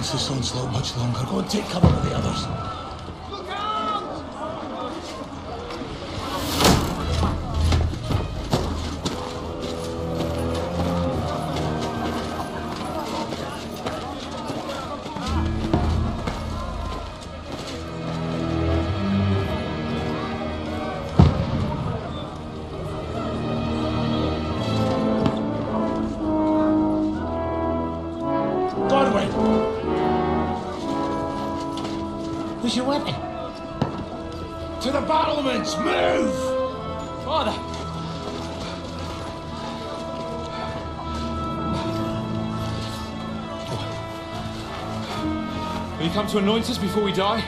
last this onslaught much longer. Go and take cover with the others. Where's your weapon? To the battlements! Move! Father! Will you come to anoint us before we die?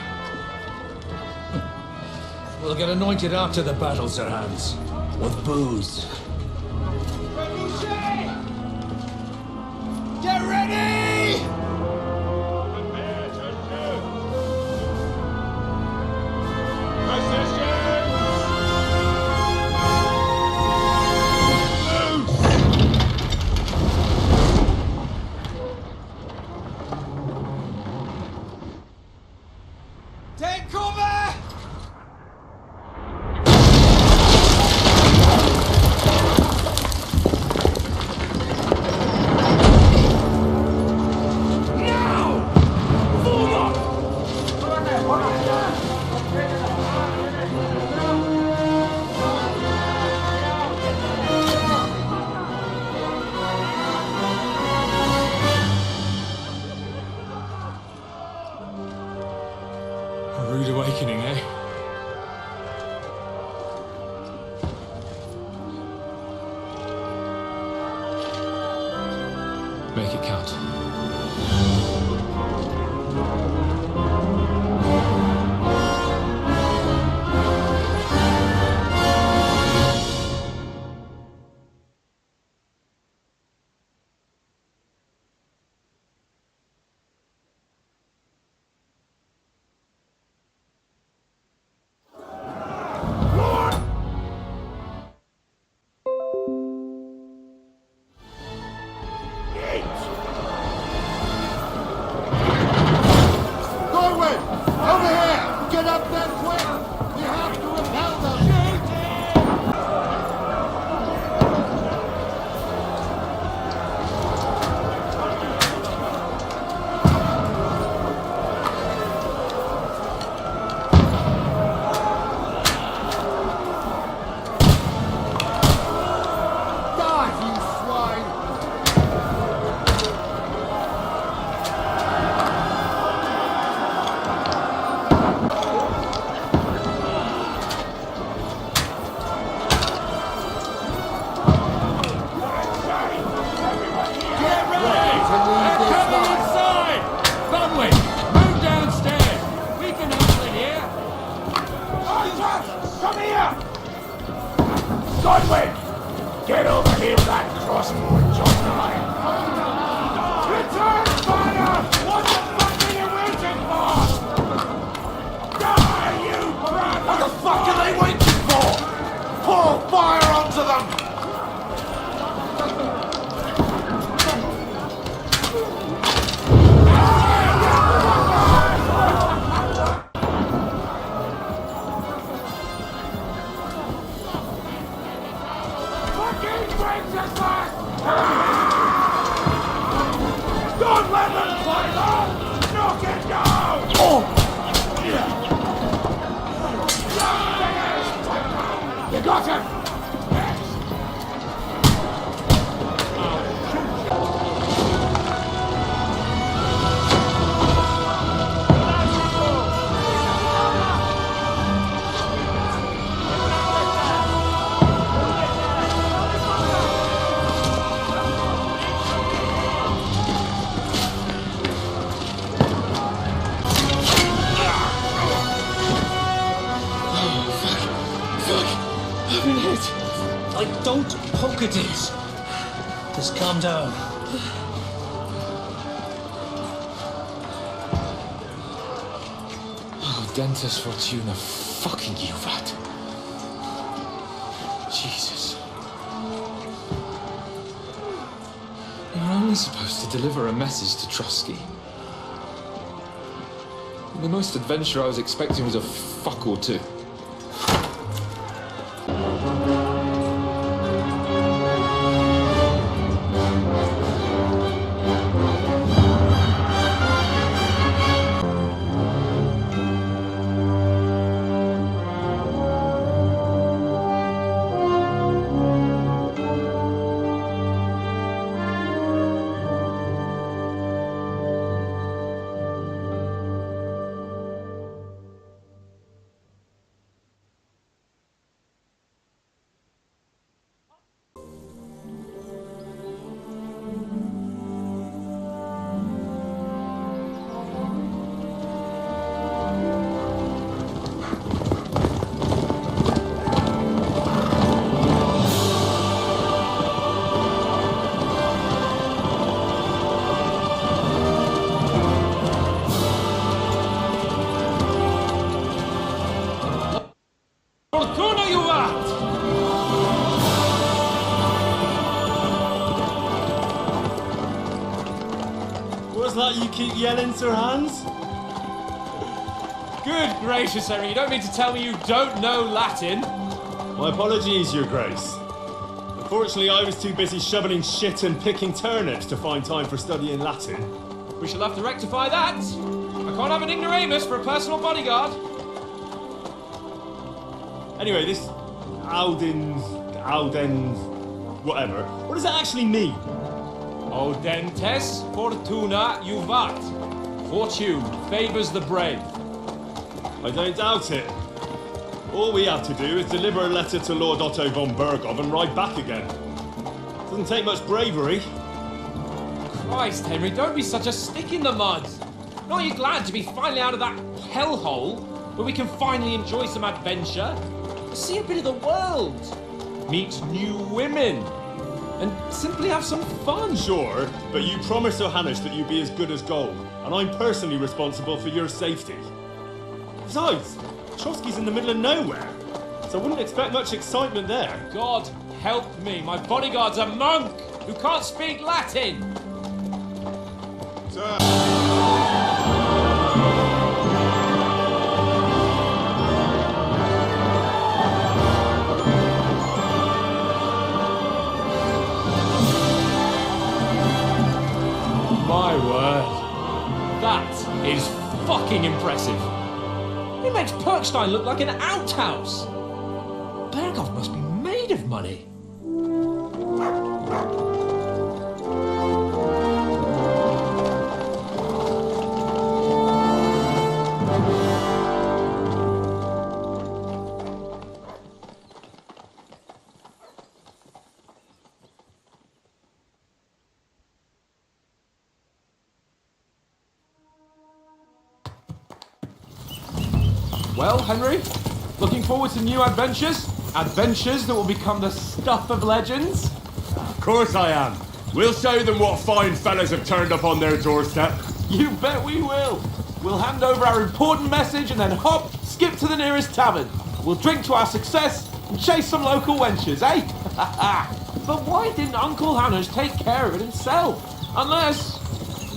We'll get anointed after the battles are hands. With booze. Get ready! Take cover! A rude awakening, eh? Make it count. Godwin! Get over here with that crossbow and join the line. Return fire! What the fuck are you waiting for? Die, you brat! What the fuck are they waiting for? Pour fire onto them! Don't let them fight on! Knock it down! Oh! You got him! Like, don't poke at it. Just calm down. Oh, Dentus Fortuna, fucking you, rat. Jesus. You're only supposed to deliver a message to Trotsky. The most adventure I was expecting was a fuck or two. Fortuna juvat! What's that you keep yelling, Sir Hans? Good gracious, Henry, you don't mean to tell me you don't know Latin? My apologies, Your Grace. Unfortunately, I was too busy shoveling shit and picking turnips to find time for studying Latin. We shall have to rectify that. I can't have an ignoramus for a personal bodyguard. Anyway, this Aldens, whatever. What does that actually mean? Audentes fortuna juvat. Fortune favours the brave. I don't doubt it. All we have to do is deliver a letter to Lord Otto von Bergov and ride back again. Doesn't take much bravery. Christ, Henry, don't be such a stick in the mud. Aren't you glad to be finally out of that hellhole where we can finally enjoy some adventure? See a bit of the world, meet new women, and simply have some fun. Sure, but you promised Johannes that you'd be as good as gold, and I'm personally responsible for your safety. Besides, Trotsky's in the middle of nowhere, so I wouldn't expect much excitement there. God help me, my bodyguard's a monk who can't speak Latin. Sir! My word, that is fucking impressive. It makes Perkstein look like an outhouse. Bergov must be made of money. Well, Henry, looking forward to new adventures? Adventures that will become the stuff of legends? Of course I am. We'll show them what fine fellas have turned up on their doorstep. You bet we will. We'll hand over our important message and then hop, skip to the nearest tavern. We'll drink to our success and chase some local wenches, eh? But why didn't Uncle Hannes take care of it himself? Unless,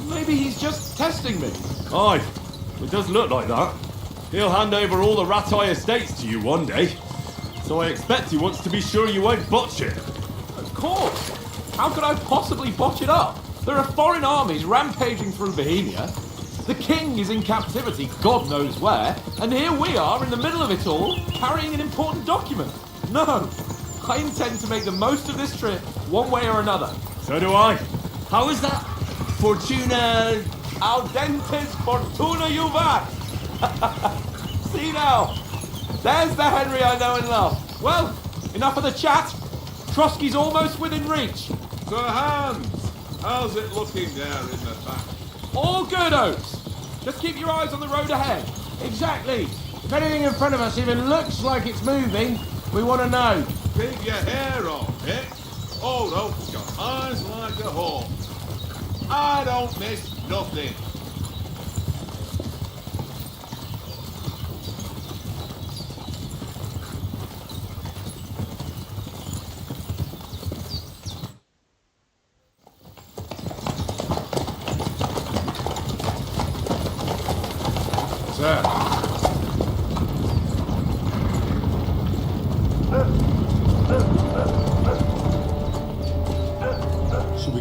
maybe he's just testing me. Aye, it does look like that. He'll hand over all the Ratai estates to you one day. So I expect he wants to be sure you won't botch it. Of course. How could I possibly botch it up? There are foreign armies rampaging through Bohemia. The king is in captivity, God knows where. And here we are in the middle of it all, carrying an important document. No, I intend to make the most of this trip, one way or another. So do I. How is that? Fortuna... Audentes fortuna juvat. See now, there's the Henry I know and love. Well, enough of the chat. Trotsky's almost within reach. Sir Hans, how's it looking there in the back? All good, Oates. Just keep your eyes on the road ahead. Exactly. If anything in front of us even looks like it's moving, we want to know. Keep your hair on, eh? Old Oak's got eyes like a hawk. I don't miss nothing.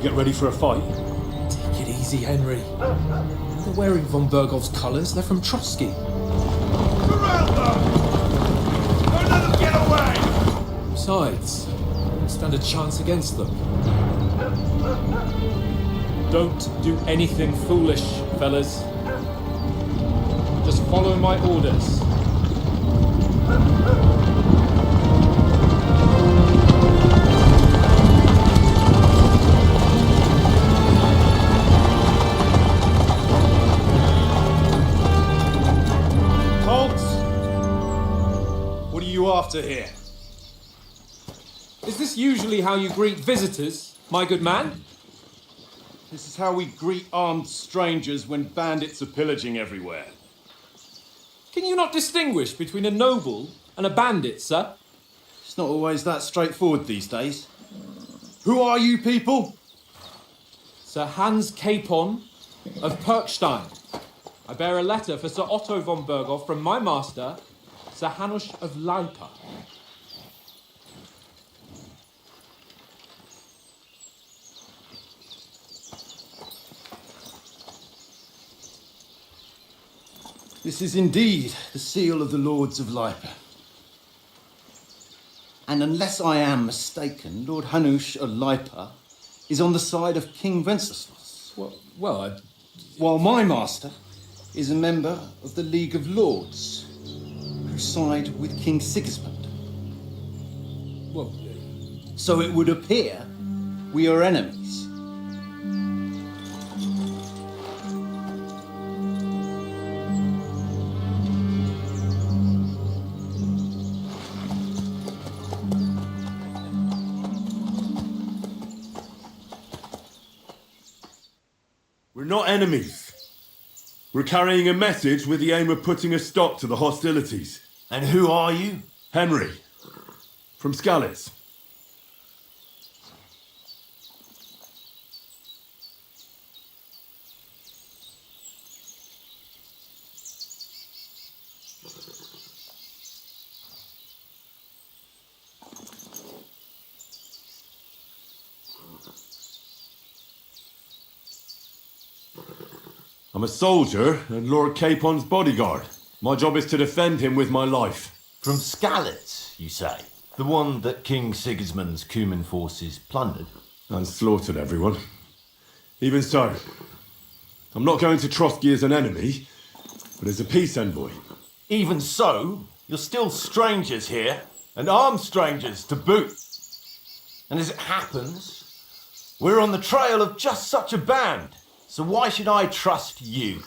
get ready for a fight? Take it easy, Henry. They're wearing von Bergov's colours. They're from Trotsky. Surround them! Don't let them get away! Besides, we stand a chance against them. Don't do anything foolish, fellas. Just follow my orders. Colts! What are you after here? Is this usually how you greet visitors, my good man? This is how we greet armed strangers when bandits are pillaging everywhere. Can you not distinguish between a noble and a bandit, sir? It's not always that straightforward these days. Who are you people? Sir Hans Capon of Perkstein. I bear a letter for Sir Otto von Berghoff from my master, Sir Hanush of Leipa. This is indeed the seal of the Lords of Leipa. And unless I am mistaken, Lord Hanush of Leipa is on the side of King Wenceslas, while my master is a member of the League of Lords, who side with King Sigismund. So it would appear we are enemies. We're not enemies. We're carrying a message with the aim of putting a stop to the hostilities. And who are you? Henry, from Skalitz. I'm a soldier and Lord Capon's bodyguard. My job is to defend him with my life. From Skalitz, you say? The one that King Sigismund's Cuman forces plundered? And slaughtered everyone. Even so, I'm not going to Trotsky as an enemy, but as a peace envoy. Even so, you're still strangers here, and armed strangers to boot. And as it happens, we're on the trail of just such a band. So why should I trust you?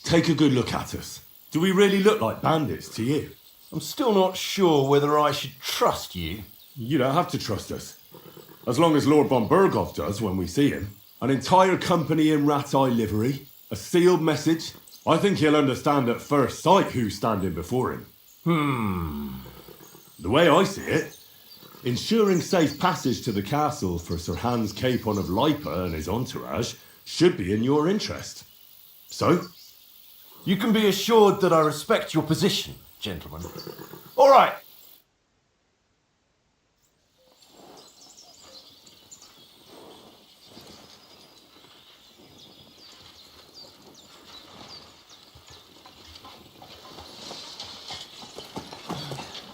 Take a good look at us. Do we really look like bandits to you? I'm still not sure whether I should trust you. You don't have to trust us. As long as Lord von Berghoff does when we see him. An entire company in rat-eye livery. A sealed message. I think he'll understand at first sight who's standing before him. The way I see it, ensuring safe passage to the castle for Sir Hans Capon of Leipa and his entourage should be in your interest. So? You can be assured that I respect your position, gentlemen. All right.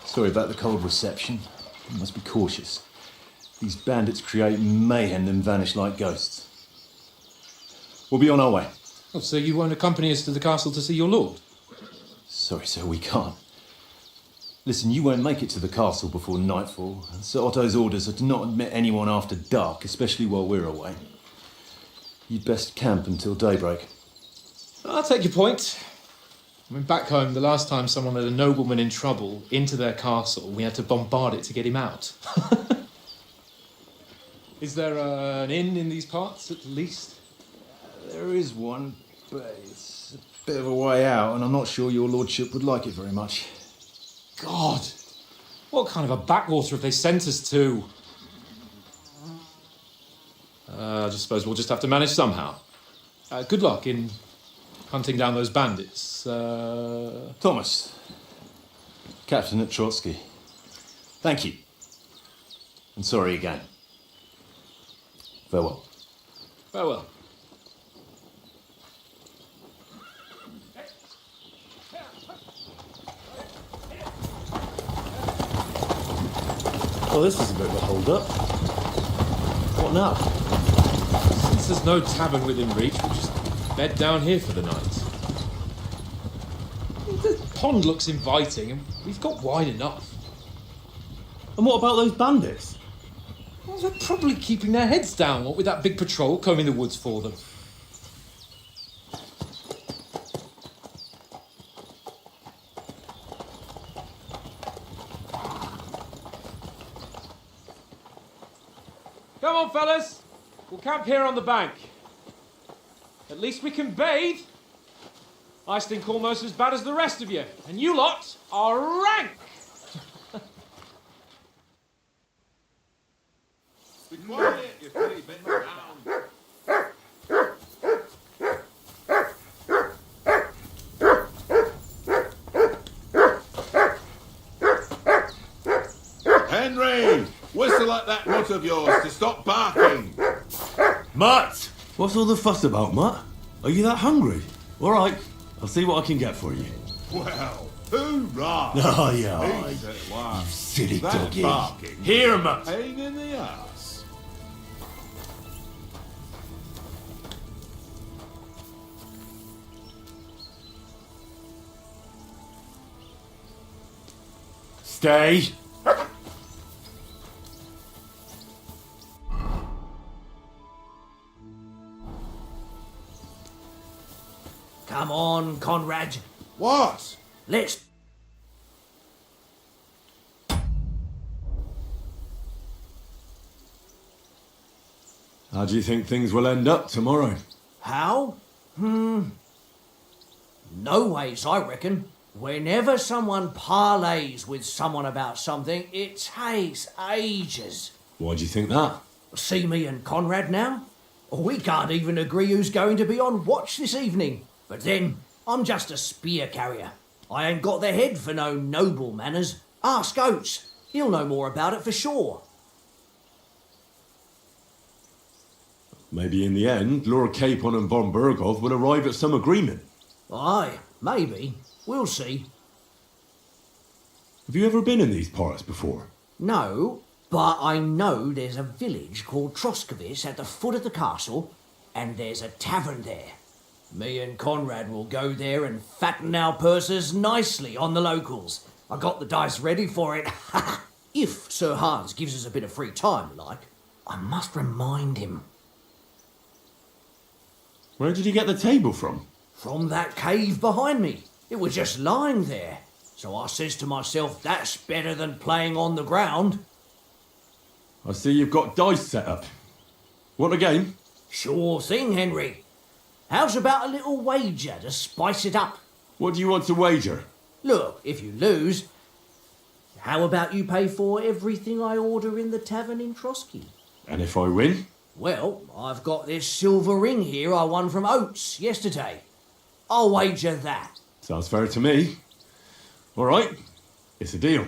Sorry about the cold reception. You must be cautious. These bandits create mayhem and vanish like ghosts. We'll be on our way. Oh, so you won't accompany us to the castle to see your lord? Sorry, sir, we can't. Listen, you won't make it to the castle before nightfall, and Sir Otto's orders are to not admit anyone after dark, especially while we're away. You'd best camp until daybreak. I'll take your point. I mean, back home, the last time someone had a nobleman in trouble into their castle, we had to bombard it to get him out. Is there an inn in these parts, at least? There is one, but it's a bit of a way out, and I'm not sure your lordship would like it very much. God! What kind of a backwater have they sent us to? I just suppose we'll just have to manage somehow. Good luck in hunting down those bandits. Thomas, Captain at Trotsky, thank you. And sorry again. Farewell. Farewell. Well, this is a bit of a hold-up. What now? Since there's no tavern within reach, we'll just bed down here for the night. The pond looks inviting, and we've got wide enough. And what about those bandits? Well, they're probably keeping their heads down, what with that big patrol combing the woods for them. Come on, fellas. We'll camp here on the bank. At least we can bathe. I stink almost as bad as the rest of you, and you lot are rank. Be quiet, you silly bit of hound. Henry! Whistle at that mutt of yours to stop barking. Mutt! What's all the fuss about, Mutt? Are you that hungry? All right, I'll see what I can get for you. Well, hoorah! Oh, yeah. He's at one. Silly That doggy. barking. Here, Mutt! Pain in the ass. Stay. Come on, Conrad. What? Let's... How do you think things will end up tomorrow? How? No ways, I reckon. Whenever someone parleys with someone about something, it takes ages. Why do you think that? See me and Conrad now? We can't even agree who's going to be on watch this evening. But then, I'm just a spear carrier. I ain't got the head for no noble manners. Ask Oates. He'll know more about it for sure. Maybe in the end, Lord Capon and von Berghoff will arrive at some agreement. Aye, maybe. We'll see. Have you ever been in these parts before? No, but I know there's a village called Troskovic at the foot of the castle, and there's a tavern there. Me and Conrad will go there and fatten our purses nicely on the locals. I got the dice ready for it. If Sir Hans gives us a bit of free time, like. I must remind him. Where did you get the table from? From that cave behind me. It was just lying there. So I says to myself, that's better than playing on the ground. I see you've got dice set up. Want a game? Sure thing, Henry. How's about a little wager to spice it up? What do you want to wager? Look, if you lose, how about you pay for everything I order in the tavern in Trotsky? And if I win? Well, I've got this silver ring here I won from Oates yesterday. I'll wager that. Sounds fair to me. All right, it's a deal.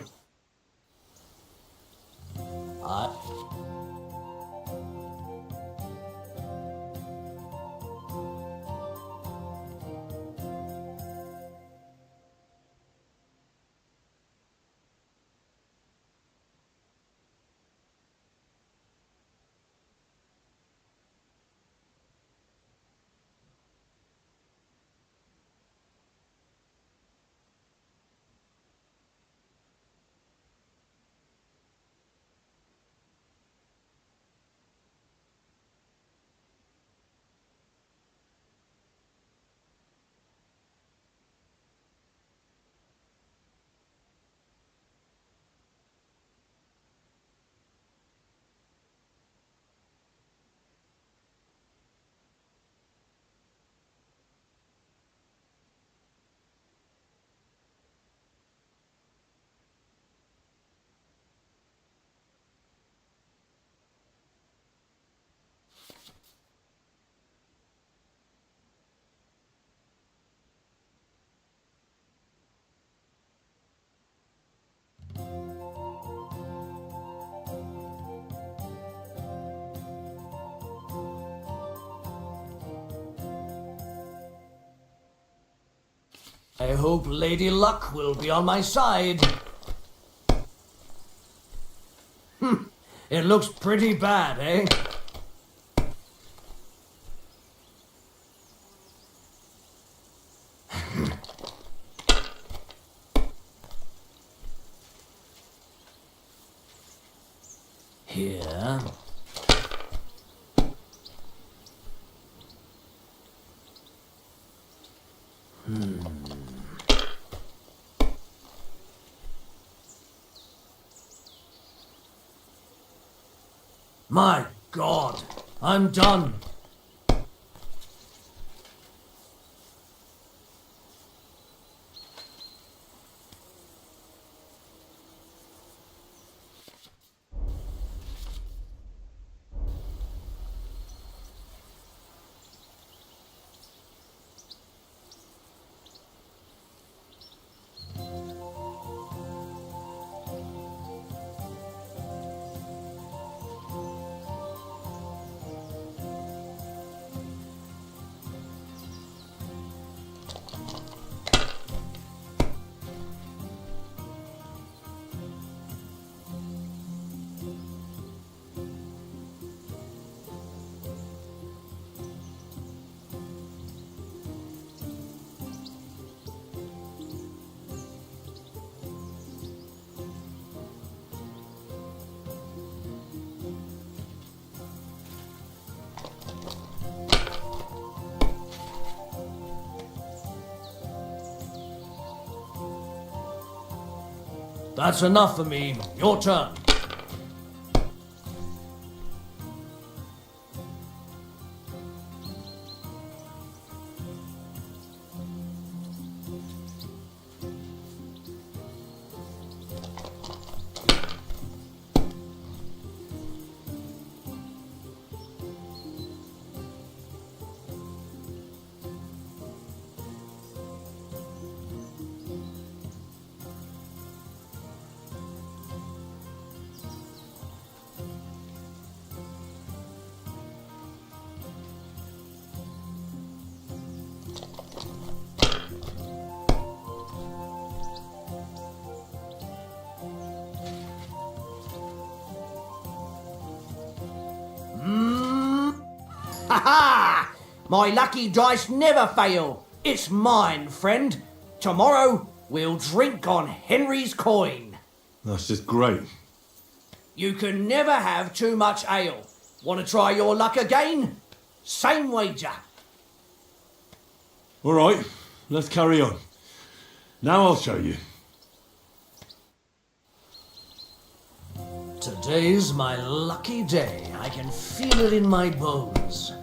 I hope Lady Luck will be on my side. It looks pretty bad, eh? Here. My God, I'm done. That's enough for me. Your turn. Ha ha! My lucky dice never fail. It's mine, friend. Tomorrow we'll drink on Henry's coin. That's just great. You can never have too much ale. Want to try your luck again? Same wager. All right, let's carry on. Now I'll show you. Today's my lucky day. I can feel it in my bones.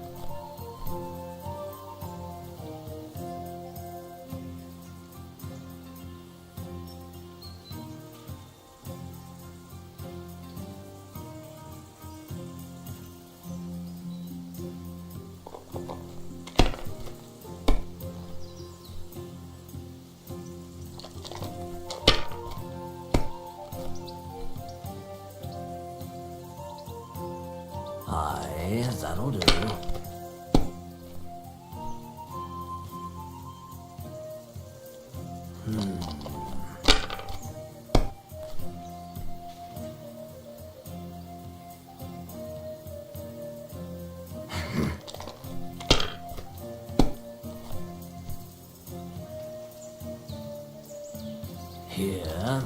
Aye, that'll do. Here.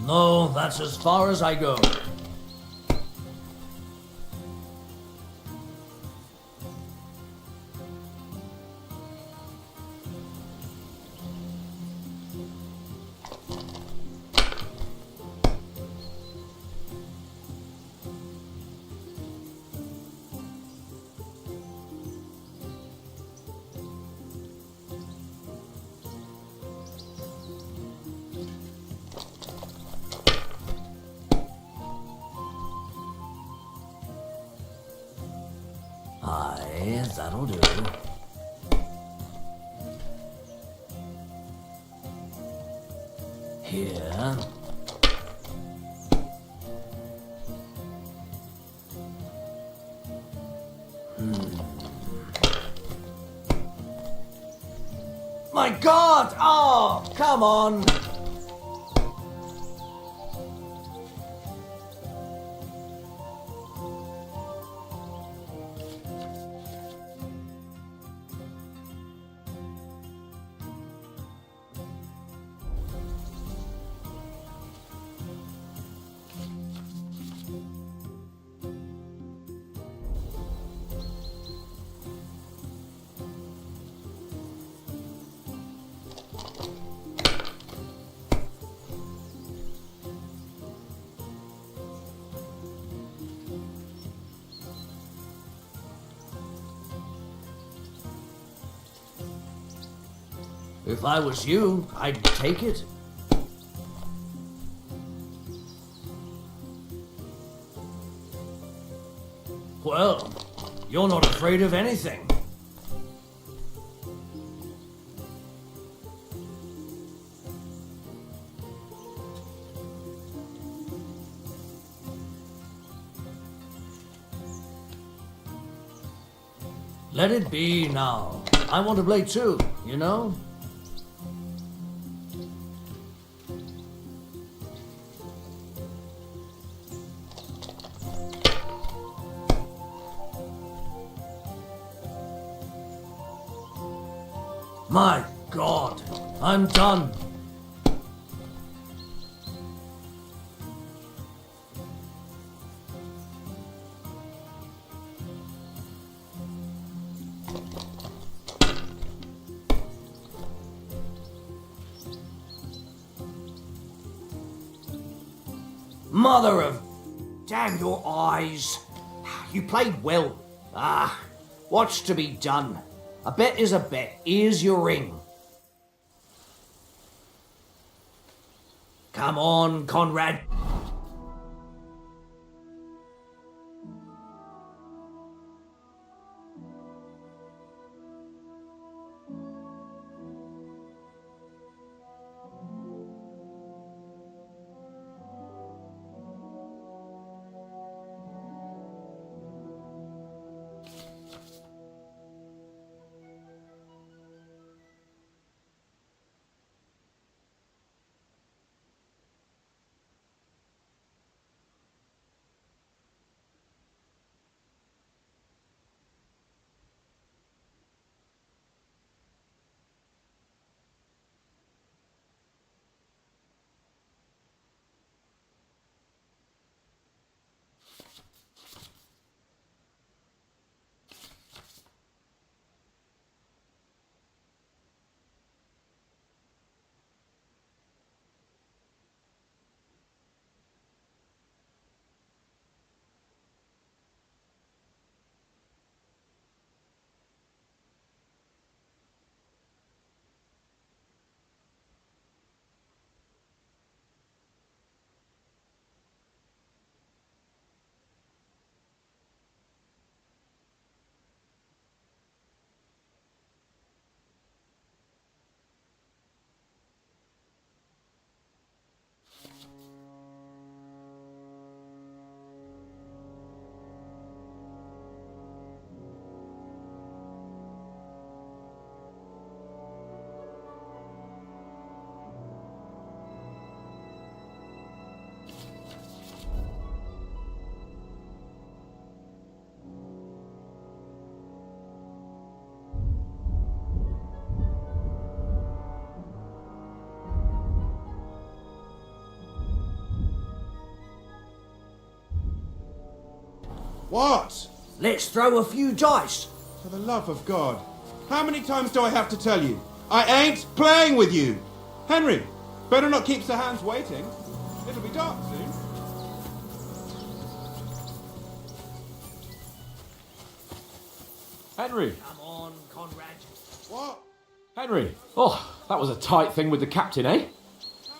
No, that's as far as I go. Aye, that'll do. Here. My God! Oh, come on! If I was you, I'd take it. Well, you're not afraid of anything. Let it be now. I want to play too, you know? My God, I'm done. Mother of... Damn your eyes. You played well. Ah, what's to be done? A bet is a bet. Here's your ring. Come on, Conrad. What? Let's throw a few dice. For the love of God. How many times do I have to tell you? I ain't playing with you. Henry, better not keep Sir Hans waiting. It'll be dark soon. Henry! Come on, Conrad. What? Henry! Oh, that was a tight thing with the captain, eh? How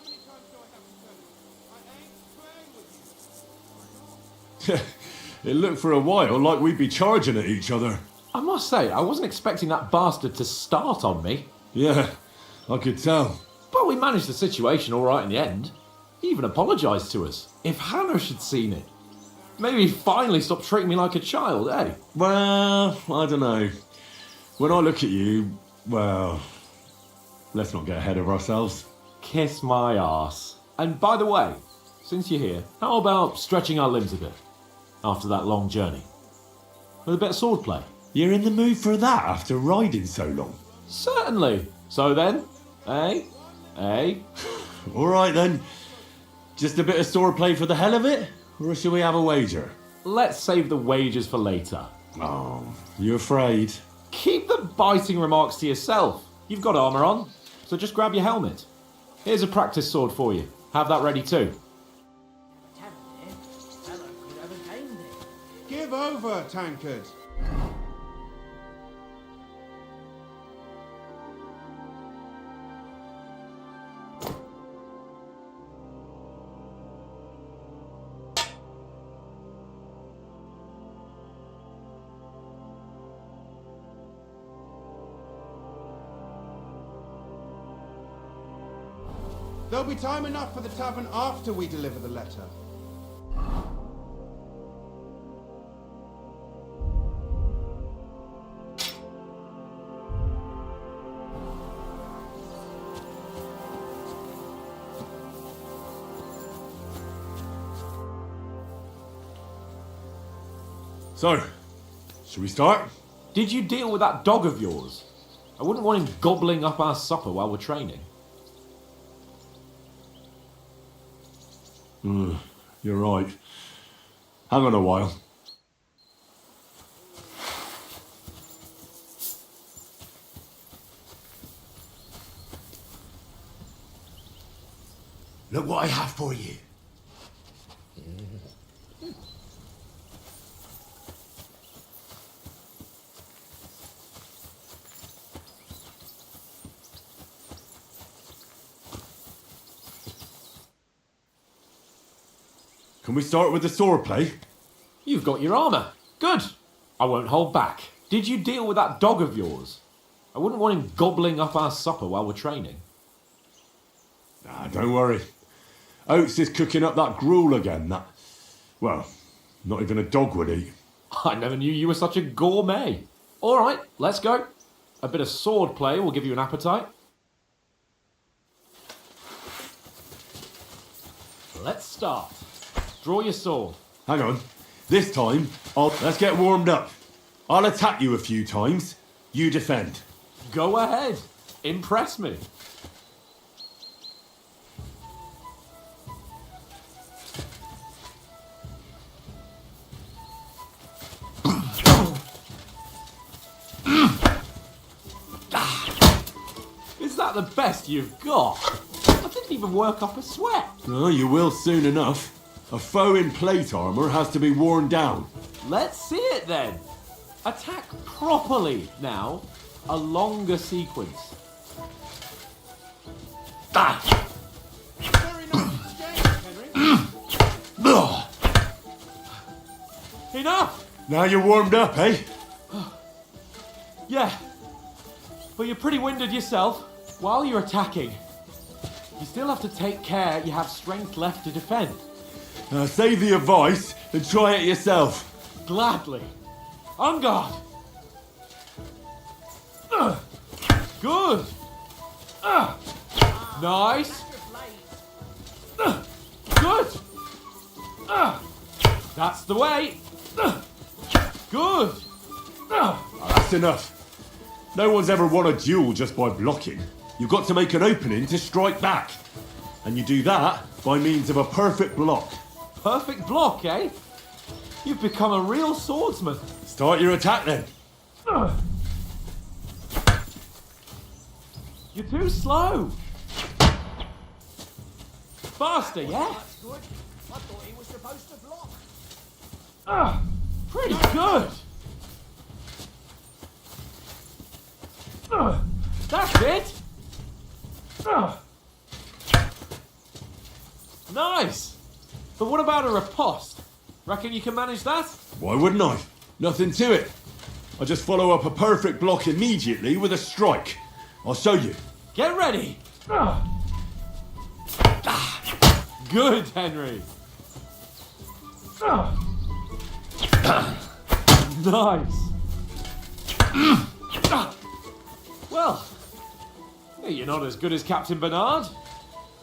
many times do I have to tell you? I ain't playing with you. It looked for a while like we'd be charging at each other. I must say, I wasn't expecting that bastard to start on me. Yeah, I could tell. But we managed the situation all right in the end. He even apologised to us. If Hannah had seen it, maybe he'd finally stop treating me like a child, eh? Well, I don't know. When I look at you, well, let's not get ahead of ourselves. Kiss my arse. And by the way, since you're here, how about stretching our limbs a bit after that long journey? With a bit of swordplay? You're in the mood for that after riding so long? Certainly. So then, eh? Eh? All right then. Just a bit of swordplay for the hell of it? Or shall we have a wager? Let's save the wagers for later. Oh, you afraid? Keep the biting remarks to yourself. You've got armour on, so just grab your helmet. Here's a practice sword for you. Have that ready too. Tavern there. Fellow could have a game there. Give over, tankard. There'll be time enough for the tavern after we deliver the letter. So, shall we start? Did you deal with that dog of yours? I wouldn't want him gobbling up our supper while we're training. You're right. Hang on a while. Look what I have for you. Can we start with the swordplay? You've got your armour. Good. I won't hold back. Did you deal with that dog of yours? I wouldn't want him gobbling up our supper while we're training. Nah, don't worry. Oates is cooking up that gruel again. That, well, not even a dog would eat. I never knew you were such a gourmet. All right, let's go. A bit of sword play will give you an appetite. Let's start. Draw your sword. Hang on. This time, let's get warmed up. I'll attack you a few times. You defend. Go ahead. Impress me. Is that the best you've got? I didn't even work up a sweat. Oh, you will soon enough. A foe in plate armour has to be worn down. Let's see it then. Attack properly now. A longer sequence. Very nice exchange, Henry. Enough! Now you're warmed up, eh? Yeah. But you're pretty winded yourself. While you're attacking, you still have to take care you have strength left to defend. Now save the advice and try it yourself. Gladly. On guard. Good. Nice. Good. That's the way. Good. That's enough. No one's ever won a duel just by blocking. You've got to make an opening to strike back. And you do that by means of a perfect block. Perfect block, eh? You've become a real swordsman. Start your attack then. You're too slow. Faster, yeah? That's good. I thought he was supposed to block. Pretty good. That's it. Nice. But what about a riposte? Reckon you can manage that? Why wouldn't I? Nothing to it. I just follow up a perfect block immediately with a strike. I'll show you. Get ready. Good, Henry. Nice. Well, you're not as good as Captain Bernard,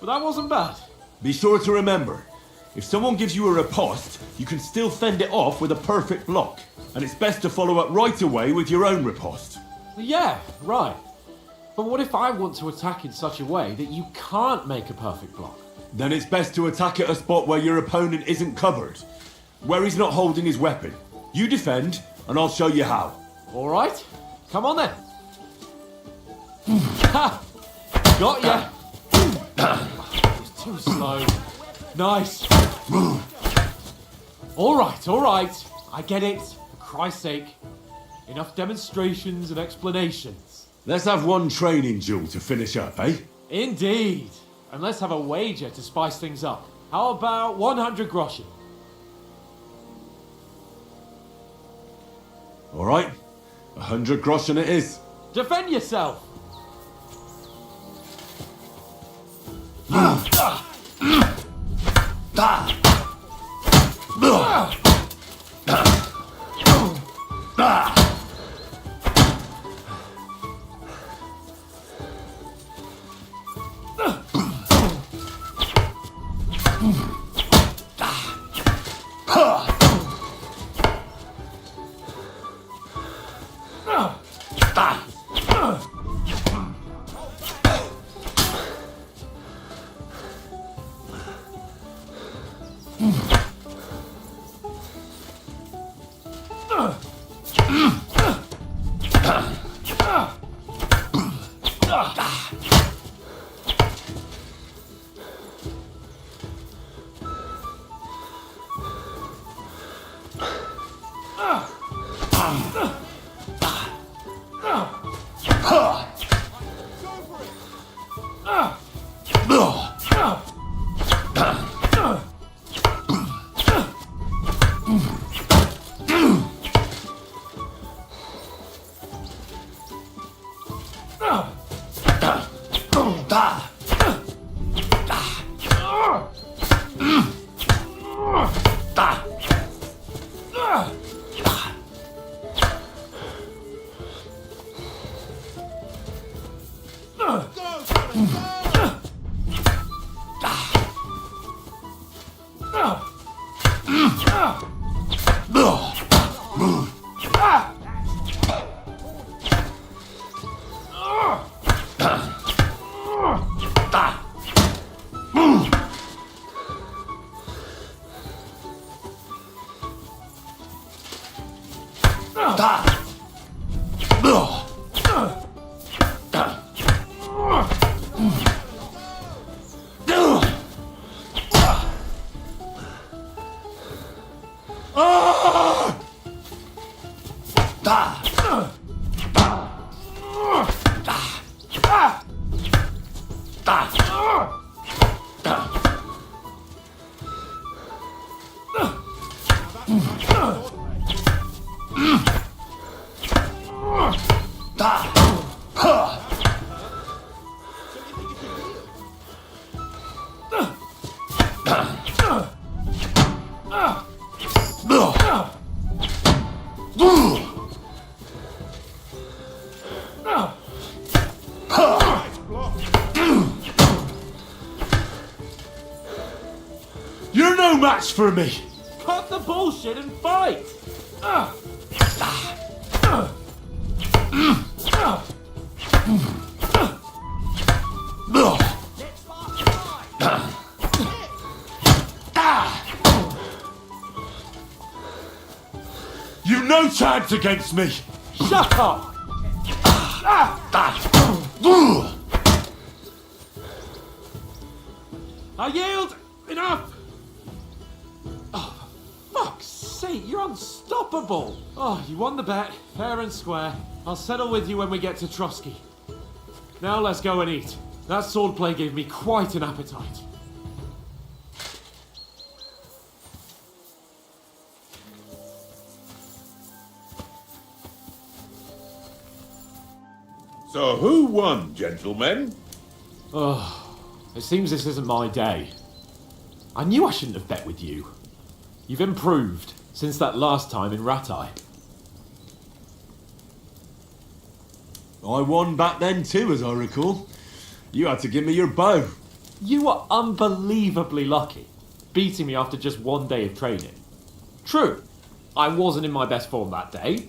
but that wasn't bad. Be sure to remember, if someone gives you a riposte, you can still fend it off with a perfect block. And it's best to follow up right away with your own riposte. Yeah, right. But what if I want to attack in such a way that you can't make a perfect block? Then it's best to attack at a spot where your opponent isn't covered. Where he's not holding his weapon. You defend, and I'll show you how. All right, come on then. Ha! Got ya. It's too slow. Nice. All right. I get it. For Christ's sake. Enough demonstrations and explanations. Let's have one training duel to finish up, eh? Indeed. And let's have a wager to spice things up. How about 100 groschen? All right, 100 groschen it is. Defend yourself. You're no match for me! Cut the bullshit and fight! no chance against me! Shut up! I yield! Enough! Oh, for fuck's sake, you're unstoppable! Oh, you won the bet, fair and square. I'll settle with you when we get to Trotsky. Now let's go and eat. That swordplay gave me quite an appetite. So who won, gentlemen? Oh, it seems this isn't my day. I knew I shouldn't have bet with you. You've improved since that last time in Ratai. I won back then too, as I recall. You had to give me your bow. You were unbelievably lucky, beating me after just one day of training. True, I wasn't in my best form that day.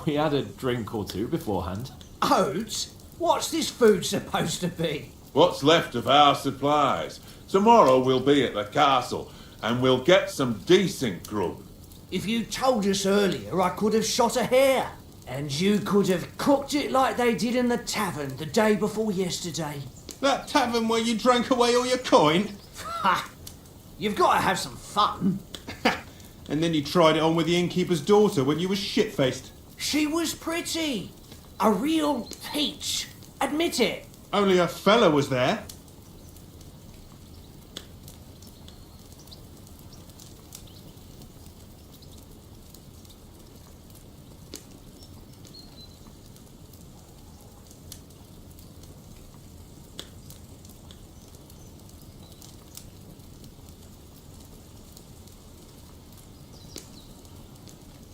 We had a drink or two beforehand. Oats? What's this food supposed to be? What's left of our supplies. Tomorrow we'll be at the castle, and we'll get some decent grub. If you told us earlier, I could have shot a hare. And you could have cooked it like they did in the tavern the day before yesterday. That tavern where you drank away all your coin? Ha! You've got to have some fun. And then you tried it on with the innkeeper's daughter when you were shit-faced. She was pretty. A real peach. Admit it. Only a fella was there.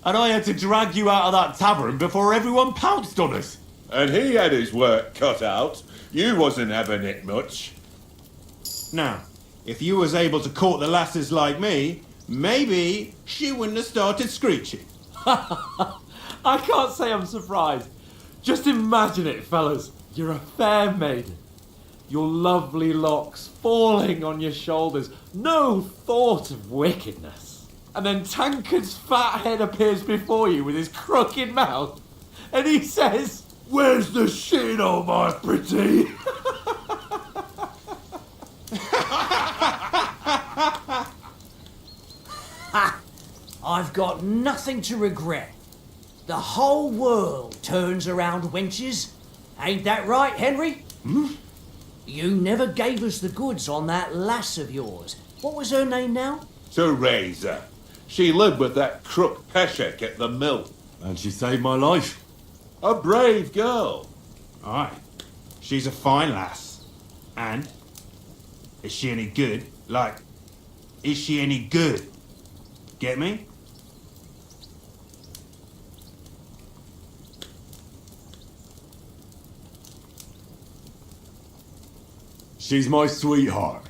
And I had to drag you out of that tavern before everyone pounced on us. And he had his work cut out. You wasn't having it much. Now, if you was able to court the lasses like me, maybe she wouldn't have started screeching. I can't say I'm surprised. Just imagine it, fellas. You're a fair maiden. Your lovely locks falling on your shoulders. No thought of wickedness. And then Tankard's fat head appears before you with his crooked mouth. And he says, "Where's the shit, oh my pretty?" Ha! I've got nothing to regret. The whole world turns around wenches. Ain't that right, Henry? You never gave us the goods on that lass of yours. What was her name now? Teresa. She lived with that crook Peshek at the mill. And she saved my life. A brave girl. Aye. She's a fine lass. And? Is she any good? Like, is she any good? Get me? She's my sweetheart.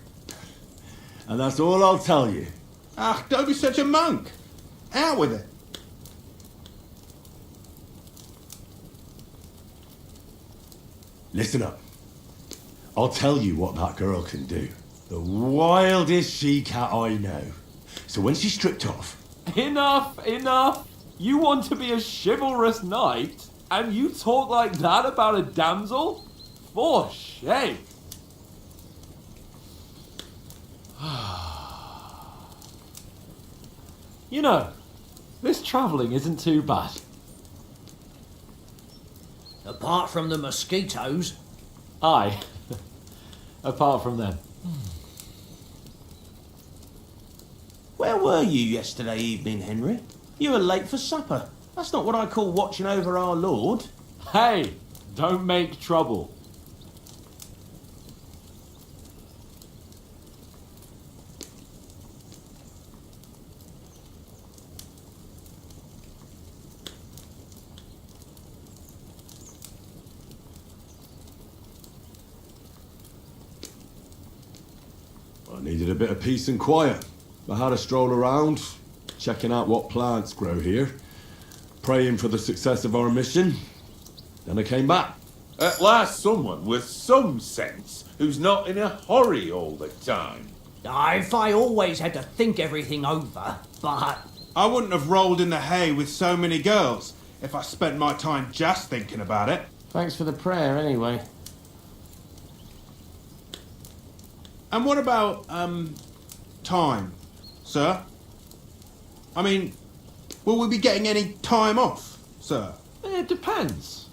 And that's all I'll tell you. Ah, don't be such a monk. Out with it. Listen up. I'll tell you what that girl can do. The wildest she-cat I know. So when she's stripped off... Enough, enough. You want to be a chivalrous knight, and you talk like that about a damsel? For shame. You know, this travelling isn't too bad. Apart from the mosquitoes. Aye. Apart from them. Where were you yesterday evening, Henry? You were late for supper. That's not what I call watching over our Lord. Hey, don't make trouble. I needed a bit of peace and quiet. I had a stroll around, checking out what plants grow here, praying for the success of our mission. Then I came back. At last someone with some sense who's not in a hurry all the time. If I always had to think everything over, but I wouldn't have rolled in the hay with so many girls if I spent my time just thinking about it. Thanks for the prayer, anyway. And what about, time, sir? I mean, will we be getting any time off, sir? It depends.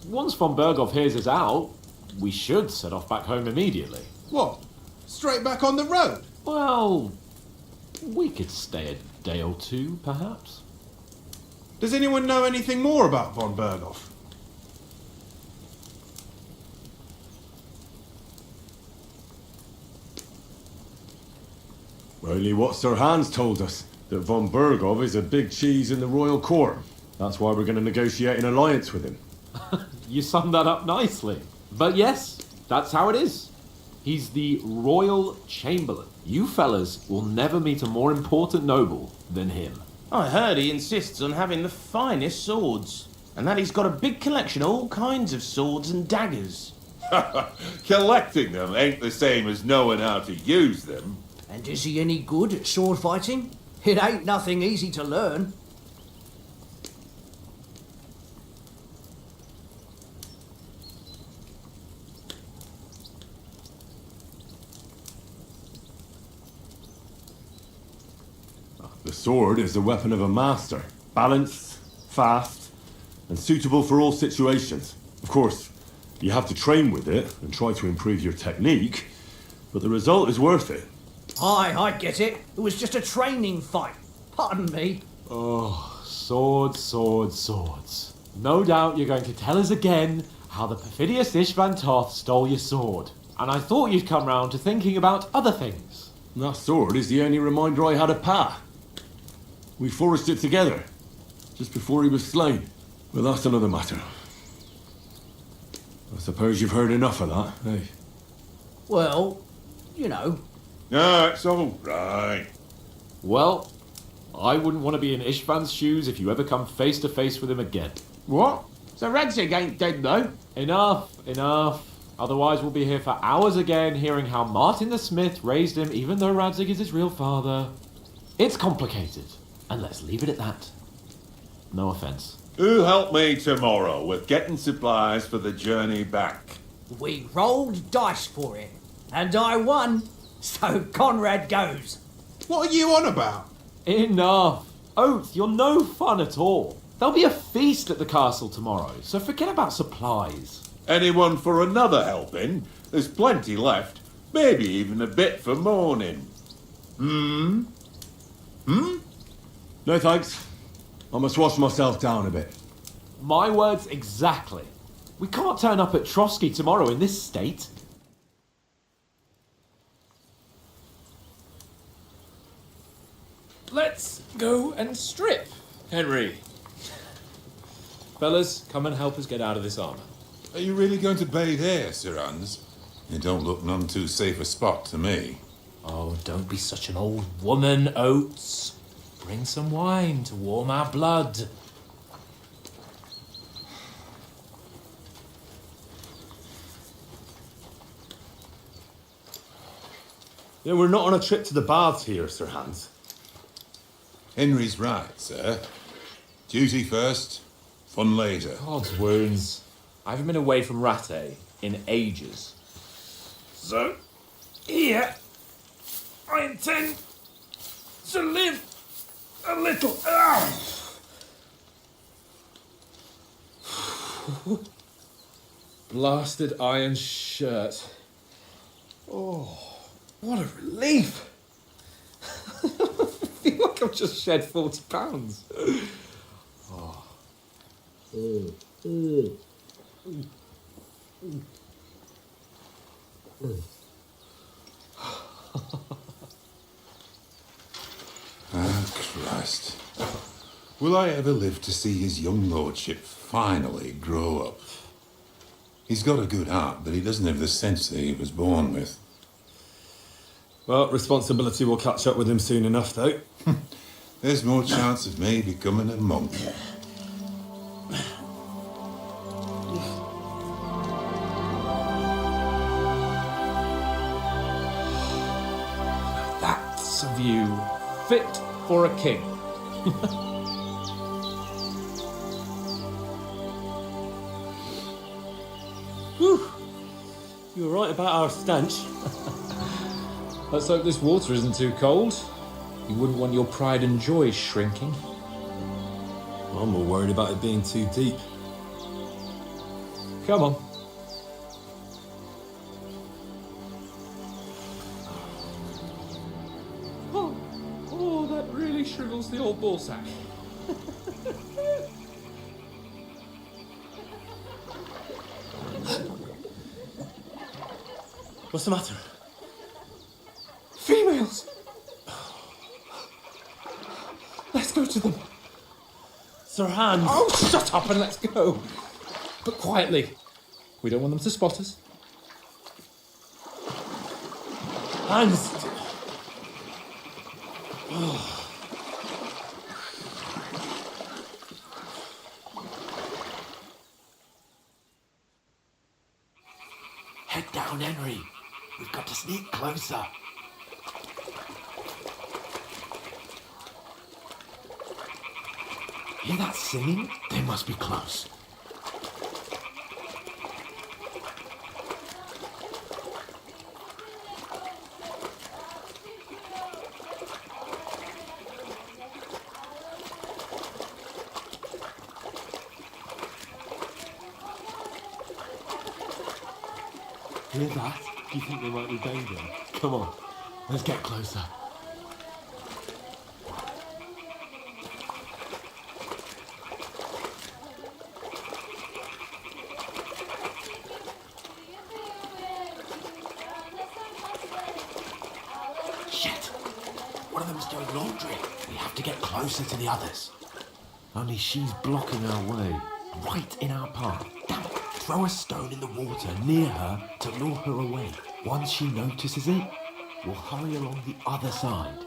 Once von Berghoff hears us out, we should set off back home immediately. What? Straight back on the road? Well, we could stay a day or two, perhaps. Does anyone know anything more about von Berghoff? Only what Sir Hans told us, that von Berghoff is a big cheese in the royal court. That's why we're going to negotiate an alliance with him. You summed that up nicely. But yes, that's how it is. He's the Royal Chamberlain. You fellas will never meet a more important noble than him. I heard he insists on having the finest swords, and that he's got a big collection of all kinds of swords and daggers. Collecting them ain't the same as knowing how to use them. And is he any good at sword fighting? It ain't nothing easy to learn. The sword is the weapon of a master. Balanced, fast, and suitable for all situations. Of course, you have to train with it and try to improve your technique, but the result is worth it. Aye, I get it. It was just a training fight. Pardon me. Oh, swords, swords, swords. No doubt you're going to tell us again how the perfidious Ishvan Toth stole your sword. And I thought you'd come round to thinking about other things. That sword is the only reminder I had of Pa. We forged it together, just before he was slain. But that's another matter. I suppose you've heard enough of that, eh? Well, you know. No, it's all right. Well, I wouldn't want to be in Ishvan's shoes if you ever come face to face with him again. What? So Radzig ain't dead, though? Enough, enough. Otherwise we'll be here for hours again hearing how Martin the Smith raised him even though Radzig is his real father. It's complicated, and let's leave it at that. No offence. Who'll help me tomorrow with getting supplies for the journey back? We rolled dice for it, and I won. So Conrad goes. What are you on about? Enough. Oath, you're no fun at all. There'll be a feast at the castle tomorrow, so forget about supplies. Anyone for another helping? There's plenty left. Maybe even a bit for morning. No thanks. I must wash myself down a bit. My words exactly. We can't turn up at Trotsky tomorrow in this state. Let's go and strip, Henry. Fellas, come and help us get out of this armour. Are you really going to bathe here, Sir Hans? It don't look none too safe a spot to me. Oh, don't be such an old woman, Oates. Bring some wine to warm our blood. Yeah, we're not on a trip to the baths here, Sir Hans. Henry's right, sir. Duty first, fun later. God's wounds. I haven't been away from Rattay in ages. So, here, I intend to live a little. Blasted iron shirt. Oh, what a relief! I feel like I've just shed 40 pounds. Christ. Will I ever live to see his young lordship finally grow up? He's got a good heart, but he doesn't have the sense that he was born with. Well, responsibility will catch up with him soon enough, though. There's more chance of me becoming a monk. That's a view fit for a king. Whew. You were right about our stench. Let's hope this water isn't too cold. You wouldn't want your pride and joy shrinking. I'm more worried about it being too deep. Come on. Oh, that really shrivels the old ball sack. What's the matter? Females! Let's go to them. Sir Hans! Oh, shut up and let's go. But quietly. We don't want them to spot us. Hans! Head down, Henry. We've got to sneak closer. Hear that singing? They must be close. Hear that? Do you think they might be banging? Come on, let's get closer. Shit! One of them's doing laundry. We have to get closer to the others. Only she's blocking our way, right in our path. Damn it! Throw a stone in the water near her to lure her away. Once she notices it, we'll hurry along the other side.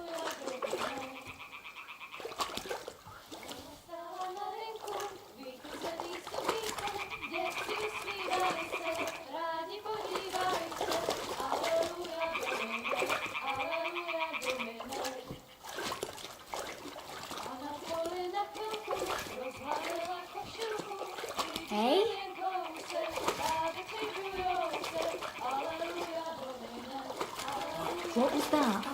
Hey? What was that?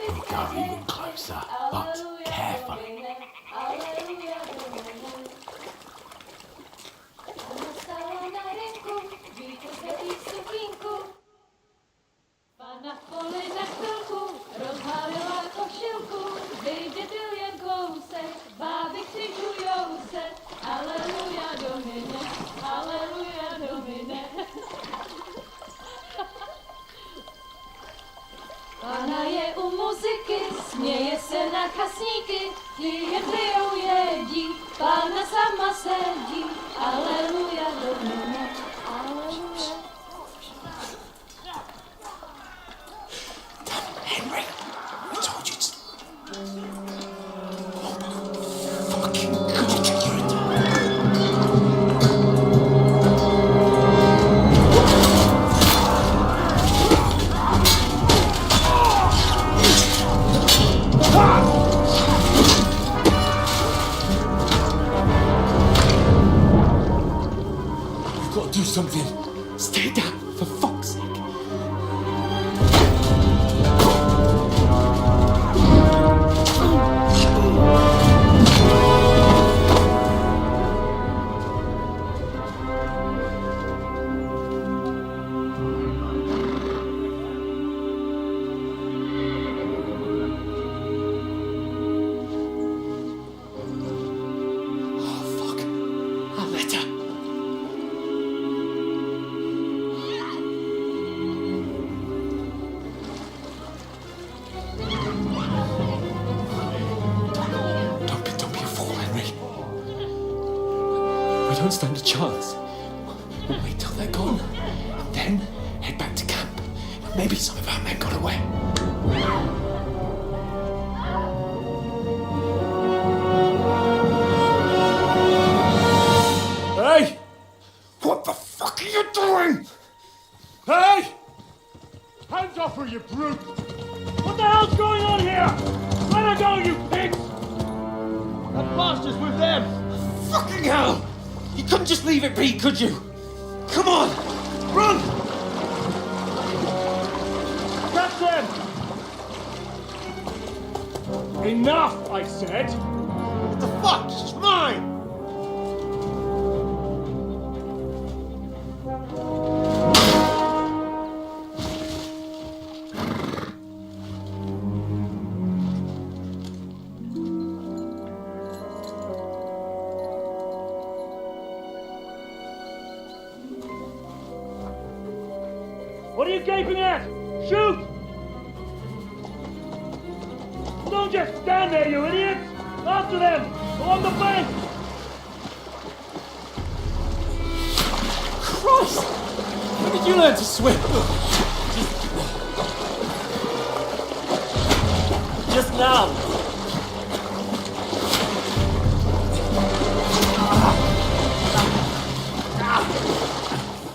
We'll go even closer, but carefully. Pana je u muzyky, směje se na kasníky, ty jen pijou jedí, Pana sama sedí, aleluja domine, aleluja. Henry, I told you to... We've got to do something. Stay down, for fuck's sake. Oh, fuck. Our letter. We don't stand a chance. We'll wait till they're gone, then head back to camp. Maybe some of our men got away. Hey! What the fuck are you doing? Hey! Hands off her, you brute! What the hell's going on here? Let her go, you pigs! That bastard's with them! Fucking hell! You couldn't just leave it be, could you? Come on! Run! Catch them! Enough, I said! What the fuck? It's mine! What are you gaping at? Shoot! Don't just stand there, you idiots! After them! Along the bank! Christ! When did you learn to swim? Just now!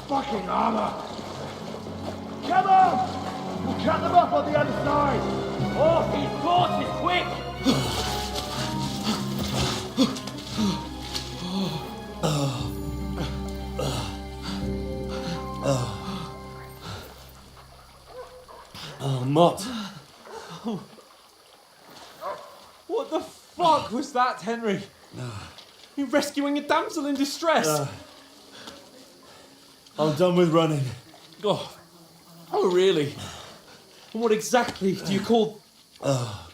Fucking armor! Come on! We'll cut them up on the other side! Off his horses, quick! Oh, Mott. What the fuck was that, Henry? You rescuing a damsel in distress? I'm done with running. Oh, really? And what exactly do you call... Oh,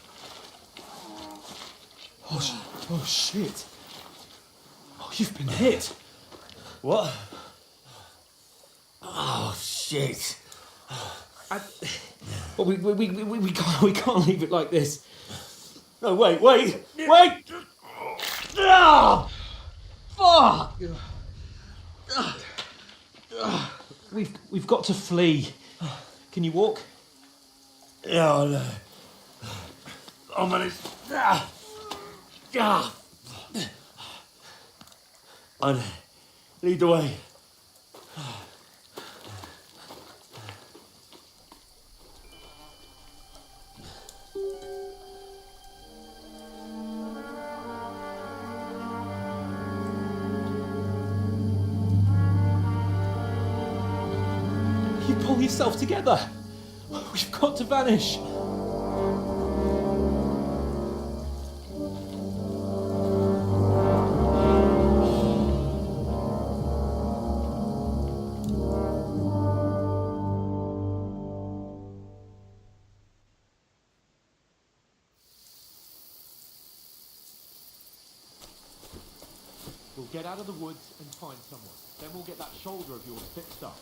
shit. Oh, you've been hit. What? Oh, shit. But we can't leave it like this. No, wait! Ah! Fuck! We've got to flee. Can you walk? Yeah, I know. I'll manage. I'd lead the way. You pull yourself together. We've got to vanish. We'll get out of the woods and find someone. Then we'll get that shoulder of yours fixed up.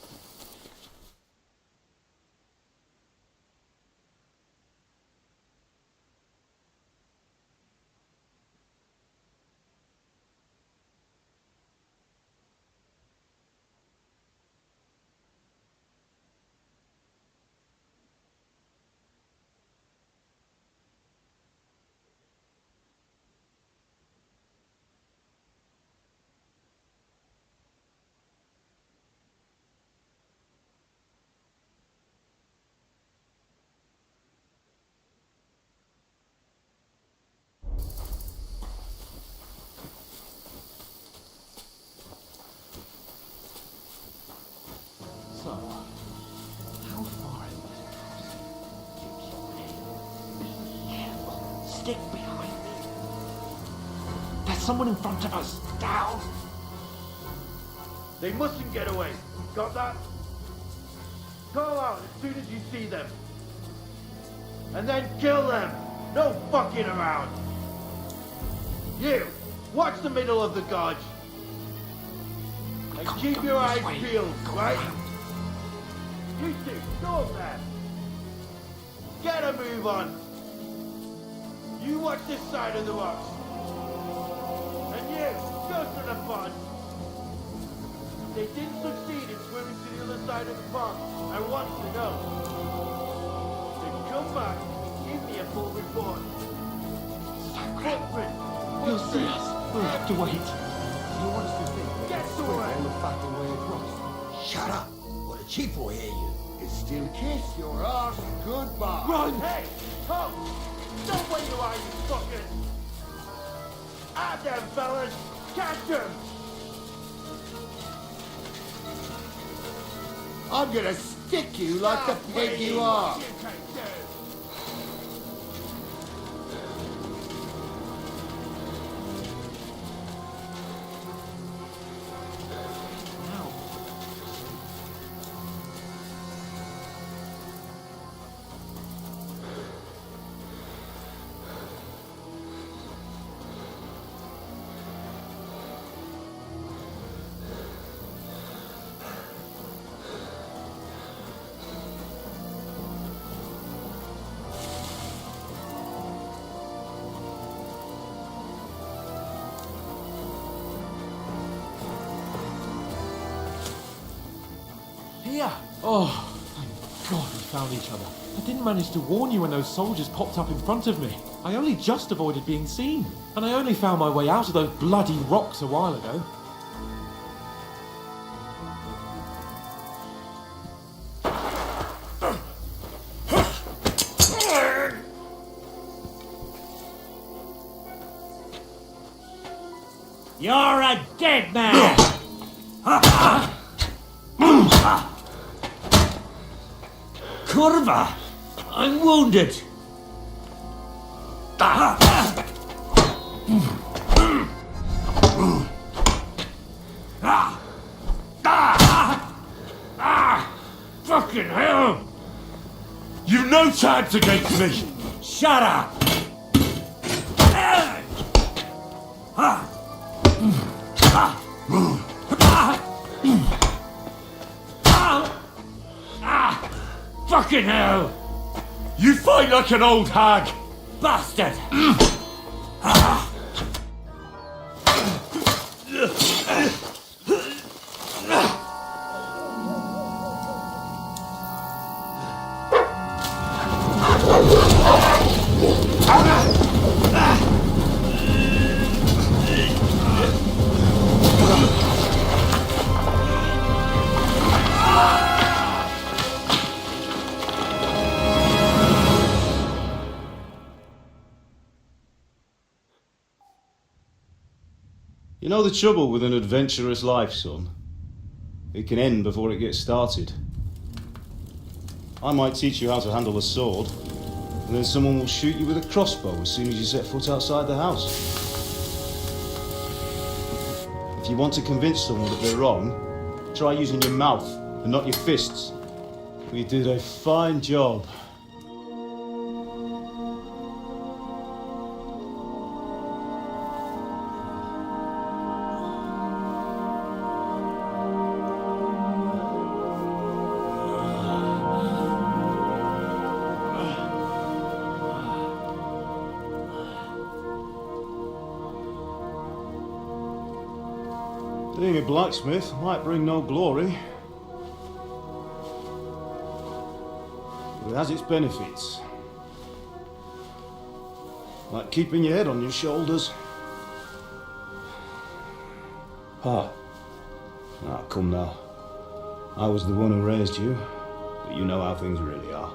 So, how far is it? Stick behind me. There's someone in front of us. Down. They mustn't get away. Got that? Call out as soon as you see them. And then kill them. No fucking around. You, watch the middle of the gorge. And keep your eyes peeled, right? You two, go up there. Get a move on. You watch this side of the rocks. And you, go to the pond. They didn't succeed in swimming to the other side of the pond. I want to know. Then come back and give me a full report. Footprint! He'll see us. We'll have to wait. You want us to think? Get to all the fact way across. Shut up, or the chief will hear you. It's still kiss your arse goodbye. Run! Hey, come! Stop where you are, you fuckers! At them, fellas! Catch them! I'm gonna stick you like the pig you are. Here! Oh, thank God we found each other. I didn't manage to warn you when those soldiers popped up in front of me. I only just avoided being seen. And I only found my way out of those bloody rocks a while ago. You're a dead man! Kurva! I'm wounded! Fucking hell! You've no chance against me! Shut up! Fucking hell! You fight like an old hag! Bastard! You know the trouble with an adventurous life, son? It can end before it gets started. I might teach you how to handle a sword, and then someone will shoot you with a crossbow as soon as you set foot outside the house. If you want to convince someone that they're wrong, try using your mouth and not your fists. We did a fine job. Being a blacksmith might bring no glory, but it has its benefits. Like keeping your head on your shoulders. Pa. Ah, come now. I was the one who raised you, but you know how things really are.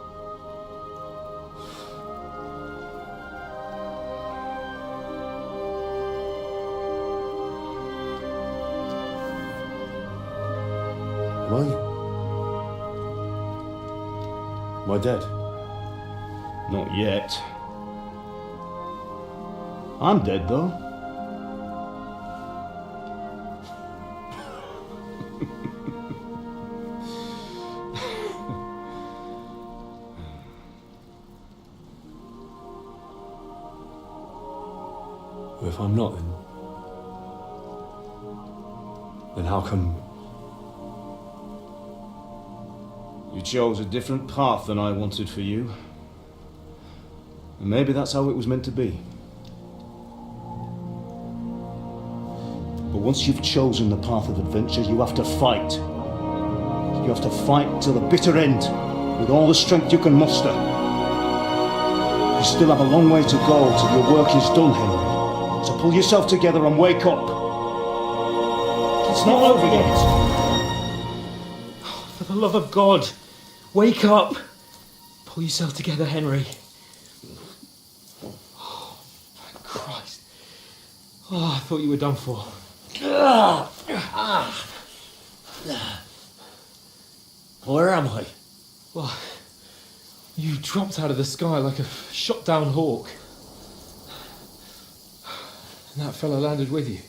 Am I dead? Not yet. I'm dead, though. Well, if I'm not, then how come? You chose a different path than I wanted for you. And maybe that's how it was meant to be. But Once you've chosen the path of adventure, you have to fight. You have to fight till the bitter end, with all the strength you can muster. You still have a long way to go till your work is done, Henry. So pull yourself together and wake up. It's not over yet. For the love of God, wake up! Pull yourself together, Henry. Oh, thank Christ. Oh, I thought you were done for. Where am I? Well, you dropped out of the sky like a shot down hawk. And that fella landed with you.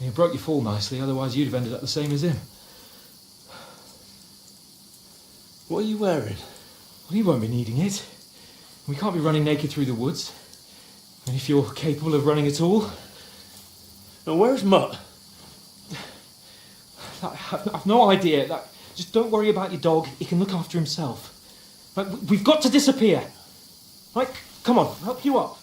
You broke your fall nicely, otherwise you'd have ended up the same as him. What are you wearing? Well, you won't be needing it. We can't be running naked through the woods. And if you're capable of running at all... And where's Mutt? I've no idea. Just don't worry about your dog. He can look after himself. Right, we've got to disappear. Right, come on, I'll help you up.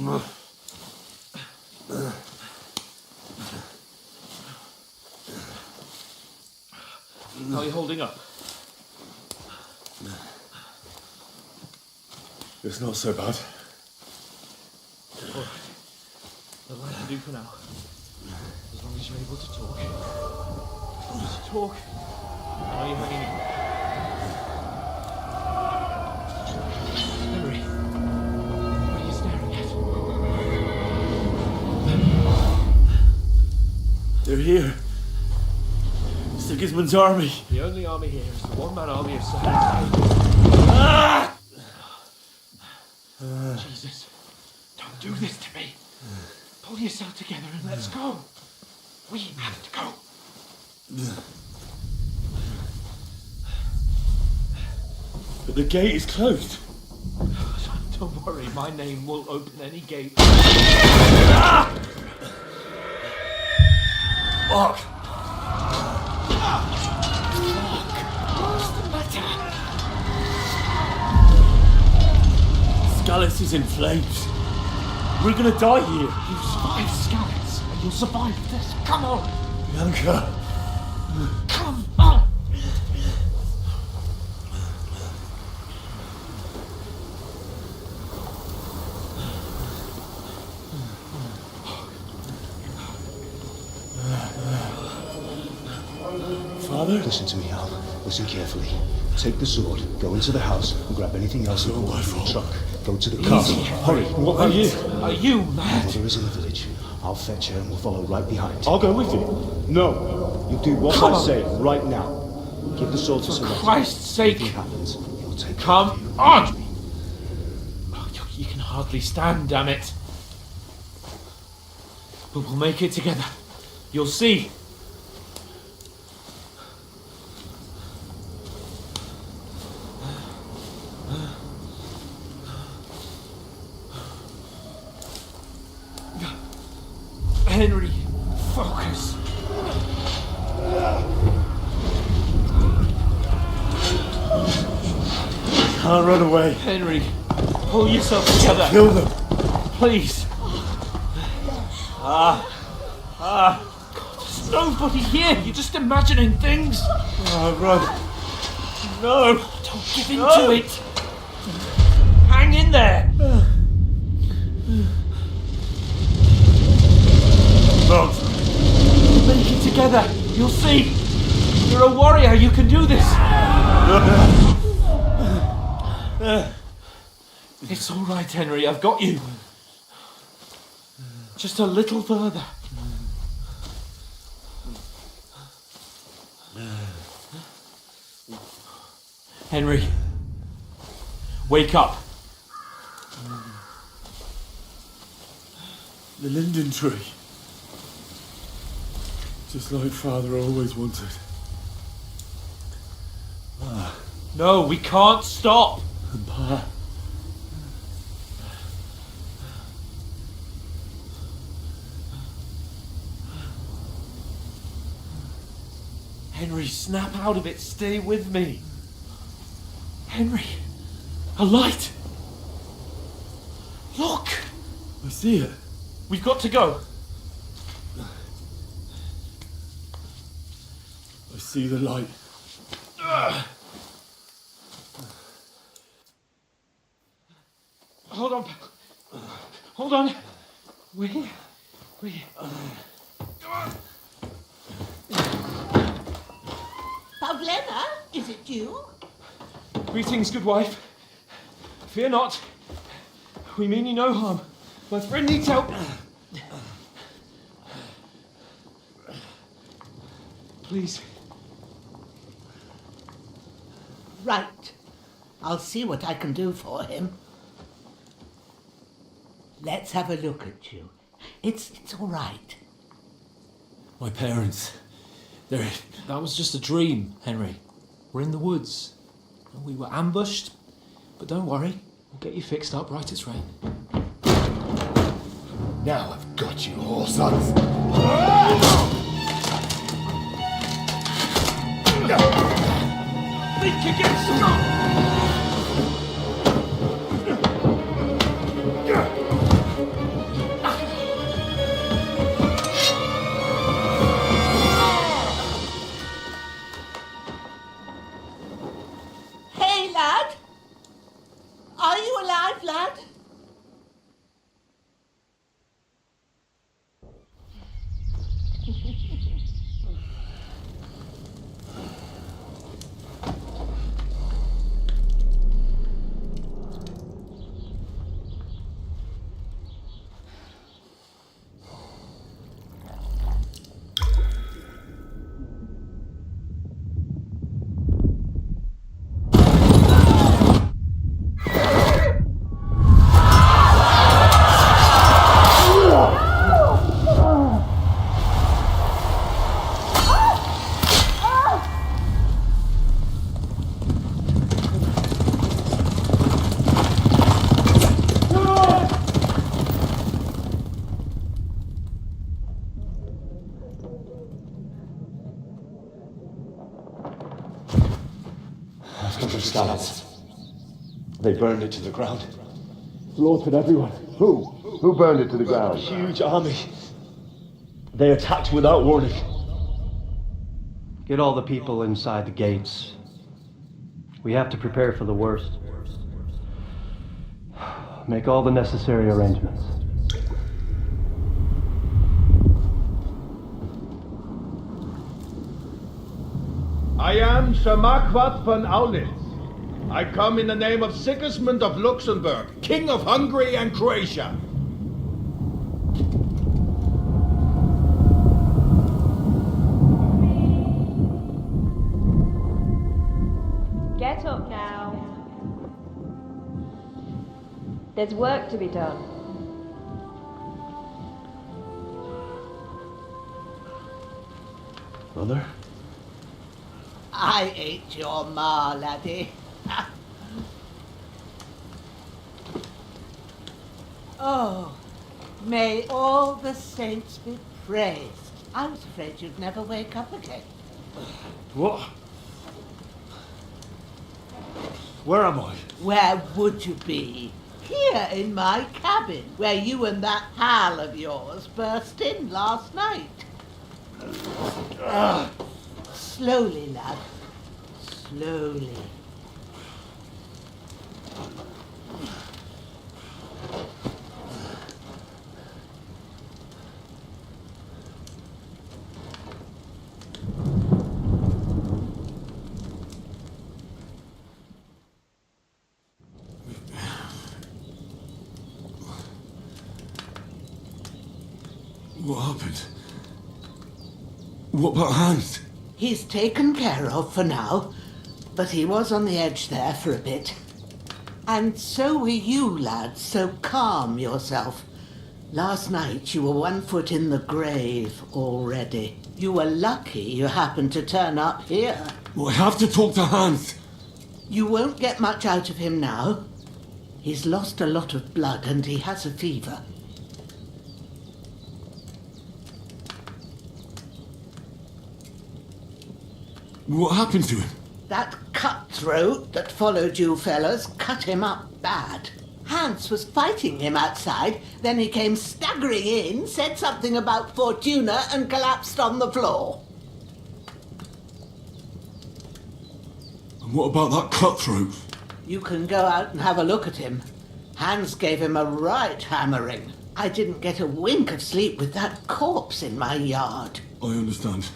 How are you holding up? It's not so bad. All right. That'll have to do for now. As long as you're able to talk. Just talk. How are you hanging in? Henry, what are you staring at? They're here. Sigismund's army. The only army here is the one-man army of Sir Jesus, don't do this to me. Pull yourself together and let's go. We have to go. But the gate is closed. Don't worry, my name will open any gate. Fuck! What's the matter? Scallis is in flames. We're gonna die here. You survived Scallis, and you'll survive this. Come on! Bianca. Come on! Father? Listen to me, Al. Listen carefully. Take the sword, go into the house, and grab anything else in the truck. Go to the castle. Hurry. What are you? Are you My mad? mother is in the village. I'll fetch her and we'll follow right behind. I'll go with you. No. You do what Come I on. say right now. Give the sword to For Sir Christ's sake! If it happens, he'll take Come on! Oh, you can hardly stand, damn it. But we'll make it together. You'll see. Henry, focus. Can't run away. Henry, pull yourself together. Kill them. Please. God, there's nobody here. You're just imagining things. Run. No. Don't give in to it. Hang in there. No. Make it together. You'll see. You're a warrior. You can do this. It's all right, Henry. I've got you. Just a little further. Henry, wake up. The linden tree. Just like Father always wanted. No, we can't stop. Pa. Henry, snap out of it. Stay with me. Henry, a light. Look. I see it. We've got to go. I see the light. Hold on. Hold on. We're here. Pavlena, is it you? Greetings, good wife. Fear not. We mean you no harm. My friend needs help. Please. Right. I'll see what I can do for him. Let's have a look at you. It's all right. My parents. They're. That was just a dream, Henry. We're in the woods. And we were ambushed. But don't worry, we'll get you fixed up right as rain. Now I've got you, whore sons. Think against Are you alive, lad? Scallops. They burned it to the ground. Slaughtered everyone. Who? Who burned it to the ground? A huge army. They attacked without warning. Get all the people inside the gates. We have to prepare for the worst. Make all the necessary arrangements. I am Sir Marquardt von Aulitz. I come in the name of Sigismund of Luxembourg, King of Hungary and Croatia. Get up now. There's work to be done. Mother? I ain't your ma, laddie. Oh, may all the saints be praised. I was afraid you'd never wake up again. What? Where am I? Where would you be? Here in my cabin, where you and that pal of yours burst in last night. Slowly, lad. Slowly. What happened? What about Hans? He's taken care of for now, but he was on the edge there for a bit. And so were you, lad, so calm yourself. Last night you were 1 foot in the grave already. You were lucky you happened to turn up here. Well, I have to talk to Hans. You won't get much out of him now. He's lost a lot of blood and he has a fever. What happened to him? That cutthroat that followed you fellas cut him up bad. Hans was fighting him outside, then he came staggering in, said something about Fortuna and collapsed on the floor. And what about that cutthroat? You can go out and have a look at him. Hans gave him a right hammering. I didn't get a wink of sleep with that corpse in my yard. I understand.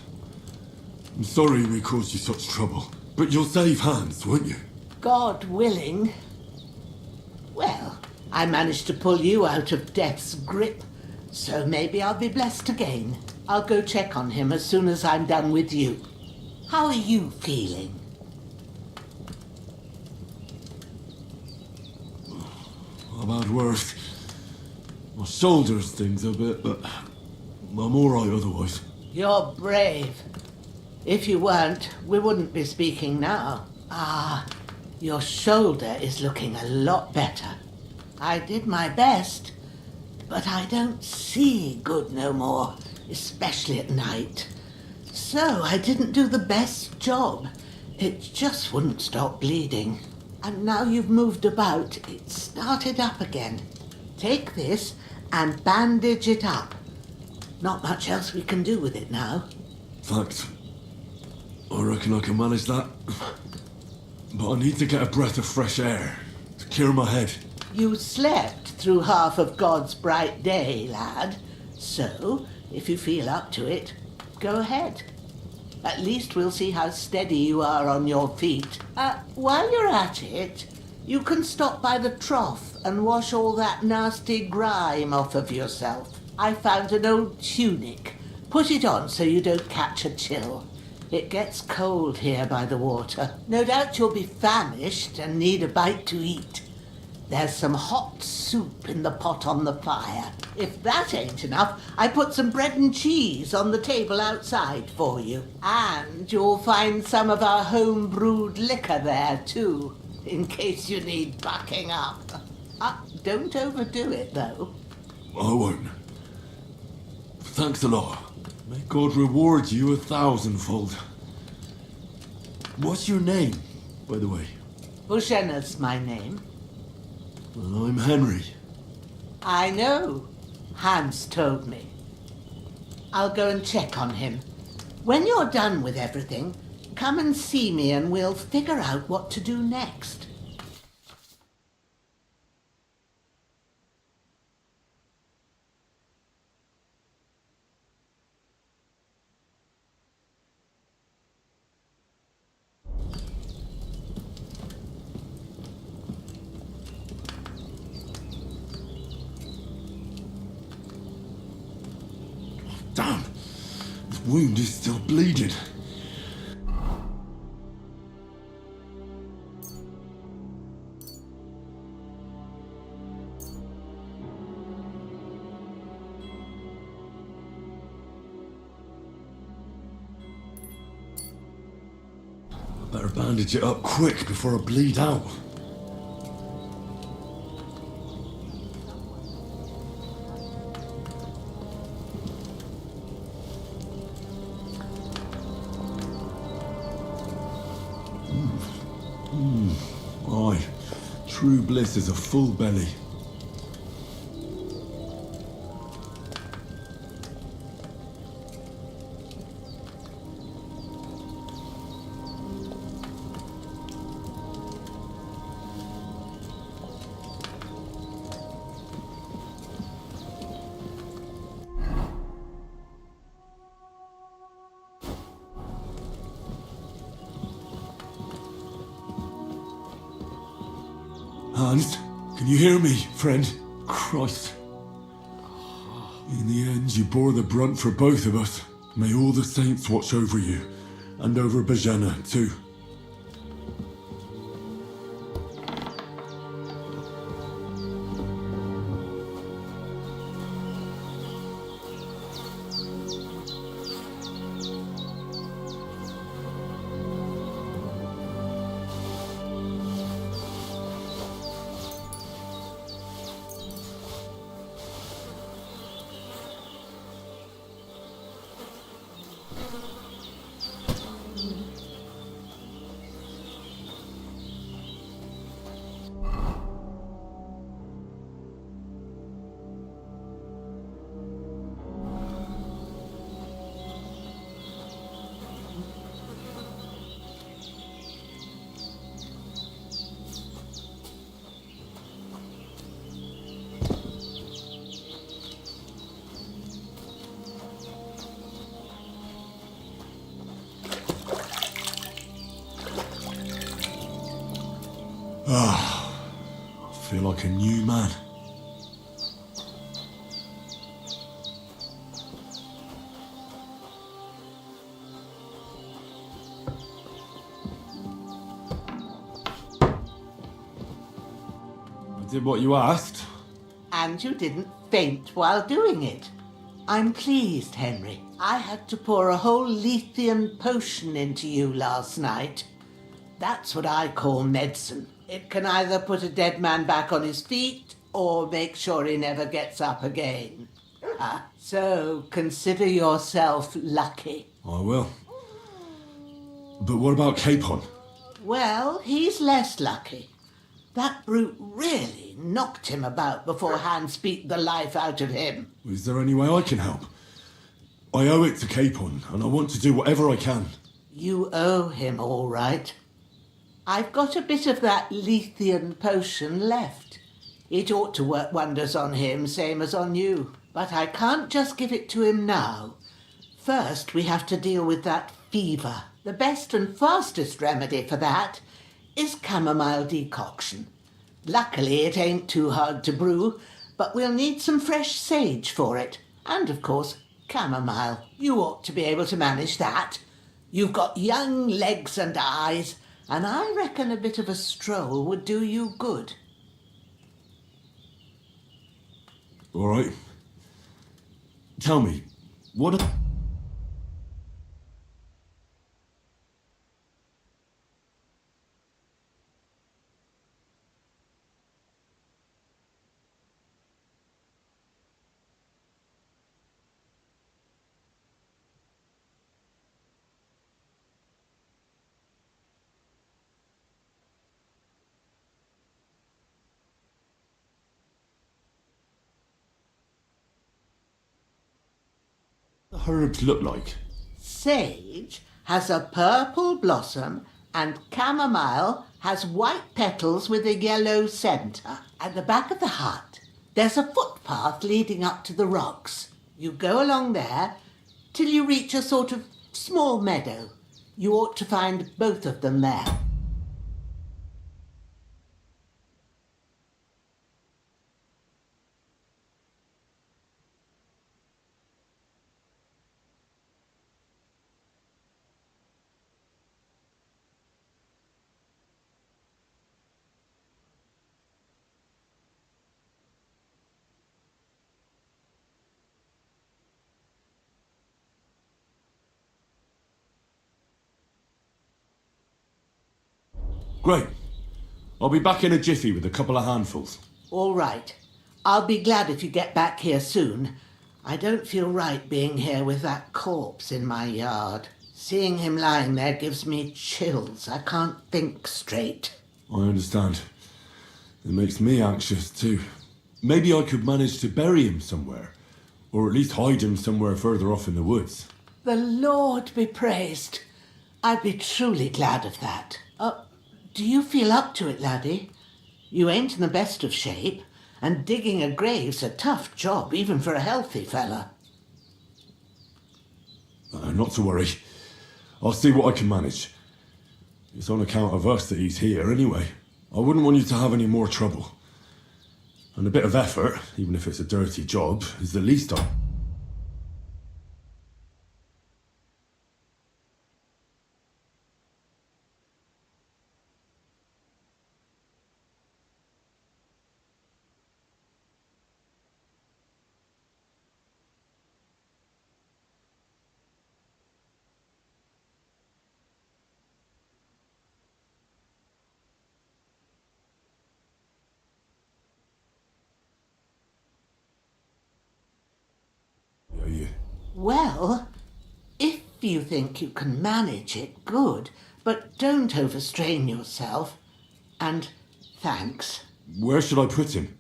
I'm sorry we caused you such trouble. But you'll save Hans, won't you? God willing. Well, I managed to pull you out of death's grip, so maybe I'll be blessed again. I'll go check on him as soon as I'm done with you. How are you feeling? I've had worse. My shoulder stings a bit, but I'm alright otherwise. You're brave. If you weren't, we wouldn't be speaking now. Ah, your shoulder is looking a lot better. I did my best, but I don't see good no more, especially at night. So I didn't do the best job. It just wouldn't stop bleeding. And now you've moved about, it started up again. Take this and bandage it up. Not much else we can do with it now. Thanks. I reckon I can manage that. But I need to get a breath of fresh air to clear my head. You slept through half of God's bright day, lad. So, if you feel up to it, go ahead. At least we'll see how steady you are on your feet. While you're at it, you can stop by the trough and wash all that nasty grime off of yourself. I found an old tunic. Put it on so you don't catch a chill. It gets cold here by the water. No doubt you'll be famished and need a bite to eat. There's some hot soup in the pot on the fire. If that ain't enough, I put some bread and cheese on the table outside for you. And you'll find some of our home-brewed liquor there, too, in case you need bucking up. Don't overdo it, though. I won't. Thanks a lot. May God reward you 1,000-fold. What's your name, by the way? Bushenna's my name. Well, I'm Henry. I know. Hans told me. I'll go and check on him. When you're done with everything, come and see me and we'll figure out what to do next. Damn! The wound is still bleeding. I better bandage it up quick before I bleed out. Aye, true bliss is a full belly. Hans, can you hear me, friend? Christ. In the end, you bore the brunt for both of us. May all the saints watch over you, and over Bajana, too. Ah, I feel like a new man. I did what you asked. And you didn't faint while doing it. I'm pleased, Henry. I had to pour a whole Lethean potion into you last night. That's what I call medicine. It can either put a dead man back on his feet or make sure he never gets up again. So consider yourself lucky. I will. But what about Capon? Well, he's less lucky. That brute really knocked him about before Hans beat the life out of him. Is there any way I can help? I owe it to Capon, and I want to do whatever I can. You owe him, all right. I've got a bit of that Lethean potion left. It ought to work wonders on him, same as on you. But I can't just give it to him now. First, we have to deal with that fever. The best and fastest remedy for that is chamomile decoction. Luckily, it ain't too hard to brew, but we'll need some fresh sage for it. And, of course, chamomile. You ought to be able to manage that. You've got young legs and eyes, and I reckon a bit of a stroll would do you good. All right. Tell me, what... the herbs look like? Sage has a purple blossom and chamomile has white petals with a yellow centre. At the back of the hut, there's a footpath leading up to the rocks. You go along there till you reach a sort of small meadow. You ought to find both of them there. Great. I'll be back in a jiffy with a couple of handfuls. All right. I'll be glad if you get back here soon. I don't feel right being here with that corpse in my yard. Seeing him lying there gives me chills. I can't think straight. I understand. It makes me anxious too. Maybe I could manage to bury him somewhere. Or at least hide him somewhere further off in the woods. The Lord be praised. I'd be truly glad of that. Do you feel up to it, laddie? You ain't in the best of shape, and digging a grave's a tough job, even for a healthy fella. Not to worry. I'll see what I can manage. It's on account of us that he's here anyway. I wouldn't want you to have any more trouble. And a bit of effort, even if it's a dirty job, is the least I... Well, if you think you can manage it, good, but don't overstrain yourself. And thanks. Where should I put him?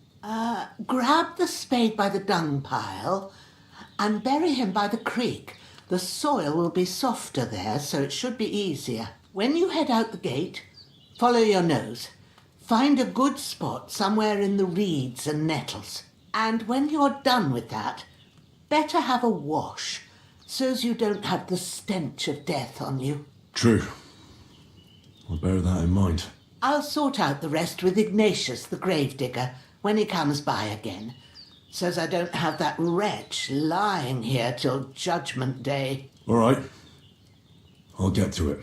Grab the spade by the dung pile and bury him by the creek. The soil will be softer there, so it should be easier. When you head out the gate, follow your nose. Find a good spot somewhere in the reeds and nettles. And when you're done with that, better have a wash, so's you don't have the stench of death on you. True. I'll bear that in mind. I'll sort out the rest with Ignatius, the gravedigger, when he comes by again, so's I don't have that wretch lying here till Judgment Day. All right. I'll get to it.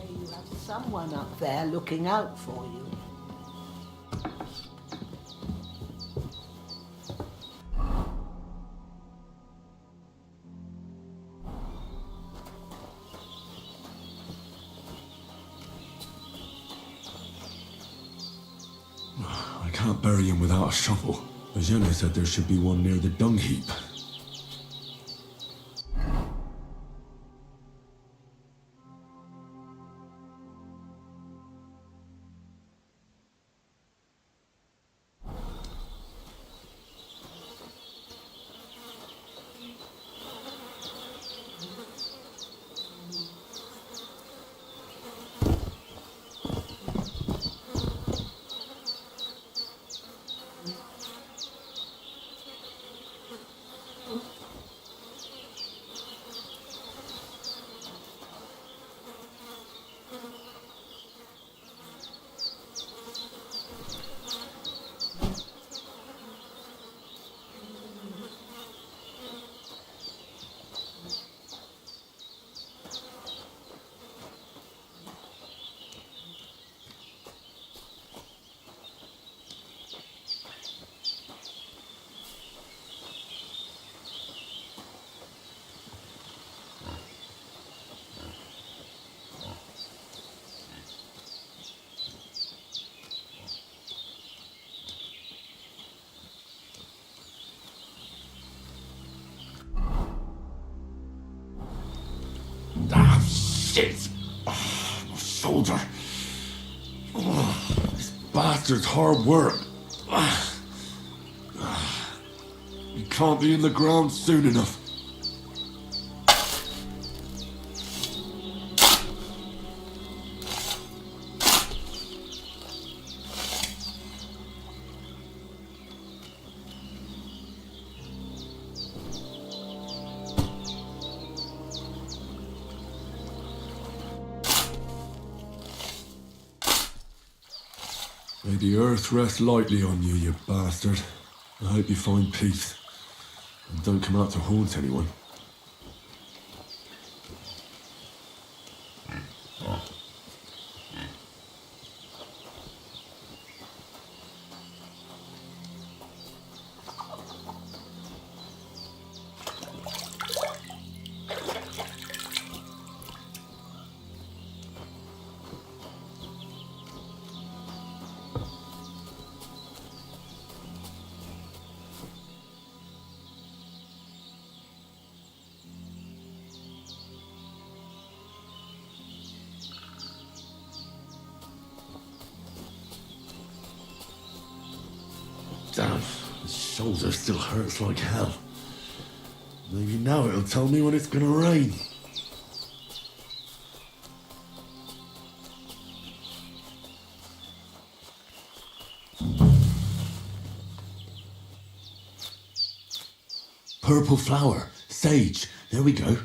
You have someone up there looking out for you. I can't bury him without a shovel. Eugenia said there should be one near the dung heap. shoulder. This bastard's hard work. You can't be in the ground soon enough. May the earth rest lightly on you, you bastard. I hope you find peace. And don't come out to haunt anyone. Damn, the shoulder still hurts like hell. Maybe now it'll tell me when it's gonna rain. Purple flower, sage, there we go.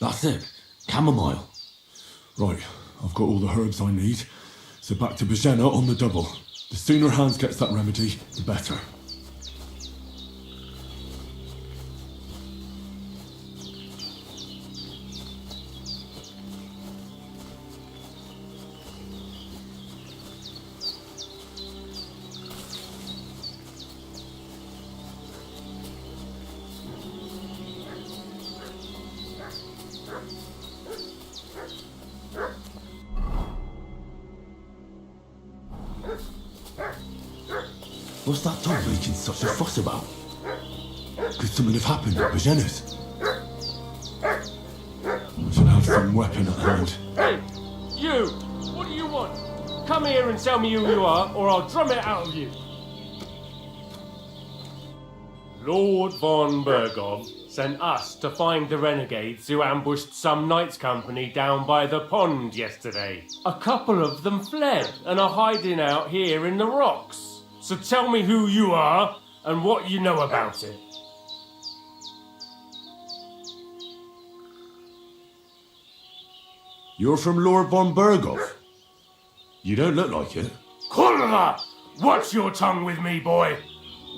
That's it. Chamomile. Right, I've got all the herbs I need. So back to Bajena on the double. The sooner Hans gets that remedy, the better. What's that dog making such a fuss about? Could something have happened at Bajena's? I should have some weapon at hand. Hey, you! What do you want? Come here and tell me who you are, or I'll drum it out of you. Lord von Bergov sent us to find the renegades who ambushed some knights' company down by the pond yesterday. A couple of them fled and are hiding out here in the rocks. So tell me who you are and what you know about it. You're from Lord von Bergov? You don't look like it. Kurva! Watch your tongue with me, boy!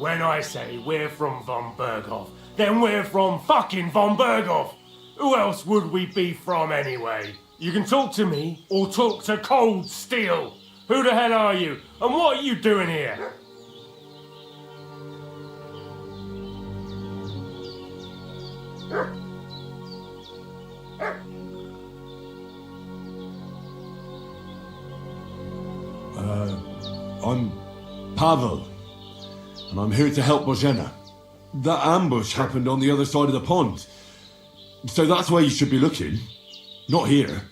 When I say we're from von Bergov, then we're from fucking von Bergov! Who else would we be from anyway? You can talk to me or talk to cold steel! Who the hell are you? And what are you doing here? I'm Pavel, and I'm here to help Bojena. That ambush happened on the other side of the pond, so that's where you should be looking, not here.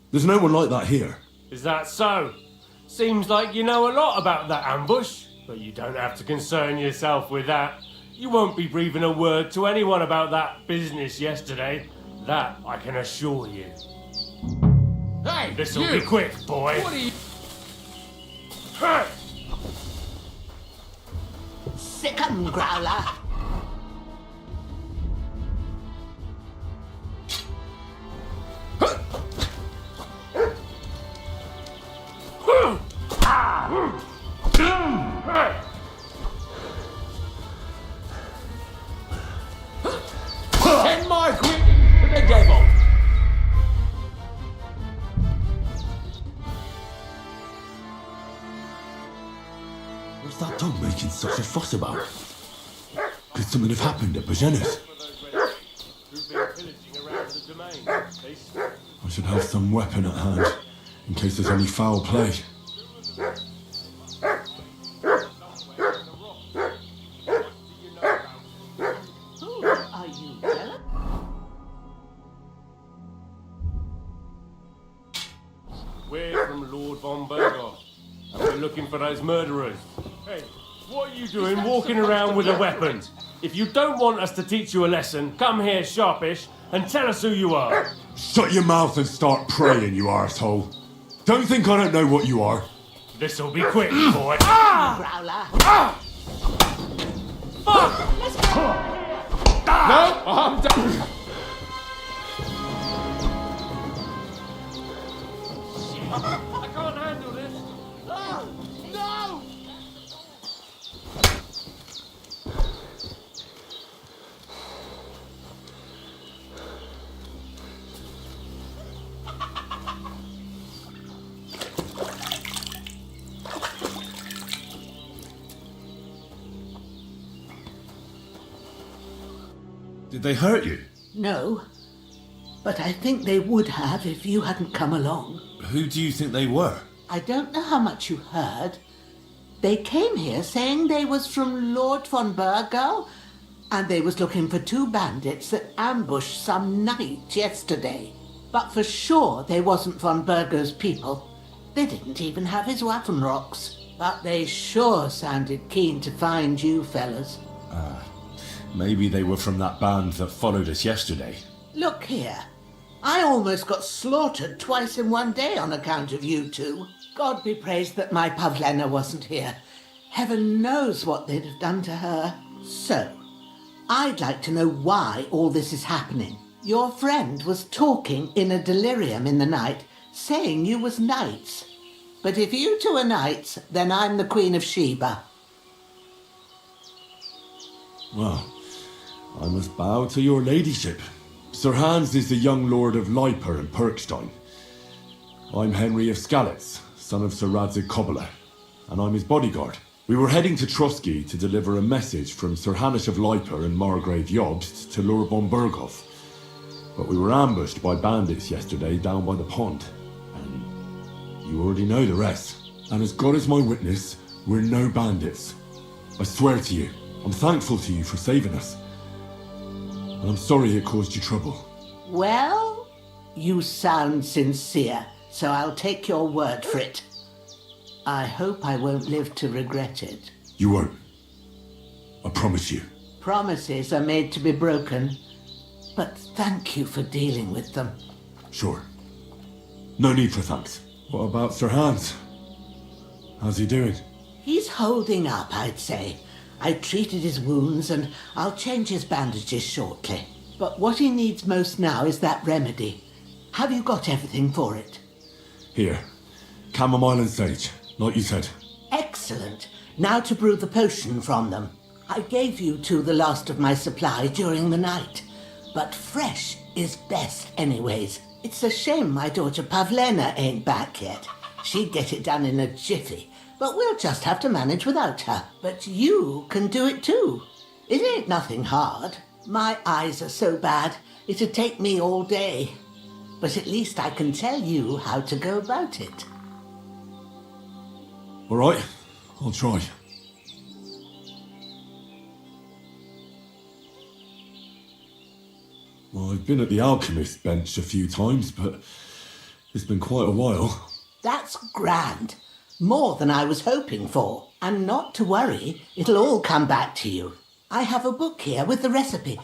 There's no one like that here. Is that so? Seems like you know a lot about that ambush, but you don't have to concern yourself with that. You won't be breathing a word to anyone about that business yesterday. That I can assure you. Hey, This'll you! be quick, boy. What are you... Hey! Sick 'em, Growler. What's that dog making such a fuss about? Could something have happened at Bajena's? I should have some weapon at hand, in case there's any foul play. Who are you, fella? We're from Lord von Bergoff, and we're looking for those murderers. Hey, what are you doing walking around with a weapon? If you don't want us to teach you a lesson, come here sharpish and tell us who you are. Shut your mouth and start praying, you arsehole. Don't think I don't know what you are. This'll be quick, boy. Growler. Fuck! Let's go. No, I'm done. I can't handle this. No! Did they hurt you? No, but I think they would have if you hadn't come along. Who do you think they were? I don't know how much you heard. They came here saying they was from Lord von Burgo, and they was looking for 2 bandits that ambushed some knight yesterday. But for sure they wasn't von Burgo's people. They didn't even have his Waffenrocks. But they sure sounded keen to find you fellas. Maybe they were from that band that followed us yesterday. Look here. I almost got slaughtered twice in one day on account of you two. God be praised that my Pavlena wasn't here. Heaven knows what they'd have done to her. So, I'd like to know why all this is happening. Your friend was talking in a delirium in the night, saying you was knights. But if you two are knights, then I'm the Queen of Sheba. Well, I must bow to your ladyship. Sir Hans is the young lord of Leiper and Perkstein. I'm Henry of Skalitz, son of Sir Radzig Kobyla, and I'm his bodyguard. We were heading to Trotsky to deliver a message from Sir Hanish of Leiper and Margrave Jobst to Lord von Bergoff. But we were ambushed by bandits yesterday down by the pond, and you already know the rest. And as God is my witness, we're no bandits. I swear to you, I'm thankful to you for saving us. And I'm sorry it caused you trouble. Well, you sound sincere, so I'll take your word for it. I hope I won't live to regret it. You won't. I promise you. Promises are made to be broken, but thank you for dealing with them. Sure. No need for thanks. What about Sir Hans? How's he doing? He's holding up, I'd say. I treated his wounds and I'll change his bandages shortly. But what he needs most now is that remedy. Have you got everything for it? Here. Chamomile and sage, like you said. Excellent. Now to brew the potion from them. I gave you two the last of my supply during the night. But fresh is best anyways. It's a shame my daughter Pavlena ain't back yet. She'd get it done in a jiffy. But we'll just have to manage without her. But you can do it too. It ain't nothing hard. My eyes are so bad, it'd take me all day. But at least I can tell you how to go about it. All right, I'll try. Well, I've been at the alchemist bench a few times, but it's been quite a while. That's grand. More than I was hoping for. And not to worry, it'll all come back to you. I have a book here with the recipe,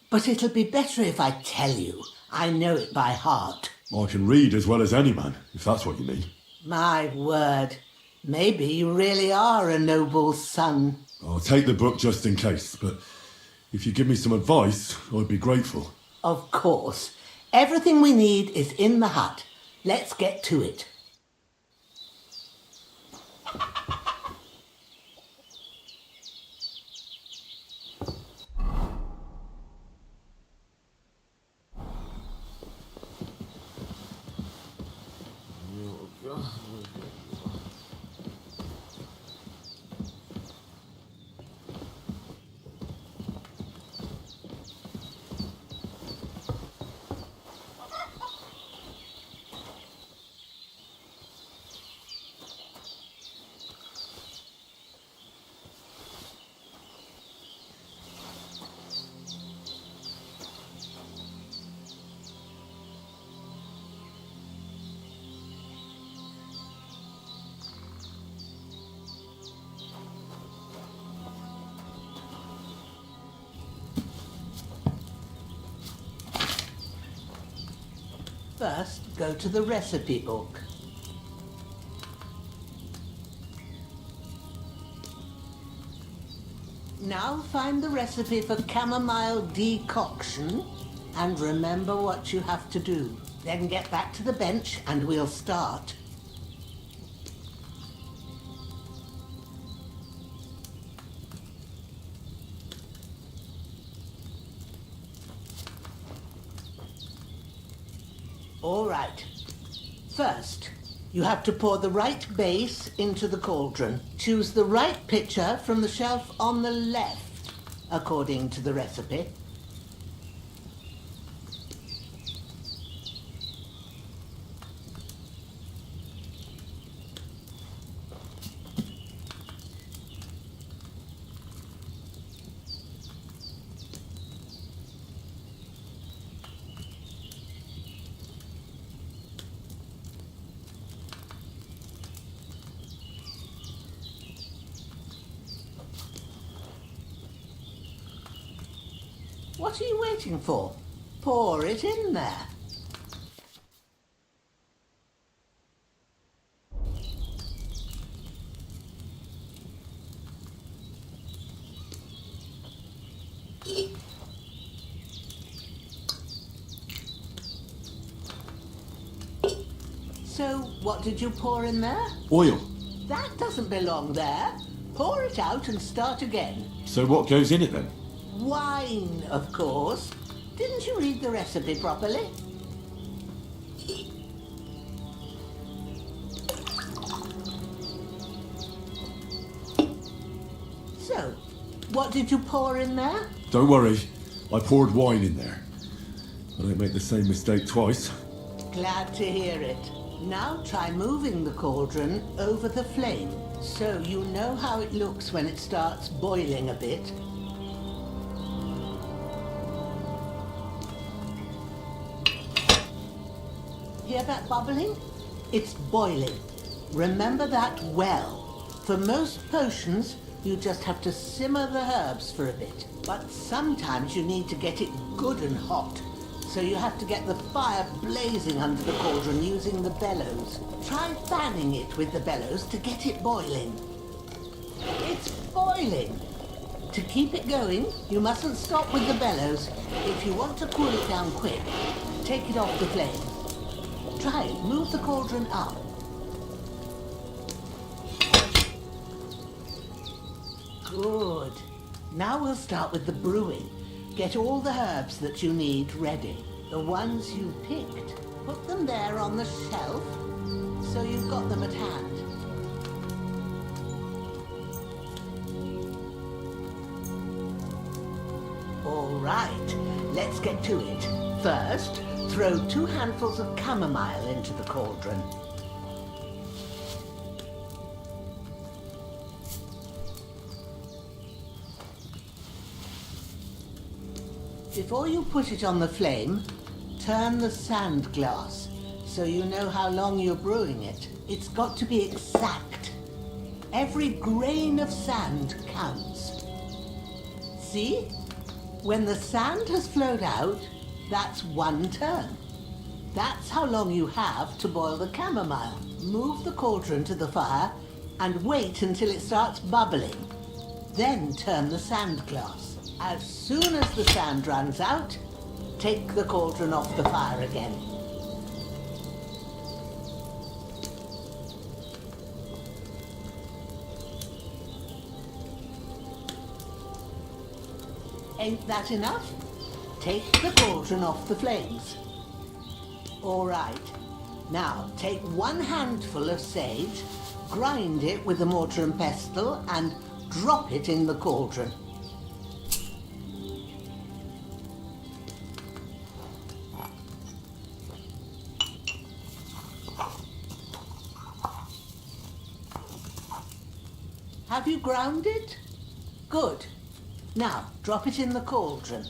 but it'll be better if I tell you. I know it by heart. I can read as well as any man, if that's what you mean. My word. Maybe you really are a noble son. I'll take the book just in case, but if you give me some advice, I'd be grateful. Of course. Everything we need is in the hut. Let's get to it. First, go to the recipe book. Now find the recipe for chamomile decoction and remember what you have to do. Then get back to the bench and we'll start. All right. First, you have to pour the right base into the cauldron. Choose the right pitcher from the shelf on the left, according to the recipe. What are you waiting for? Pour it in there. So, what did you pour in there? Oil. That doesn't belong there. Pour it out and start again. So what goes in it then? Wine, of course. Didn't you read the recipe properly? So, what did you pour in there? Don't worry, I poured wine in there. I don't make the same mistake twice. Glad to hear it. Now try moving the cauldron over the flame, so you know how it looks when it starts boiling a bit. Hear that bubbling? It's boiling. Remember that well. For most potions, you just have to simmer the herbs for a bit. But sometimes you need to get it good and hot. So you have to get the fire blazing under the cauldron using the bellows. Try fanning it with the bellows to get it boiling. It's boiling. To keep it going, you mustn't stop with the bellows. If you want to cool it down quick, take it off the flame. Try it. Move the cauldron up. Good. Now we'll start with the brewing. Get all the herbs that you need ready. The ones you picked. Put them there on the shelf, so you've got them at hand. All right, let's get to it. First, throw 2 handfuls of chamomile into the cauldron. Before you put it on the flame, turn the sand glass so you know how long you're brewing it. It's got to be exact. Every grain of sand counts. See? When the sand has flowed out, that's 1 turn. That's how long you have to boil the chamomile. Move the cauldron to the fire and wait until it starts bubbling. Then turn the sand glass. As soon as the sand runs out, take the cauldron off the fire again. Ain't that enough? Take the cauldron off the flames. All right. Now, take 1 handful of sage, grind it with a mortar and pestle, and drop it in the cauldron. Have you ground it? Good. Now, drop it in the cauldron.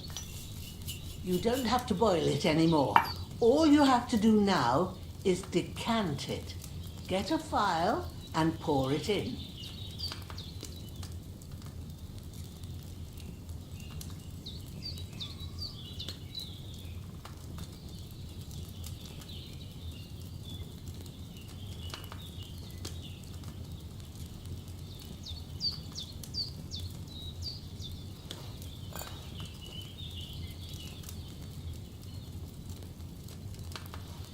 You don't have to boil it anymore. All you have to do now is decant it. Get a phial and pour it in.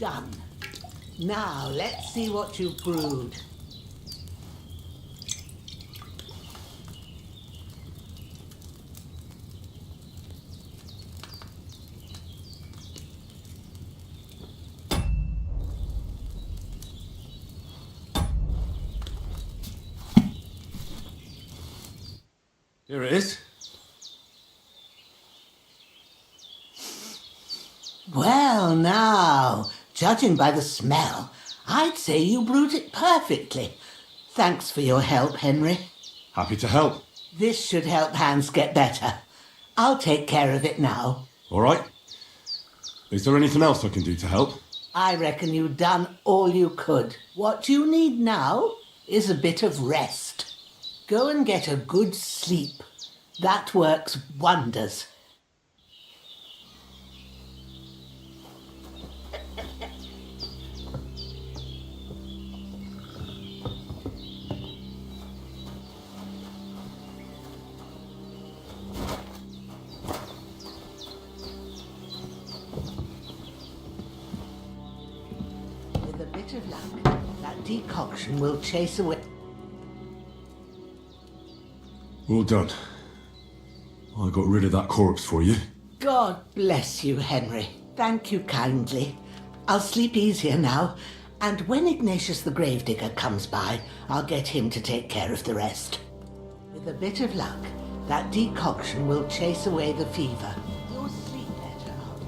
done. Now, let's see what you've brewed. Here it is. Well, now, judging by the smell, I'd say you brewed it perfectly. Thanks for your help, Henry. Happy to help. This should help Hans get better. I'll take care of it now. All right. Is there anything else I can do to help? I reckon you've done all you could. What you need now is a bit of rest. Go and get a good sleep. That works wonders. With a bit of luck, that decoction will chase away. Well done. I got rid of that corpse for you. God bless you, Henry. Thank you kindly. I'll sleep easier now, and when Ignatius the Gravedigger comes by, I'll get him to take care of the rest. With a bit of luck, that decoction will chase away the fever. You'll sleep better after.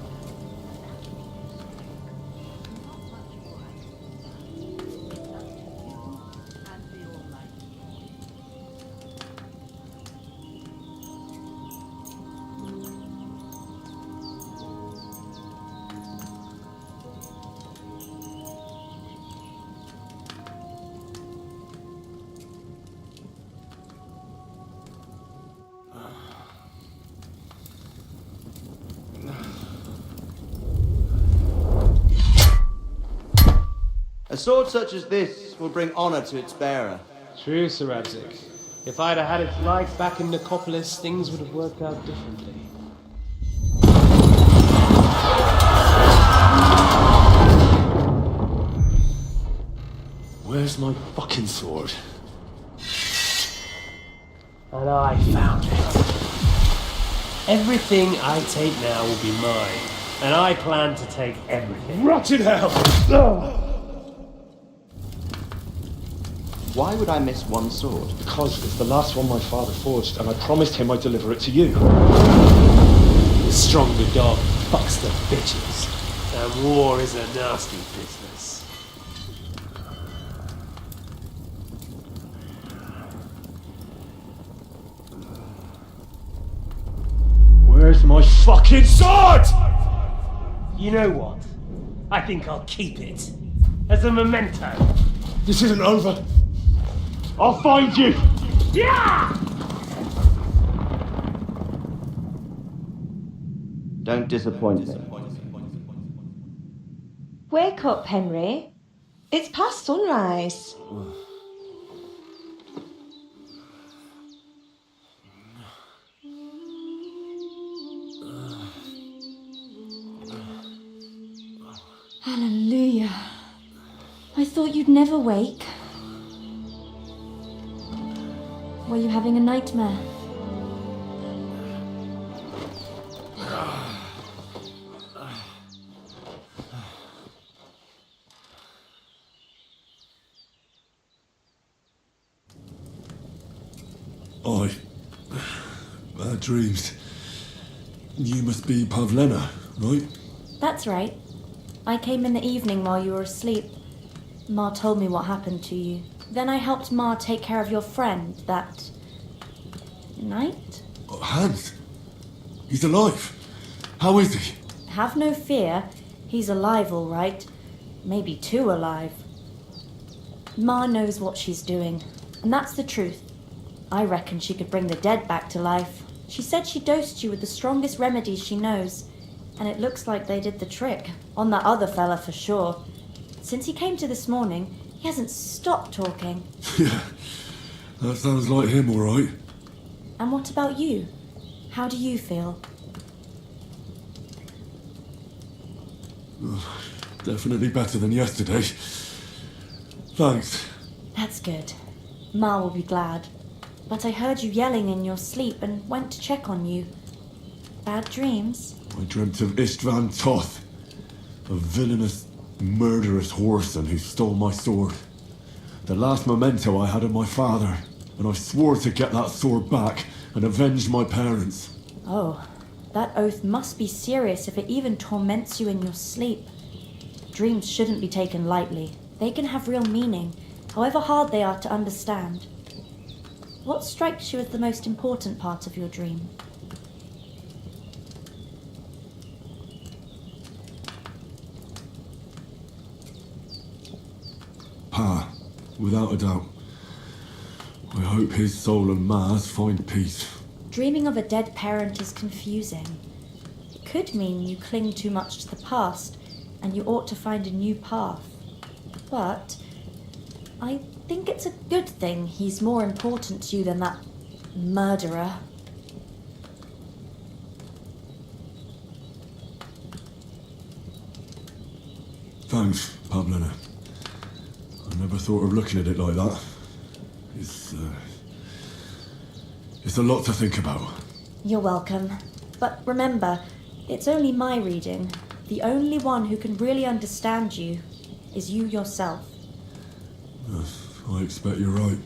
A sword such as this will bring honour to its bearer. True, Sir Abzic. If I'd have had its life back in Nicopolis, things would have worked out differently. Where's my fucking sword? And I found it. Everything I take now will be mine, and I plan to take everything. Rotted hell! Why would I miss one sword? Because it's the last one my father forged, and I promised him I'd deliver it to you. The stronger dog fucks the bitches, and war is a nasty business. Where's my fucking sword? You know what? I think I'll keep it. As a memento. This isn't over. I'll find you! Yeah! Don't disappoint me. Wake up, Henry. It's past sunrise. Hallelujah. I thought you'd never wake. Were you having a nightmare? Bad dreams. You must be Pavlena, right? That's right. I came in the evening while you were asleep. Ma told me what happened to you. Then I helped Ma take care of your friend that night. Hans? He's alive. How is he? Have no fear. He's alive, all right. Maybe too alive. Ma knows what she's doing, and that's the truth. I reckon she could bring the dead back to life. She said she dosed you with the strongest remedies she knows, and it looks like they did the trick. On that other fella for sure. Since he came to this morning, he hasn't stopped talking. Yeah, that sounds like him, all right. And what about you? How do you feel? Definitely better than yesterday. Thanks. That's good. Ma will be glad. But I heard you yelling in your sleep and went to check on you. Bad dreams? I dreamt of Istvan Toth, a villainous, murderous whoreson who stole my sword. The last memento I had of my father, and I swore to get that sword back and avenge my parents. Oh, that oath must be serious if it even torments you in your sleep. Dreams shouldn't be taken lightly. They can have real meaning, however hard they are to understand. What strikes you as the most important part of your dream? Pa, without a doubt. I hope his soul and Ma's find peace. Dreaming of a dead parent is confusing. It could mean you cling too much to the past and you ought to find a new path. But I think it's a good thing he's more important to you than that murderer. Thanks, Pavlina. I never thought of looking at it like that. It's a lot to think about. You're welcome. But remember, it's only my reading. The only one who can really understand you is you yourself. I expect you're right.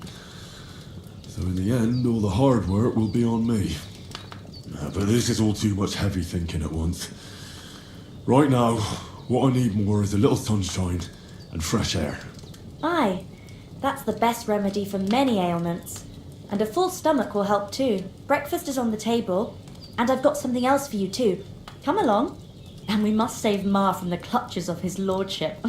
So in the end, all the hard work will be on me. But this is all too much heavy thinking at once. Right now, what I need more is a little sunshine and fresh air. Aye, that's the best remedy for many ailments. And a full stomach will help too. Breakfast is on the table, and I've got something else for you too. Come along. And we must save Ma from the clutches of his lordship.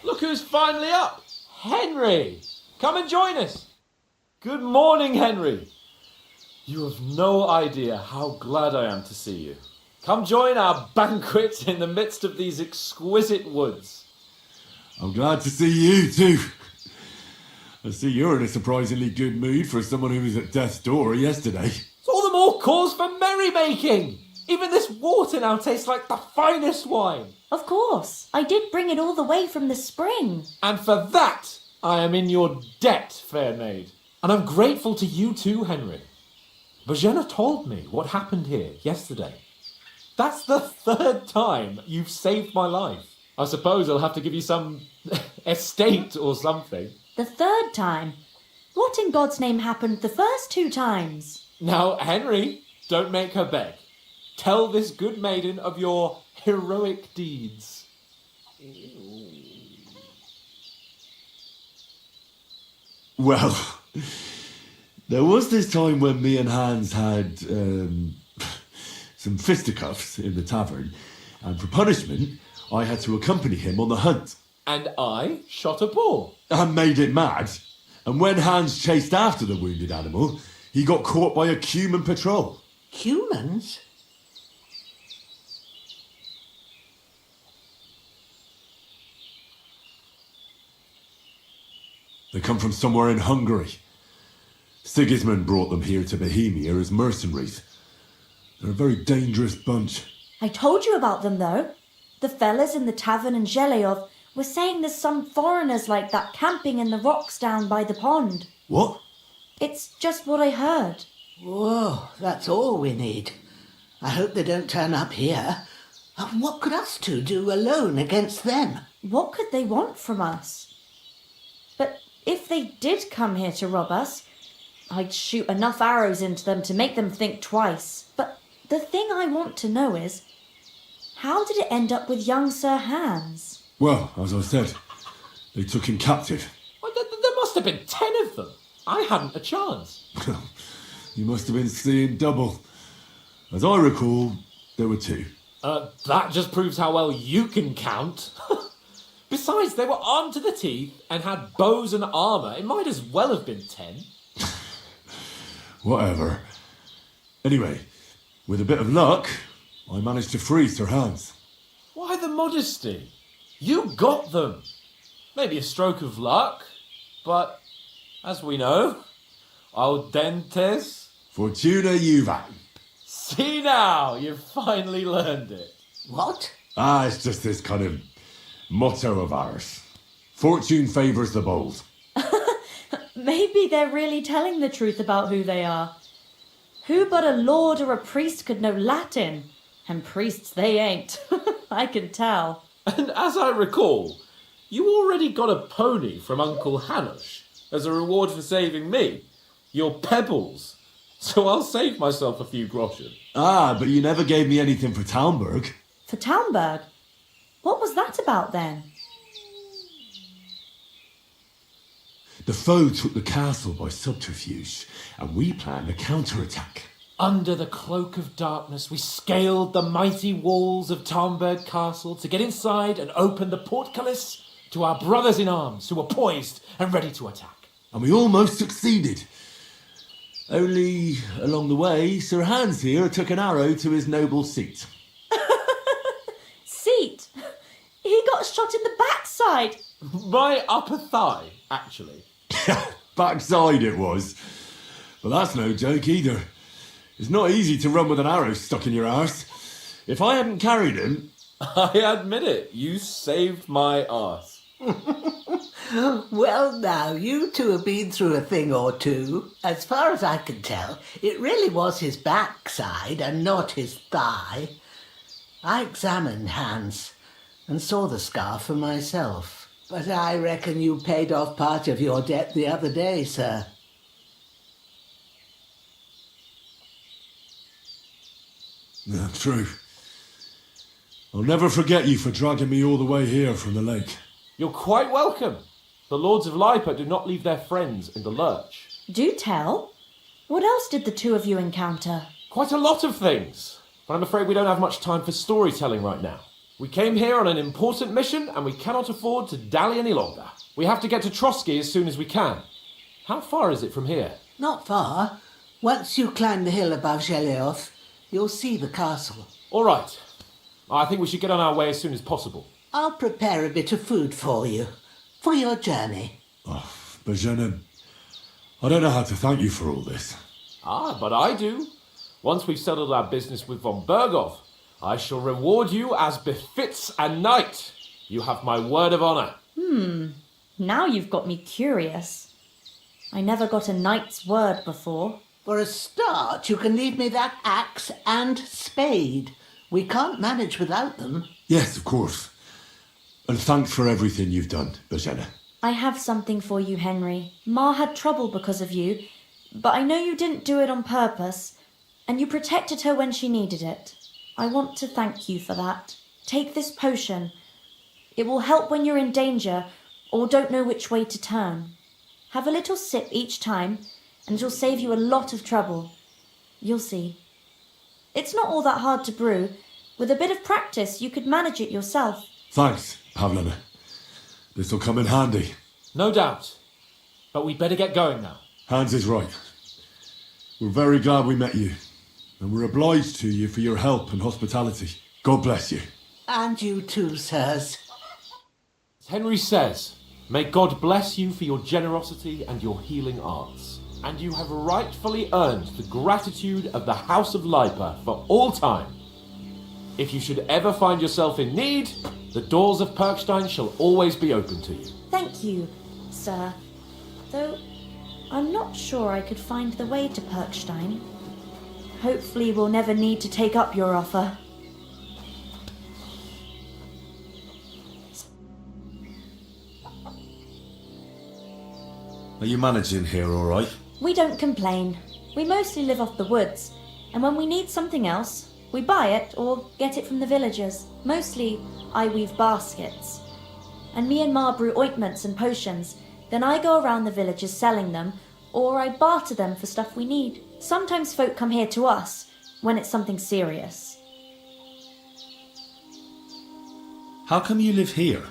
Look who's finally up! Henry! Come and join us! Good morning, Henry! You have no idea how glad I am to see you. Come join our banquet in the midst of these exquisite woods. I'm glad to see you too. I see you're in a surprisingly good mood for someone who was at death's door yesterday. It's all the more cause for merrymaking! Even this water now tastes like the finest wine. Of course. I did bring it all the way from the spring. And for that, I am in your debt, fair maid. And I'm grateful to you too, Henry. Virginia told me what happened here yesterday. That's the third time you've saved my life. I suppose I'll have to give you some estate or something. The third time? What in God's name happened the first 2 times? Now, Henry, don't make her beg. Tell this good maiden of your heroic deeds. Well, there was this time when me and Hans had some fisticuffs in the tavern, and for punishment, I had to accompany him on the hunt. And I shot a bull. And made it mad. And when Hans chased after the wounded animal, he got caught by a human patrol. Humans? They come from somewhere in Hungary. Sigismund brought them here to Bohemia as mercenaries. They're a very dangerous bunch. I told you about them, though. The fellas in the tavern in Zheleov were saying there's some foreigners like that camping in the rocks down by the pond. What? It's just what I heard. Whoa, that's all we need. I hope they don't turn up here. And what could us two do alone against them? What could they want from us? But if they did come here to rob us, I'd shoot enough arrows into them to make them think twice. But the thing I want to know is, how did it end up with young Sir Hans? Well, as I said, they took him captive. Well, there must have been 10 of them. I hadn't a chance. You must have been seeing double. As I recall, there were 2. That just proves how well you can count. Besides, they were armed to the teeth and had bows and armour. It might as well have been 10. Whatever. Anyway, with a bit of luck, I managed to free Sir Hans. Why the modesty? You got them. Maybe a stroke of luck, but as we know, audentes. Fortuna juvat. See now, you've finally learned it. What? It's just this kind of motto of ours. Fortune favours the bold. Maybe they're really telling the truth about who they are. Who but a lord or a priest could know Latin? And priests they ain't. I can tell. And as I recall, you already got a pony from Uncle Hanush as a reward for saving me. Your pebbles. So I'll save myself a few groschen. But you never gave me anything for Talmberg. For Talmberg? What was that about then? The foe took the castle by subterfuge, and we planned a counterattack. Under the cloak of darkness, we scaled the mighty walls of Talmberg Castle to get inside and open the portcullis to our brothers in arms who were poised and ready to attack. And we almost succeeded. Only, along the way, Sir Hans here took an arrow to his noble seat. Seat? He got shot in the backside. My upper thigh, actually. Backside it was. But that's no joke either. It's not easy to run with an arrow stuck in your arse. If I hadn't carried him... I admit it, you saved my arse. Well, now, you two have been through a thing or two. As far as I can tell, it really was his backside and not his thigh. I examined Hans and saw the scar for myself. But I reckon you paid off part of your debt the other day, sir. Yeah, true. I'll never forget you for dragging me all the way here from the lake. You're quite welcome. The Lords of Lipa do not leave their friends in the lurch. Do tell. What else did the two of you encounter? Quite a lot of things. But I'm afraid we don't have much time for storytelling right now. We came here on an important mission and we cannot afford to dally any longer. We have to get to Trotsky as soon as we can. How far is it from here? Not far. Once you climb the hill above Zheleov, you'll see the castle. All right. I think we should get on our way as soon as possible. I'll prepare a bit of food for you, for your journey. But Jenna, I don't know how to thank you for all this. But I do. Once we've settled our business with von Berghoff, I shall reward you as befits a knight. You have my word of honour. Now you've got me curious. I never got a knight's word before. For a start, you can leave me that axe and spade. We can't manage without them. Yes, of course. And thanks for everything you've done, Bajena. I have something for you, Henry. Ma had trouble because of you, but I know you didn't do it on purpose, and you protected her when she needed it. I want to thank you for that. Take this potion. It will help when you're in danger or don't know which way to turn. Have a little sip each time, and it'll save you a lot of trouble. You'll see. It's not all that hard to brew. With a bit of practice, you could manage it yourself. Thanks, Pavlina. This'll come in handy. No doubt. But we'd better get going now. Hans is right. We're very glad we met you. And we're obliged to you for your help and hospitality. God bless you. And you too, sirs. As Henry says, may God bless you for your generosity and your healing arts. and you have rightfully earned the gratitude of the House of Lipa for all time. If you should ever find yourself in need, the doors of Perkstein shall always be open to you. Thank you, sir. Though I'm not sure I could find the way to Perkstein. Hopefully we'll never need to take up your offer. Are you managing here all right? We don't complain. We mostly live off the woods, and when we need something else, we buy it or get it from the villagers. Mostly, I weave baskets. And me and Ma brew ointments and potions. Then I go around the villages selling them, or I barter them for stuff we need. Sometimes folk come here to us, when it's something serious. How come you live here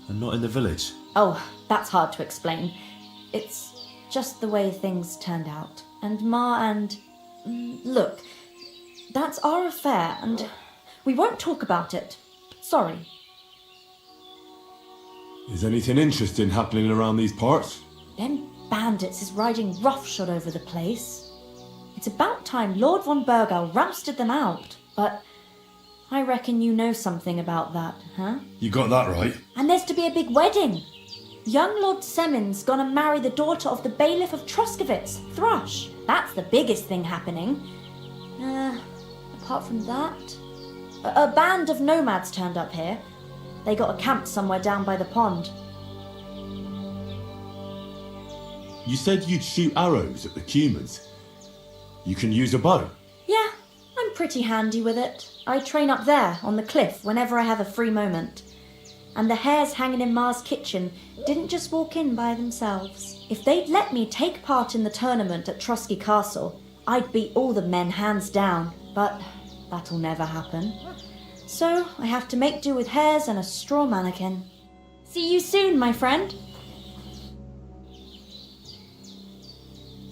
and not in the village? Oh, that's hard to explain. It's just the way things turned out. And Ma and... Look, that's our affair, and we won't talk about it. Sorry. Is anything interesting happening around these parts? Them bandits is riding roughshod over the place. It's about time Lord von Burgau rousted them out, but I reckon you know something about that, huh? You got that right. And there's to be a big wedding. Young Lord Semin's gonna marry the daughter of the bailiff of Troskowitz, Thrush. That's the biggest thing happening. Apart from that, a band of nomads turned up here. They got a camp somewhere down by the pond. You said you'd shoot arrows at the humans. You can use a bow. Yeah, I'm pretty handy with it. I train up there on the cliff whenever I have a free moment. And the hares hanging in Ma's kitchen didn't just walk in by themselves. If they'd let me take part in the tournament at Trotsky Castle, I'd beat all the men hands down, but that'll never happen. So I have to make do with hares and a straw mannequin. See you soon, my friend.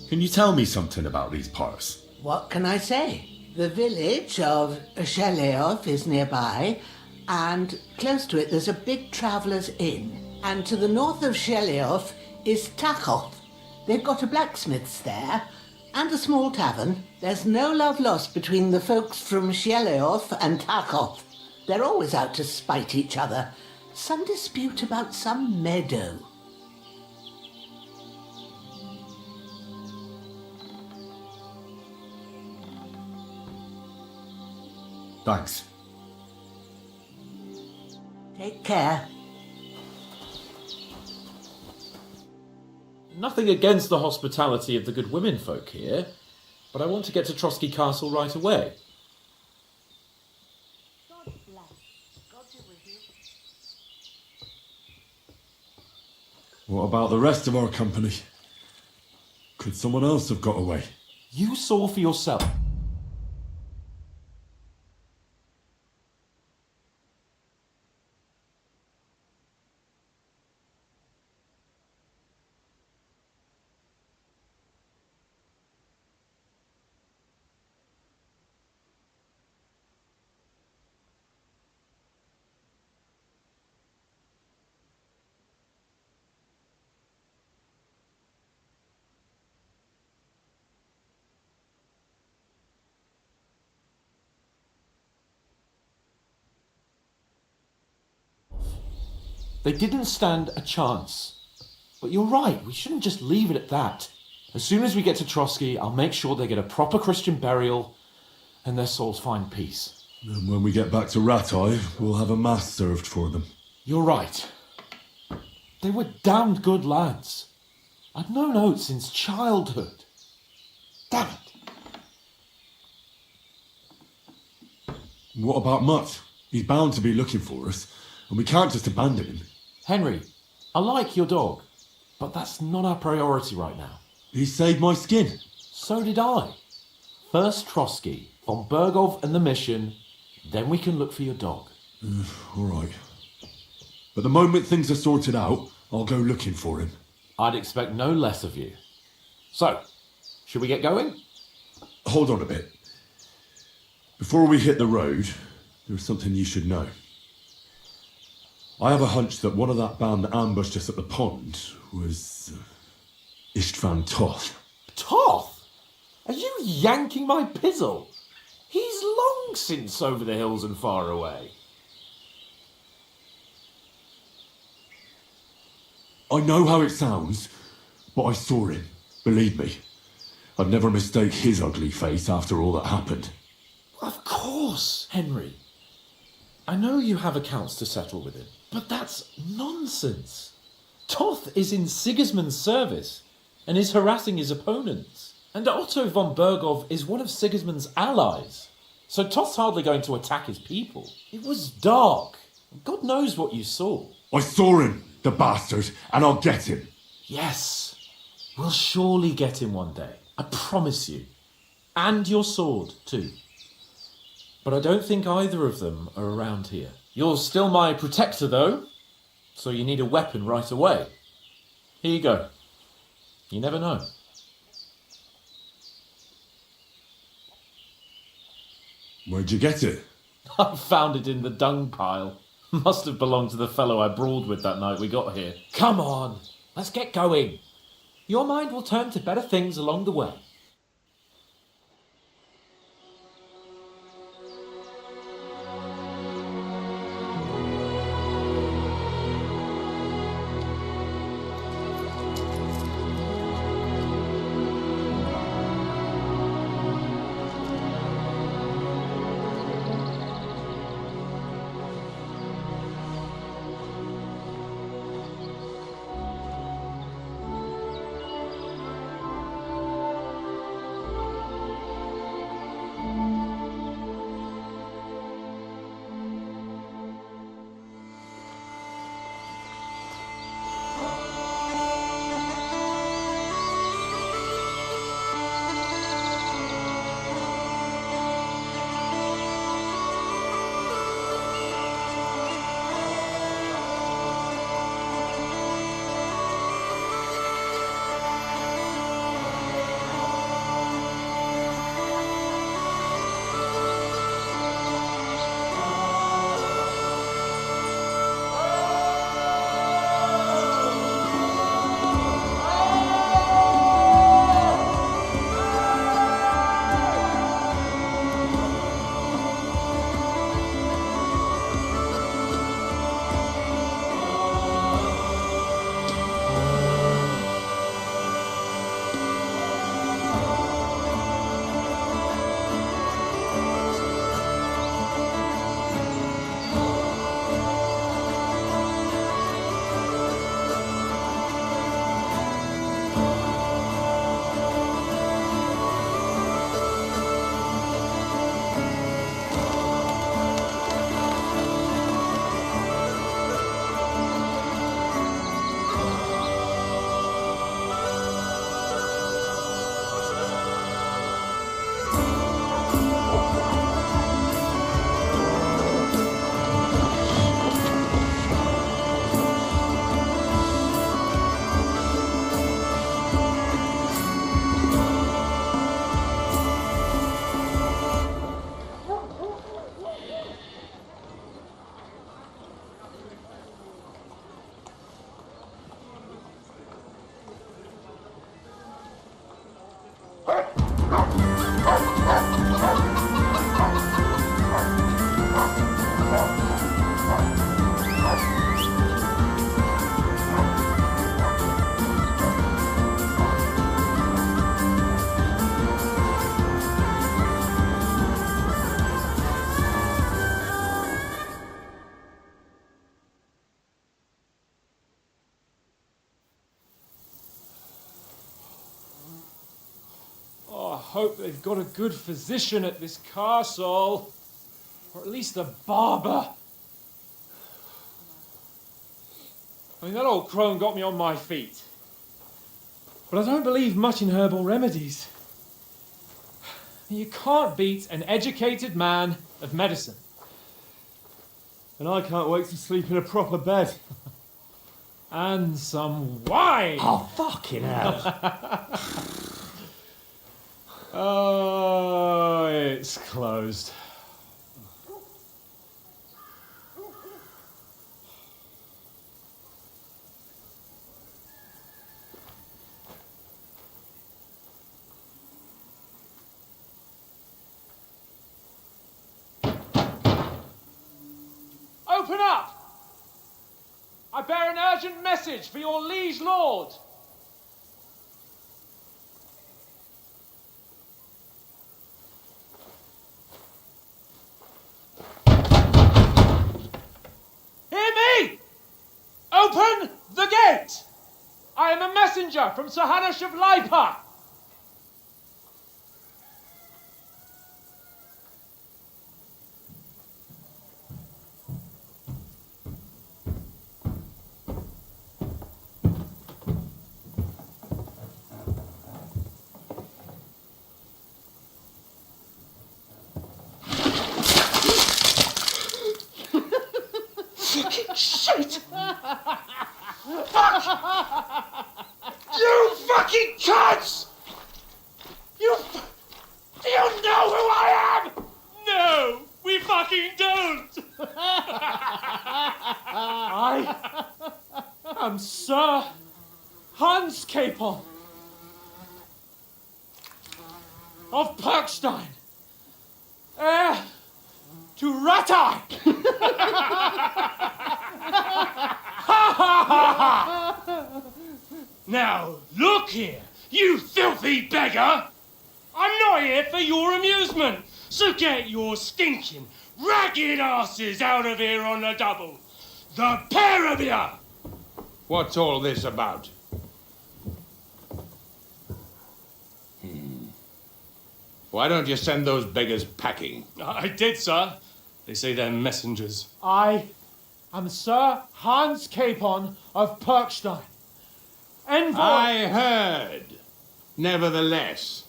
Can you tell me something about these parts? What can I say? The village of Sheleov is nearby, and close to it there's a big traveller's inn. And to the north of Sheleov is Takhov. They've got a blacksmith's there, and a small tavern. There's no love lost between the folks from Sheleov and Takhov. They're always out to spite each other. Some dispute about some meadow. Thanks. Take care. Nothing against the hospitality of the good women folk here, but I want to get to Trotsky Castle right away. What about the rest of our company? Could someone else have got away? You saw for yourself. They didn't stand a chance. But you're right, we shouldn't just leave it at that. As soon as we get to Trotsky, I'll make sure they get a proper Christian burial and their souls find peace. And when we get back to Ratai, we'll have a mass served for them. You're right. They were damned good lads. I'd known Oates since childhood. Damn it. What about Mutt? He's bound to be looking for us, and we can't just abandon him. Henry, I like your dog, but that's not our priority right now. He saved my skin. So did I. First Trotsky, von Burgov and the mission, then we can look for your dog. All right. But the moment things are sorted out, I'll go looking for him. I'd expect no less of you. So, should we get going? Hold on a bit. Before we hit the road, there's something you should know. I have a hunch that one of that band that ambushed us at the pond was Istvan Toth. Toth? Are you yanking my pizzle? He's long since over the hills and far away. I know how it sounds, but I saw him. Believe me. I'd never mistake his ugly face after all that happened. Of course, Henry. I know you have accounts to settle with him, but that's nonsense. Toth is in Sigismund's service and is harassing his opponents. And Otto von Bergov is one of Sigismund's allies. So Toth's hardly going to attack his people. It was dark. God knows what you saw. I saw him, the bastard, and I'll get him. Yes, we'll surely get him one day. I promise you. And your sword, too. But I don't think either of them are around here. You're still my protector, though, so you need a weapon right away. Here you go. You never know. Where'd you get it? I found it in the dung pile. Must have belonged to the fellow I brawled with that night we got here. Come on, let's get going. Your mind will turn to better things along the way. I hope they've got a good physician at this castle. Or at least a barber. I mean, that old crone got me on my feet. But I don't believe much in herbal remedies. You can't beat an educated man of medicine. And I can't wait to sleep in a proper bed. And some wine! Oh, fucking hell. Oh, it's closed. Open up! I bear an urgent message for your liege lord. Hear me! Open the gate! I am a messenger from Sir Hanush of Lipa. Shit! Fuck! You fucking cunts! Do you know who I am? No, we fucking don't! I am Sir Hans Capon of Perkstein, heir to Ratai! Now, look here, you filthy beggar! I'm not here for your amusement, so get your stinking, ragged asses out of here on the double. The pair of you! What's all this about? Why don't you send those beggars packing? I did, sir. They say they're messengers. I am Sir Hans Capon of Perkstein. Envoy... I heard. Nevertheless,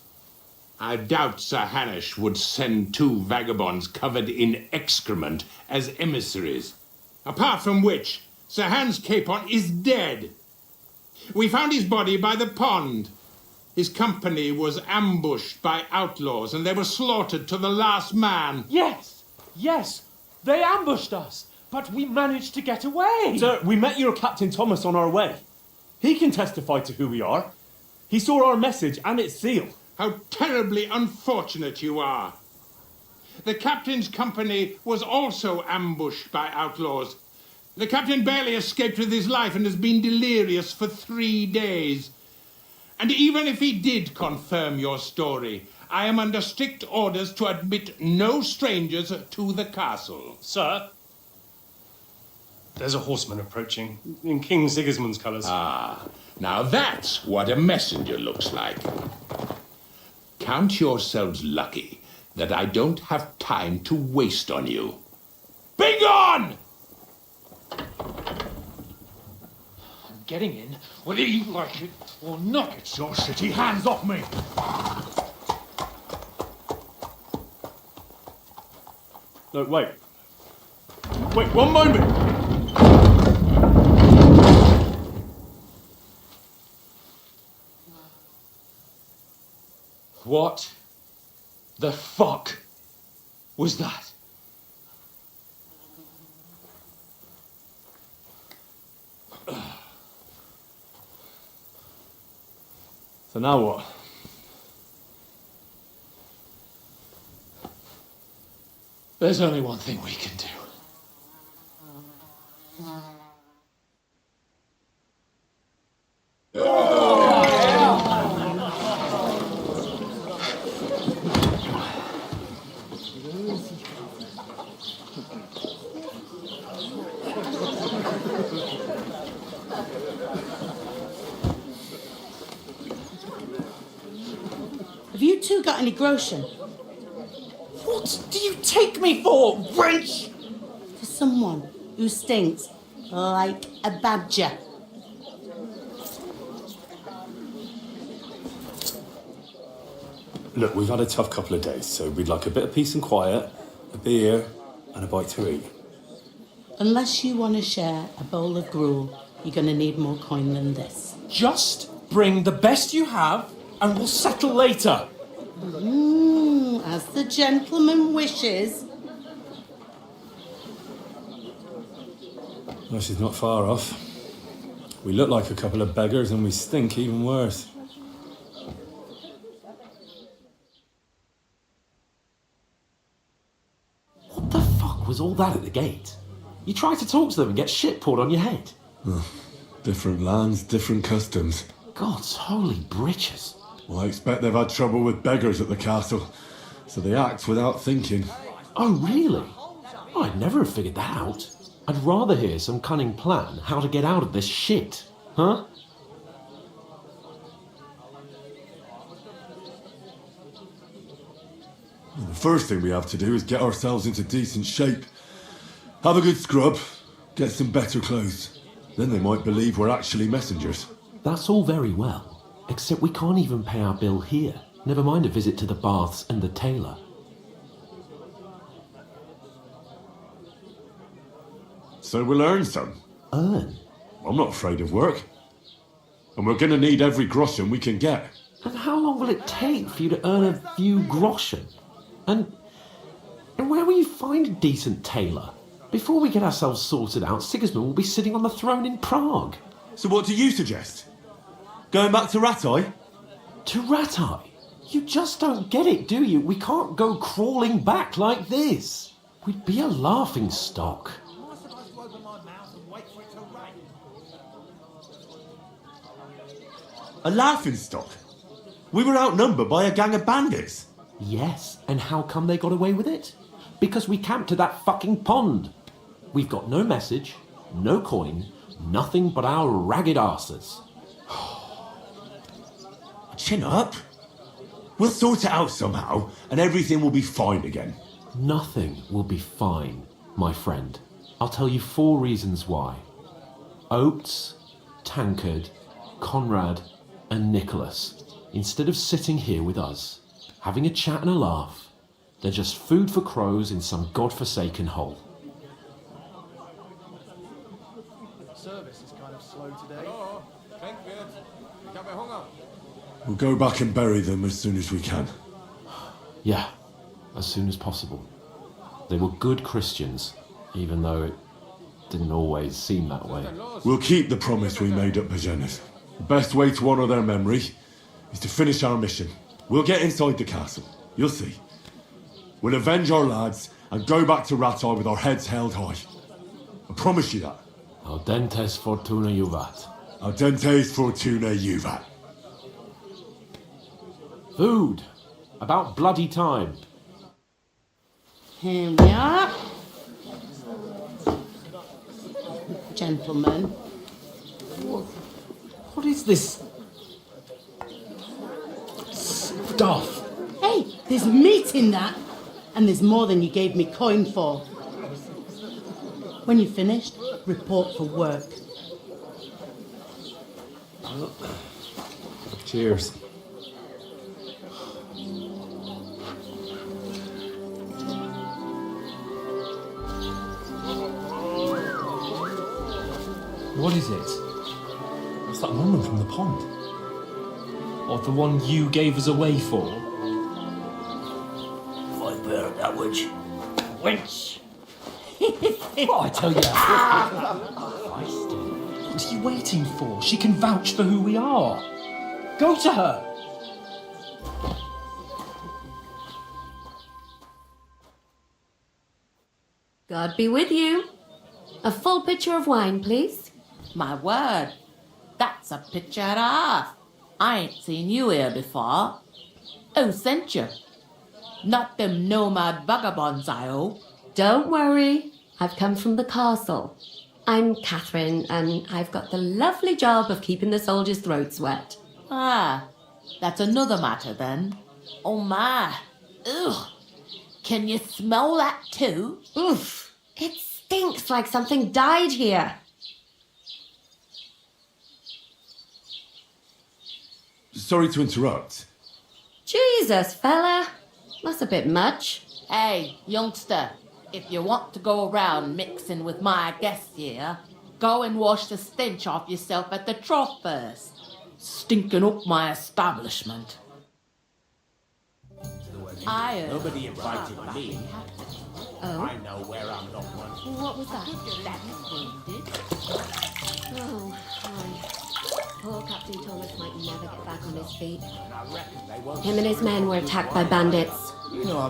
I doubt Sir Hanush would send two vagabonds covered in excrement as emissaries. Apart from which, Sir Hans Capon is dead. We found his body by the pond. His company was ambushed by outlaws and they were slaughtered to the last man. Yes, they ambushed us, but we managed to get away. Sir, we met your Captain Thomas on our way. He can testify to who we are. He saw our message and its seal. How terribly unfortunate you are. The captain's company was also ambushed by outlaws. The captain barely escaped with his life and has been delirious for 3 days. And even if he did confirm your story, I am under strict orders to admit no strangers to the castle. Sir, there's a horseman approaching in King Sigismund's colours. Ah, now that's what a messenger looks like. Count yourselves lucky that I don't have time to waste on you. Be gone! I'm getting in, whether you like it or not. It's your city. Hands off me! No, wait. Wait, one moment! What the fuck was that? So now what? There's only one thing we can do. Have you two got any groschen? What do you take me for, wench? For someone who stinks like a badger. Look, we've had a tough couple of days, so we'd like a bit of peace and quiet, a beer, and a bite to eat. Unless you want to share a bowl of gruel, you're going to need more coin than this. Just bring the best you have, and we'll settle later. As the gentleman wishes. Well, she's not far off. We look like a couple of beggars, and we stink even worse. What the fuck was all that at the gate? You try to talk to them and get shit poured on your head. Different lands, different customs. God's holy britches. Well, I expect they've had trouble with beggars at the castle, so they act without thinking. Oh, really? I'd never have figured that out. I'd rather hear some cunning plan how to get out of this shit. Huh? The first thing we have to do is get ourselves into decent shape. Have a good scrub, get some better clothes. Then they might believe we're actually messengers. That's all very well, except we can't even pay our bill here. Never mind a visit to the baths and the tailor. So we'll earn some. Earn? I'm not afraid of work. And we're gonna need every groschen we can get. And how long will it take for you to earn a few groschen? And where will you find a decent tailor? Before we get ourselves sorted out, Sigismund will be sitting on the throne in Prague. So what do you suggest? Going back to Ratai? To Ratai? You just don't get it, do you? We can't go crawling back like this. We'd be a laughing stock. A laughing stock? We were outnumbered by a gang of bandits. Yes, and how come they got away with it? Because we camped at that fucking pond. We've got no message, no coin, nothing but our ragged arses. Chin up. We'll sort it out somehow, and everything will be fine again. Nothing will be fine, my friend. I'll tell you 4 reasons why. Oates, Tankard, Conrad, and Nicholas, instead of sitting here with us, having a chat and a laugh, they're just food for crows in some godforsaken hole. Service is kind of slow today. We'll go back and bury them as soon as we can. Yeah, as soon as possible. They were good Christians, even though it didn't always seem that way. We'll keep the promise we made at Bajenas. The best way to honour their memory is to finish our mission. We'll get inside the castle. You'll see. We'll avenge our lads and go back to Ratai with our heads held high. I promise you that. Audentes fortuna juvat. Audentes fortuna juvat. Food. About bloody time. Here we are. Gentlemen. What is this stuff? Hey, there's meat in that. And there's more than you gave me coin for. When you're finished, report for work. Cheers. What is it? It's that woman from the pond. Or the one you gave us away for. I bear that witch. Wench! Oh, I tell you. What are you waiting for? She can vouch for who we are. Go to her. God be with you. A full pitcher of wine, please. My word, that's a picture and a half. I ain't seen you here before. Who sent you? Not them nomad vagabonds, I hope. Don't worry. I've come from the castle. I'm Catherine, and I've got the lovely job of keeping the soldiers' throats wet. Ah, that's another matter then. Oh my. Ugh. Can you smell that too? Oof. It stinks like something died here. Sorry to interrupt. Jesus, fella. That's a bit much. Hey, youngster, if you want to go around mixing with my guests here, go and wash the stench off yourself at the trough first. Stinking up my establishment. Nobody invited me. Oh? I know where I'm not one. What was that? That's wounded. Oh, hi. Poor Captain Thomas might never get back on his feet. Him and his men were attacked by bandits.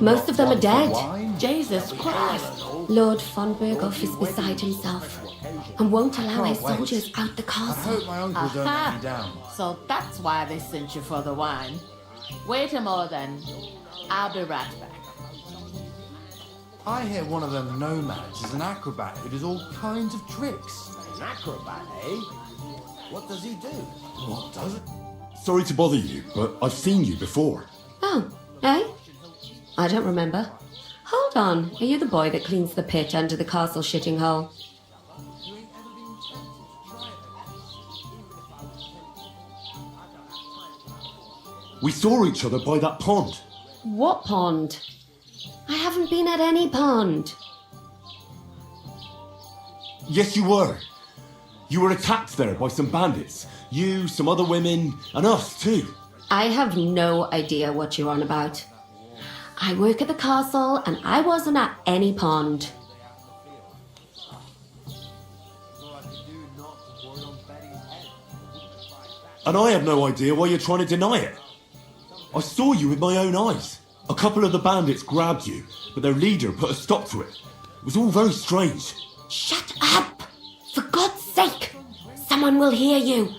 Most of them are dead. Jesus Christ. Lord von Berghoff is beside himself and won't allow his soldiers out the castle. So that's why they sent you for the wine. Wait a moment then. I'll be right back. I hear one of them nomads is an acrobat who does all kinds of tricks. An acrobat, eh? What does he do? What does it? Sorry to bother you, but I've seen you before. Oh, eh? I don't remember. Hold on, are you the boy that cleans the pit under the castle shitting hole? We saw each other by that pond. What pond? I haven't been at any pond. Yes, you were. You were attacked there by some bandits. You, some other women, and us too. I have no idea what you're on about. I work at the castle and I wasn't at any pond. And I have no idea why you're trying to deny it. I saw you with my own eyes. A couple of the bandits grabbed you, but their leader put a stop to it. It was all very strange. Shut up! For God's sake! Someone will hear you.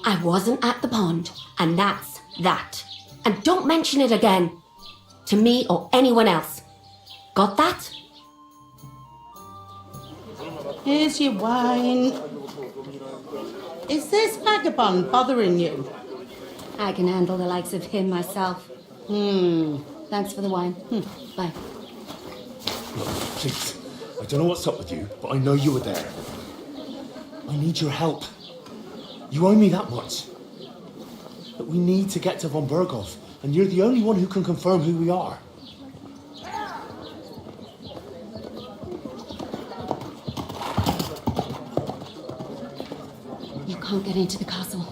I wasn't at the pond, and that's that. And don't mention it again. To me or anyone else. Got that? Here's your wine. Is this vagabond bothering you? I can handle the likes of him myself. Thanks for the wine. Bye. Look, please. I don't know what's up with you, but I know you were there. I need your help. You owe me that much. But we need to get to von Berghoff, and you're the only one who can confirm who we are. You can't get into the castle.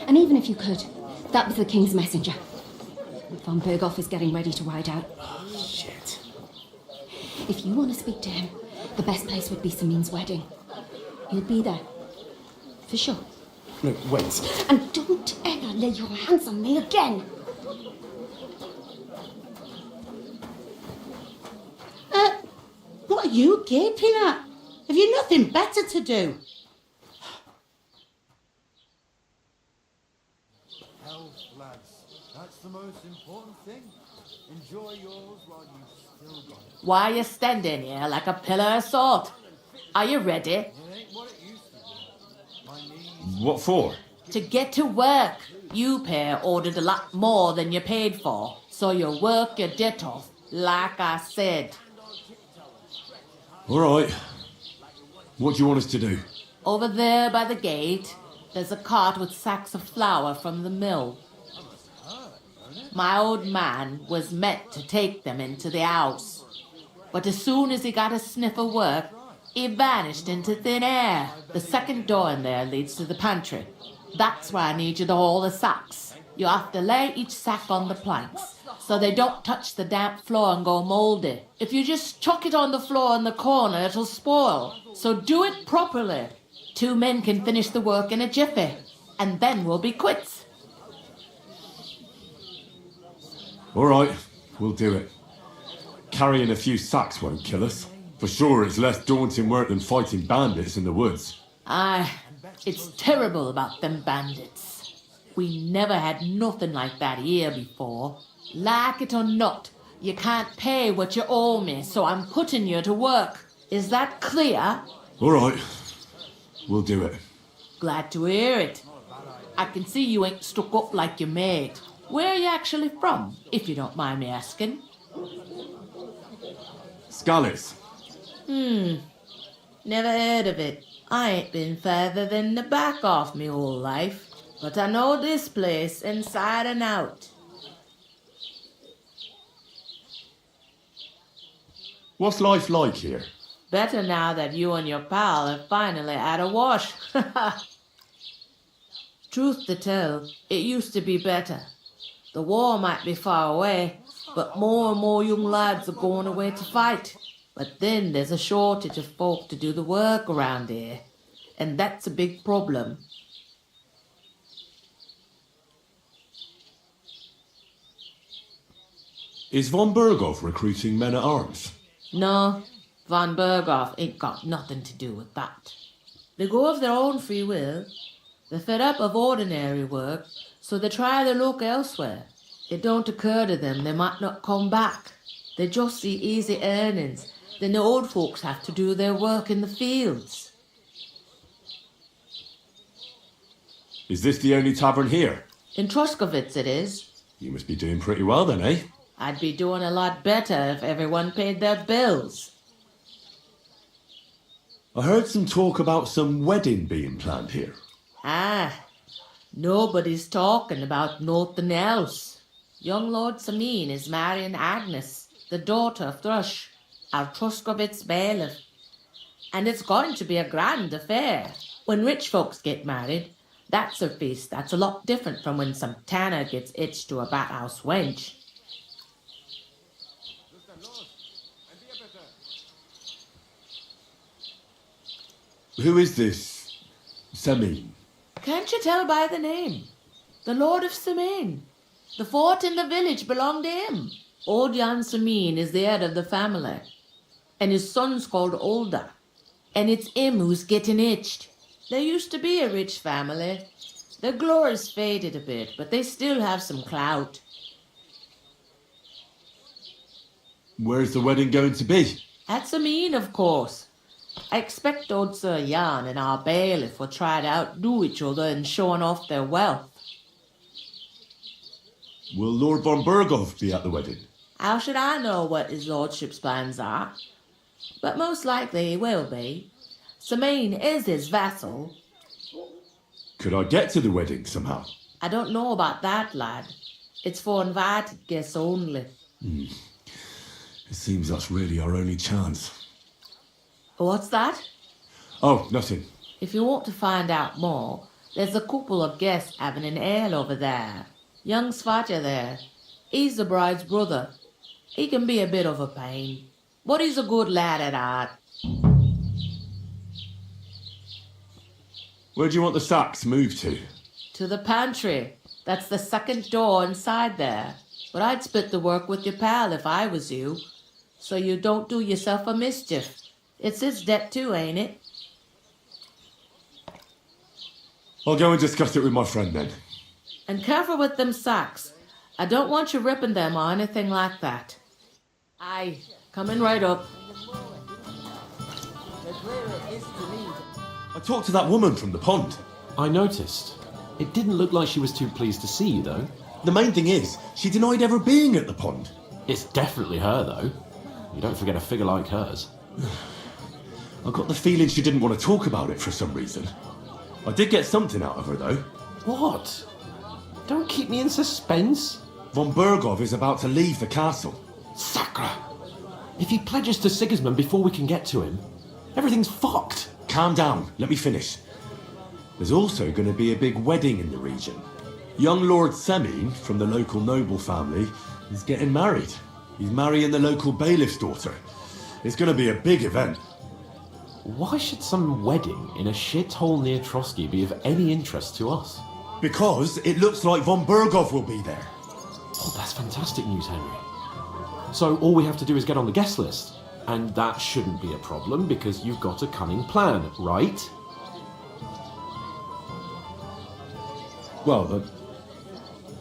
And even if you could, that was the king's messenger. Von Berghoff is getting ready to ride out. Oh, shit. If you want to speak to him, the best place would be Samin's wedding. He'll be there. For sure. No, wait. And don't ever lay your hands on me again. What are you gaping at? Have you nothing better to do? Health, lads. That's the most important thing. Enjoy yours while you've still got it. Why are you standing here like a pillar of salt? Are you ready? It ain't what it used to be. My knees. What for? To get to work. You pair ordered a lot more than you paid for. So you work your debt off, like I said. All right. What do you want us to do? Over there by the gate, there's a cart with sacks of flour from the mill. My old man was meant to take them into the house. But as soon as he got a sniff of work, he vanished into thin air. The second door in there leads to the pantry. That's where I need you to haul the sacks. You have to lay each sack on the planks, so they don't touch the damp floor and go mouldy. If you just chuck it on the floor in the corner, it'll spoil. So do it properly. 2 men can finish the work in a jiffy, and then we'll be quits. All right, we'll do it. Carrying a few sacks won't kill us. For sure, it's less daunting work than fighting bandits in the woods. Aye, it's terrible about them bandits. We never had nothing like that here before. Like it or not, you can't pay what you owe me, so I'm putting you to work. Is that clear? All right, we'll do it. Glad to hear it. I can see you ain't stuck up like your mate. Where are you actually from, if you don't mind me asking? Scallis. Never heard of it. I ain't been further than the back off me whole life, but I know this place inside and out. What's life like here? Better now that you and your pal have finally had a wash. Truth to tell, it used to be better. The war might be far away, but more and more young lads are going away to fight. But then there's a shortage of folk to do the work around here. and that's a big problem. Is von Berghoff recruiting men at arms? No, von Berghoff ain't got nothing to do with that. They go of their own free will. They're fed up of ordinary work, so they try their luck elsewhere. It don't occur to them they might not come back. They just see easy earnings. Then the old folks have to do their work in the fields. Is this the only tavern here? In Troskovitz it is. You must be doing pretty well then, eh? I'd be doing a lot better if everyone paid their bills. I heard some talk about some wedding being planned here. Ah, nobody's talking about nothing else. Young Lord Samin is marrying Agnes, the daughter of Thrush, our Troskovitz bailiff. And it's going to be a grand affair. When rich folks get married, that's a feast that's a lot different from when some tanner gets hitched to a bathhouse wench. Who is this Samin? Can't you tell by the name? The Lord of Samin. The fort in the village belonged to him. Old Jan Samin is the head of the family. And his son's called Olda. And it's him who's getting hitched. There used to be a rich family. Their glory's faded a bit, but they still have some clout. Where's the wedding going to be? At Samin, of course. I expect old Sir Jan and our bailiff will try to outdo each other in showing off their wealth. Will Lord von Berghoff be at the wedding? How should I know what his lordship's plans are? But most likely he will be. Samin is his vassal. Could I get to the wedding somehow? I don't know about that, lad. It's for invited guests only. It seems that's really our only chance. What's that? Oh, nothing. If you want to find out more, there's a couple of guests having an ale over there. Young Svatja there. He's the bride's brother. He can be a bit of a pain, but he's a good lad at heart. Where do you want the sacks moved to? To the pantry. That's the second door inside there. But I'd split the work with your pal if I was you, so you don't do yourself a mischief. It's his debt too, ain't it? I'll go and discuss it with my friend then. And careful with them sacks. I don't want you ripping them or anything like that. Aye, coming right up. I talked to that woman from the pond. I noticed. It didn't look like she was too pleased to see you, though. The main thing is, she denied ever being at the pond. It's definitely her, though. You don't forget a figure like hers. I got the feeling she didn't want to talk about it for some reason. I did get something out of her, though. What? Don't keep me in suspense. Von Berghoff is about to leave the castle. Sacre! If he pledges to Sigismund before we can get to him, everything's fucked. Calm down, let me finish. There's also going to be a big wedding in the region. Young Lord Semin, from the local noble family, is getting married. He's marrying the local bailiff's daughter. It's going to be a big event. Why should some wedding in a shithole near Trotsky be of any interest to us? Because it looks like von Berghoff will be there. Oh, that's fantastic news, Henry. So all we have to do is get on the guest list. And that shouldn't be a problem because you've got a cunning plan, right? Well,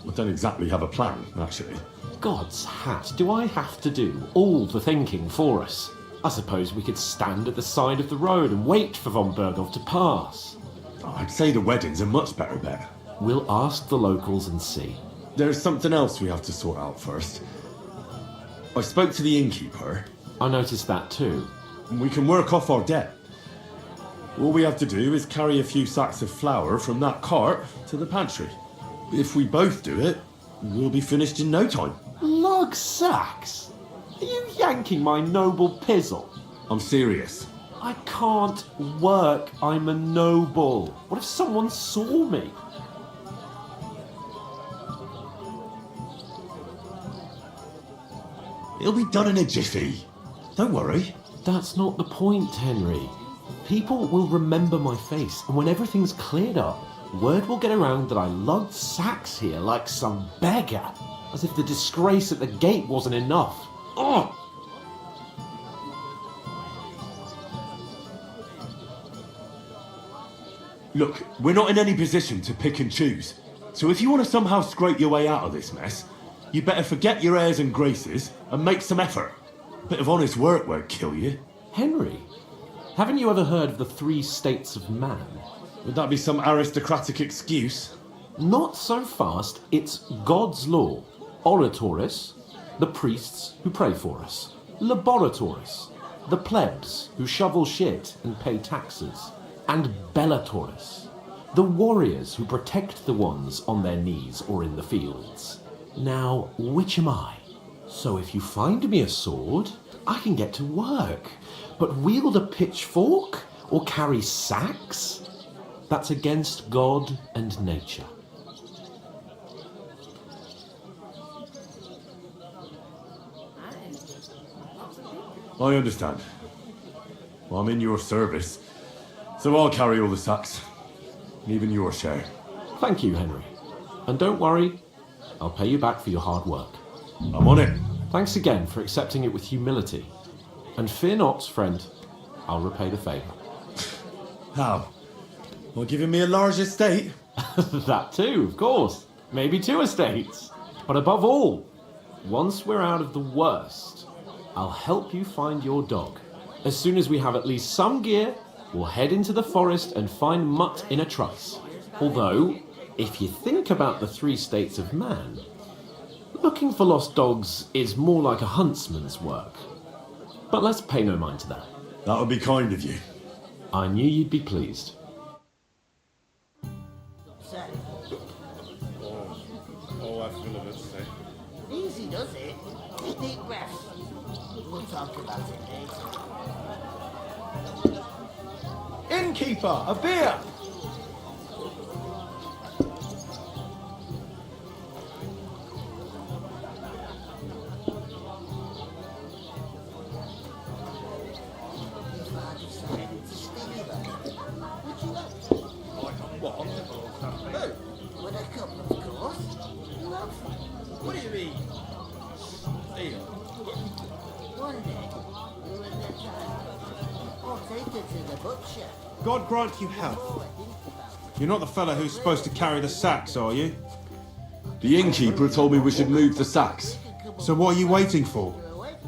I don't exactly have a plan, actually. God's hat, do I have to do all the thinking for us? I suppose we could stand at the side of the road and wait for von Berghoff to pass. I'd say the wedding's a much better bet. We'll ask the locals and see. There's something else we have to sort out first. I spoke to the innkeeper. I noticed that too. We can work off our debt. All we have to do is carry a few sacks of flour from that cart to the pantry. If we both do it, we'll be finished in no time. Lug sacks? Are you yanking my noble pizzle? I'm serious. I can't work. I'm a noble. What if someone saw me? It'll be done in a jiffy. Don't worry. That's not the point, Henry. People will remember my face, and when everything's cleared up, word will get around that I lugged sacks here like some beggar, as if the disgrace at the gate wasn't enough. Ugh! Look, we're not in any position to pick and choose. So if you want to somehow scrape your way out of this mess, you better forget your airs and graces and make some effort. Bit of honest work won't kill you. Henry, haven't you ever heard of the 3 states of man? Would that be some aristocratic excuse? Not so fast. It's God's law. Oratoris, the priests who pray for us. Laboratoris, the plebs who shovel shit and pay taxes. And Bellatoris, the warriors who protect the ones on their knees or in the fields. Now, which am I? So if you find me a sword, I can get to work. But wield a pitchfork or carry sacks? That's against God and nature. I understand. Well, I'm in your service, so I'll carry all the sacks. Even your share. Thank you, Henry. And don't worry, I'll pay you back for your hard work. I'm on it. Thanks again for accepting it with humility. And fear not, friend, I'll repay the favour. How? Well, giving me a large estate? That too, of course. Maybe 2 estates. But above all, once we're out of the worst, I'll help you find your dog. As soon as we have at least some gear, we'll head into the forest and find Mutt in a trice. Although, if you think about the 3 states of man, looking for lost dogs is more like a huntsman's work. But let's pay no mind to that. That would be kind of you. I knew you'd be pleased. Oh, that's full of it, say. Easy does it. Deep breath. We'll talk about it later. Innkeeper, a beer! What do you mean? Steal. One day, you and the child. Or take it to the butcher. God grant you health. You're not the fellow who's supposed to carry the sacks, are you? The innkeeper told me we should move the sacks. So what are you waiting for?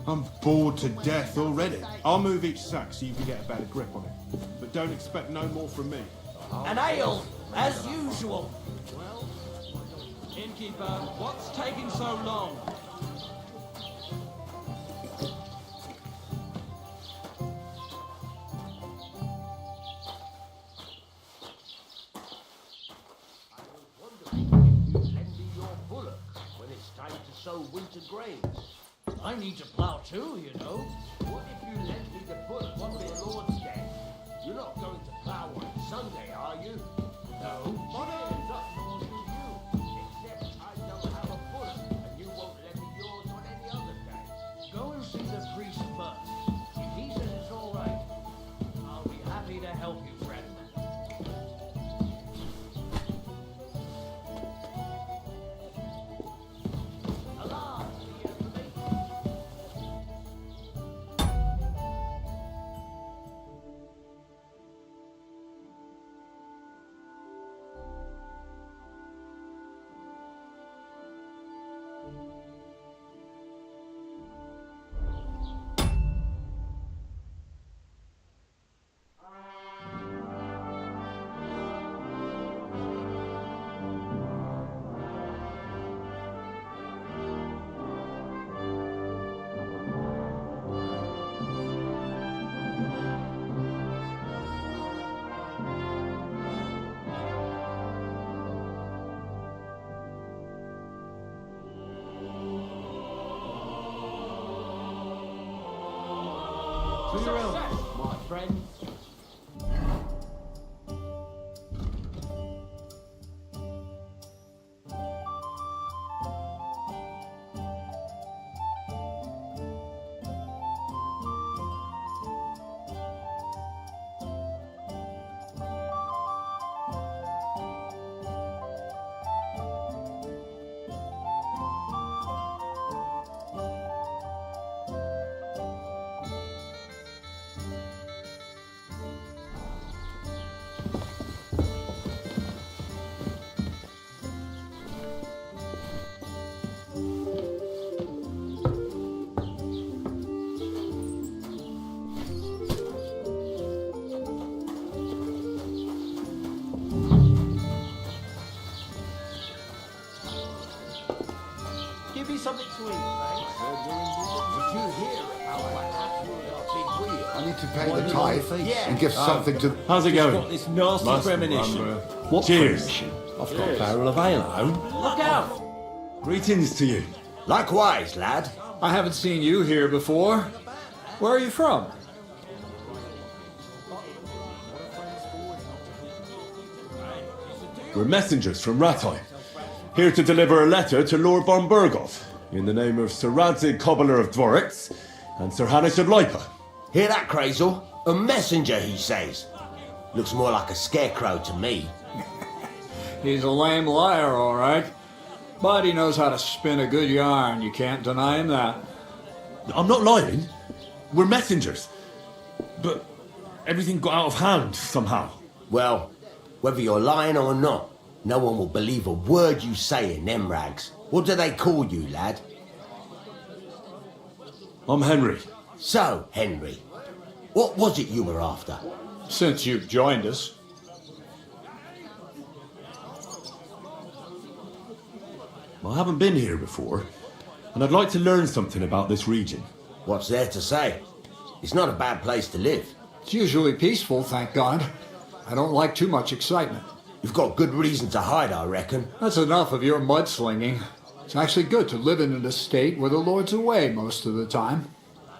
I'm bored to death already. I'll move each sack so you can get a better grip on it. But don't expect no more from me. An ale, as usual. Innkeeper, what's taking so long? When it's time to sow winter grains. I need to plough too, you know. What if you lend me the bullock on the Lord's Day? You're not going to plough on Sunday, are you? No. Cheers, up nor do you. Except I don't have a bullock, and you won't lend me yours on any other day. Go and see the priest first. If he says it's all right, I'll be happy to help you, friend. Success, my friend. I need to pay the tithe and give something to... How's it going? Got this nasty Must premonition. remember. What Cheers. premonition? I've got a barrel of ale at home. Look out! Greetings to you. Likewise, lad. I haven't seen you here before. Where are you from? We're messengers from Ratai, here to deliver a letter to Lord von Burgov, in the name of Sir Radzig Cobbler of Dworitz and Sir Hanish of Lipa. Hear that, Crazel? A messenger, he says. Looks more like a scarecrow to me. He's a lame liar, all right. But he knows how to spin a good yarn. You can't deny him that. I'm not lying. We're messengers. But everything got out of hand somehow. Well, whether you're lying or not, no one will believe a word you say in them rags. What do they call you, lad? I'm Henry. So, Henry, what was it you were after? Since you've joined us. I haven't been here before, and I'd like to learn something about this region. What's there to say? It's not a bad place to live. It's usually peaceful, thank God. I don't like too much excitement. You've got good reason to hide, I reckon. That's enough of your mudslinging. It's actually good to live in an estate where the Lord's away most of the time.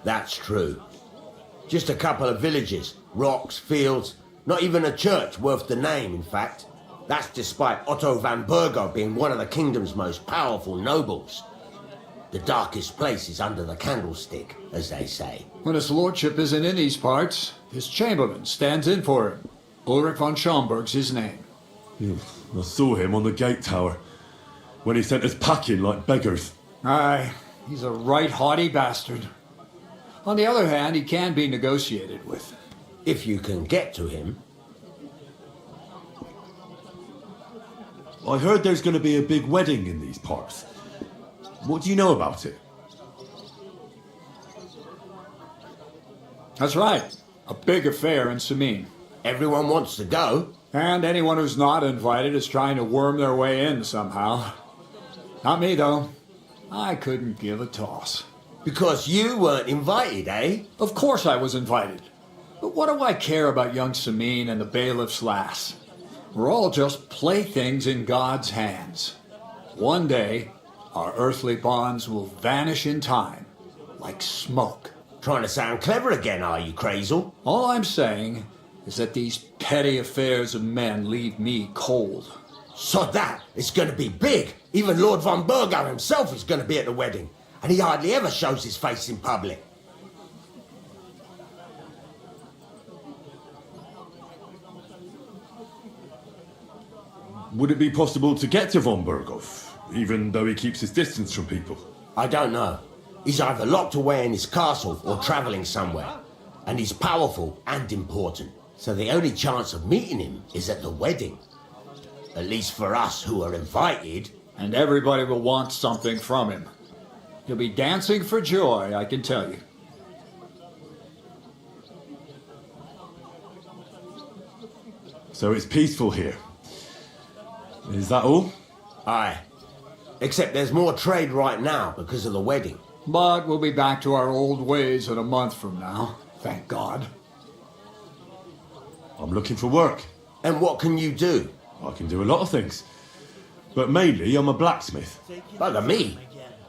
That's true. Just a couple of villages, rocks, fields, not even a church worth the name, in fact. That's despite Otto van Burgo being one of the kingdom's most powerful nobles. The darkest place is under the candlestick, as they say. When his lordship isn't in these parts, his chamberlain stands in for him. Ulrich von Schomburg's his name. I saw him on the gate tower when he sent us packing like beggars. Aye, he's a right haughty bastard. On the other hand, he can be negotiated with. If you can get to him. I heard there's going to be a big wedding in these parts. What do you know about it? That's right. A big affair in Samin. Everyone wants to go. And anyone who's not invited is trying to worm their way in somehow. Not me, though. I couldn't give a toss. Because you weren't invited, eh? Of course I was invited. But what do I care about young Samin and the bailiff's lass? We're all just playthings in God's hands. One day, our earthly bonds will vanish in time, like smoke. Trying to sound clever again, are you, Crazel? All I'm saying is that these petty affairs of men leave me cold. So that it's going to be big. Even Lord von Burgo himself is going to be at the wedding. And he hardly ever shows his face in public. Would it be possible to get to von Burgov, even though he keeps his distance from people? I don't know. He's either locked away in his castle or travelling somewhere. And he's powerful and important. So the only chance of meeting him is at the wedding. At least for us who are invited. And everybody will want something from him. He'll be dancing for joy, I can tell you. So it's peaceful here. Is that all? Aye. Except there's more trade right now because of the wedding. But we'll be back to our old ways in a month from now. Thank God. I'm looking for work. And what can you do? I can do a lot of things. But mainly, I'm a blacksmith. Bugger me.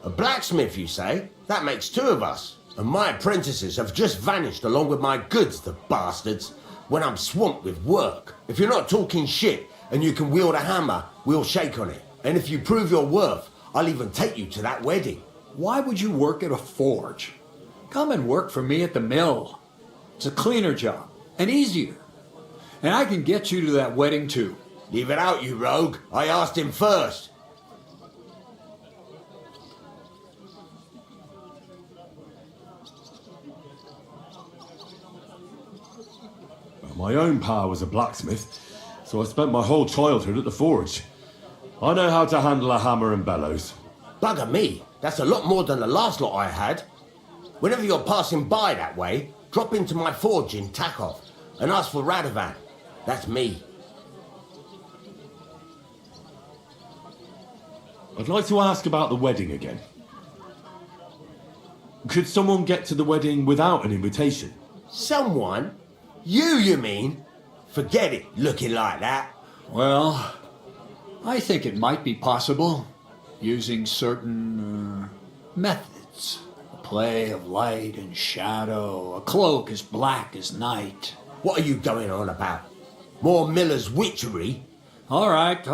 A blacksmith, you say? That makes two of us. And my apprentices have just vanished along with my goods, the bastards, when I'm swamped with work. If you're not talking shit and you can wield a hammer, we'll shake on it. And if you prove your worth, I'll even take you to that wedding. Why would you work at a forge? Come and work for me at the mill. It's a cleaner job, and easier. And I can get you to that wedding too. Leave it out, you rogue. I asked him first. My own pa was a blacksmith, so I spent my whole childhood at the forge. I know how to handle a hammer and bellows. Bugger me, that's a lot more than the last lot I had. Whenever you're passing by that way, drop into my forge in Takov and ask for Radovan. That's me. I'd like to ask about the wedding again. Could someone get to the wedding without an invitation? Someone? You mean? Forget it, looking like that. Well, I think it might be possible, using certain methods. A play of light and shadow, a cloak as black as night. What are you going on about? More Miller's witchery? All right.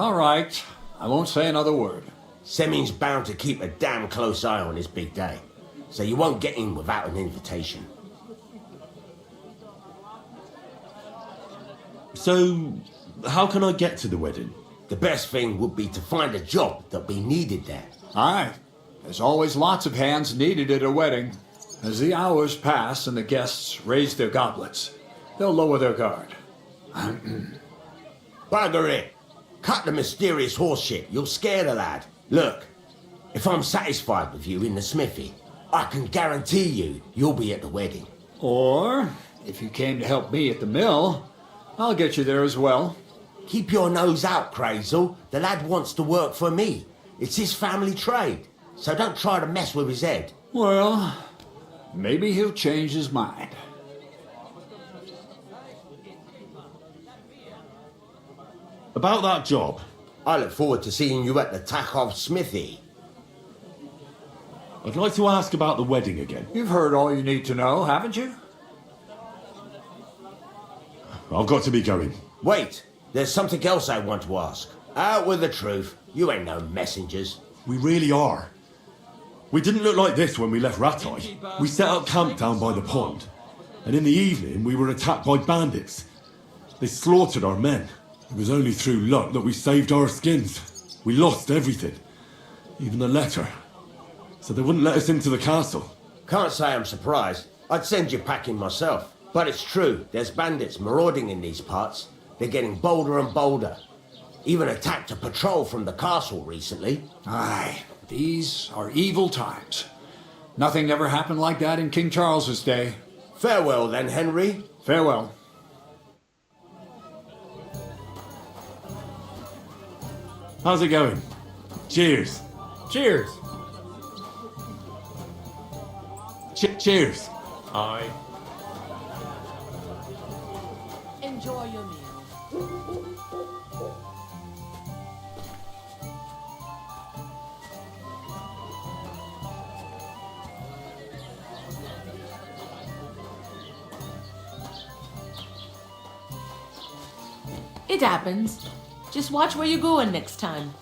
I won't say another word. Semin's bound to keep a damn close eye on his big day, so you won't get in without an invitation. So, how can I get to the wedding? The best thing would be to find a job that we needed there. Aye. There's always lots of hands needed at a wedding. As the hours pass and the guests raise their goblets, they'll lower their guard. Bugger it! Cut the mysterious horse shit, you'll scare the lad. Look, if I'm satisfied with you in the smithy, I can guarantee you'll be at the wedding. Or, if you came to help me at the mill, I'll get you there as well. Keep your nose out, Crazel. The lad wants to work for me. It's his family trade, so don't try to mess with his head. Well, maybe he'll change his mind. About that job. I look forward to seeing you at the Takhov smithy. I'd like to ask about the wedding again. You've heard all you need to know, haven't you? I've got to be going. Wait, there's something else I want to ask. Out with the truth. You ain't no messengers. We really are. We didn't look like this when we left Ratai. We set up camp down by the pond, and in the evening we were attacked by bandits. They slaughtered our men. It was only through luck that we saved our skins. We lost everything, even the letter. So they wouldn't let us into the castle. Can't say I'm surprised. I'd send you packing myself. But it's true, there's bandits marauding in these parts. They're getting bolder and bolder. Even attacked a patrol from the castle recently. Aye, these are evil times. Nothing ever happened like that in King Charles's day. Farewell then, Henry. Farewell. How's it going? Cheers. Cheers. Cheers. Aye. Enjoy your meal. It happens. Just watch where you're going next time.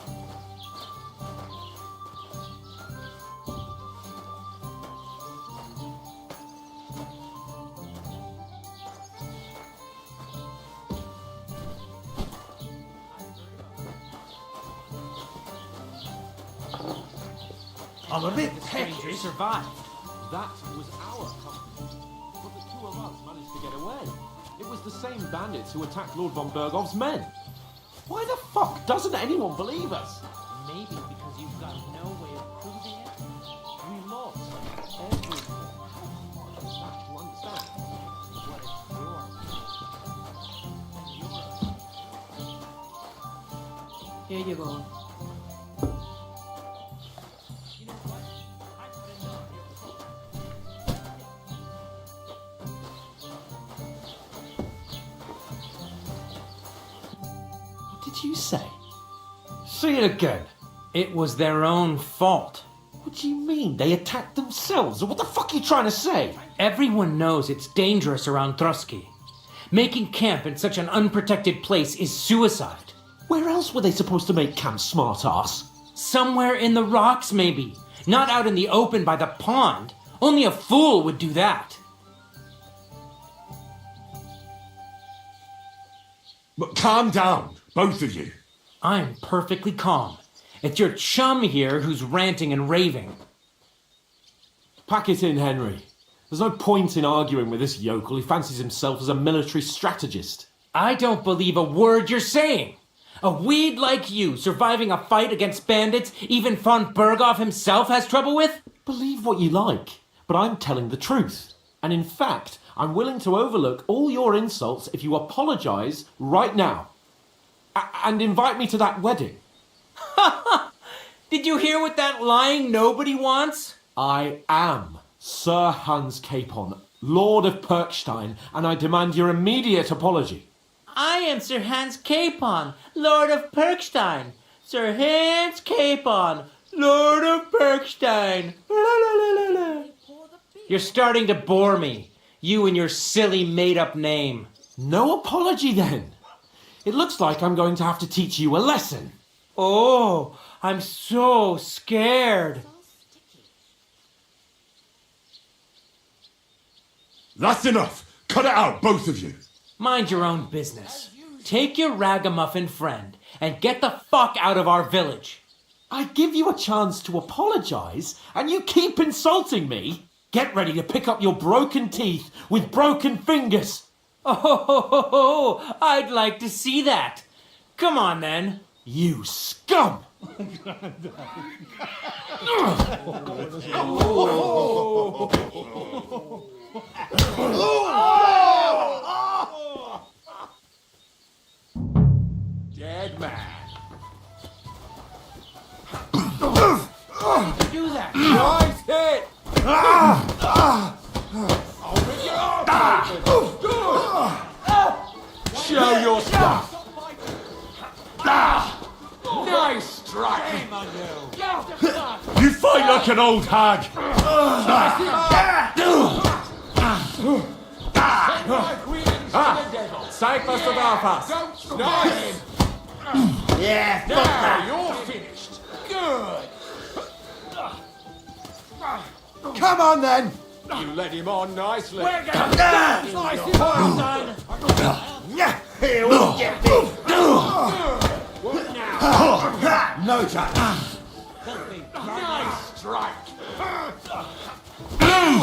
I'm a bit The pecky. stranger survived. That was our company. But the two of us managed to get away. It was the same bandits who attacked Lord von Bergov's men. Why the fuck doesn't anyone believe us? Maybe because you've got no way of proving it. We lost everything. That you understand. What if you're... Here you go. What did you say? Say it again. It was their own fault. What do you mean? They attacked themselves? What the fuck are you trying to say? Everyone knows it's dangerous around Trotsky. Making camp in such an unprotected place is suicide. Where else were they supposed to make camp, smart-ass? Somewhere in the rocks, maybe. Not out in the open by the pond. Only a fool would do that. But calm down, both of you. I'm perfectly calm. It's your chum here who's ranting and raving. Pack it in, Henry. There's no point in arguing with this yokel who fancies himself as a military strategist. I don't believe a word you're saying. A weed like you surviving a fight against bandits even von Berghoff himself has trouble with? Believe what you like, but I'm telling the truth. And in fact, I'm willing to overlook all your insults if you apologise right now. And invite me to that wedding. Did you hear what that lying nobody wants? I am Sir Hans Capon Lord of Perkstein, and I demand your immediate apology. I am Sir Hans Capon, Lord of Perkstein. Sir Hans Capon, Lord of Perkstein. La, la, la, la, la. You're starting to bore me. You and your silly made-up name. No apology, then. It looks like I'm going to have to teach you a lesson. Oh, I'm so scared. That's enough! Cut it out, both of you! Mind your own business. Take your ragamuffin friend and get the fuck out of our village. I give you a chance to apologize, and you keep insulting me. Get ready to pick up your broken teeth with broken fingers. Oh, I'd like to see that. Come on, then. You scum! Dead man. Do that. Nice hit! Show your stuff! Nice strike! You fight like an old hag! Zeig, was du drauf hast! Nice! Yeah, fuck Now that. you're finished! Good! Come on then! You led him on nicely. We're gonna slice him up, son. Here we get me! What now? No chance! Nice strike!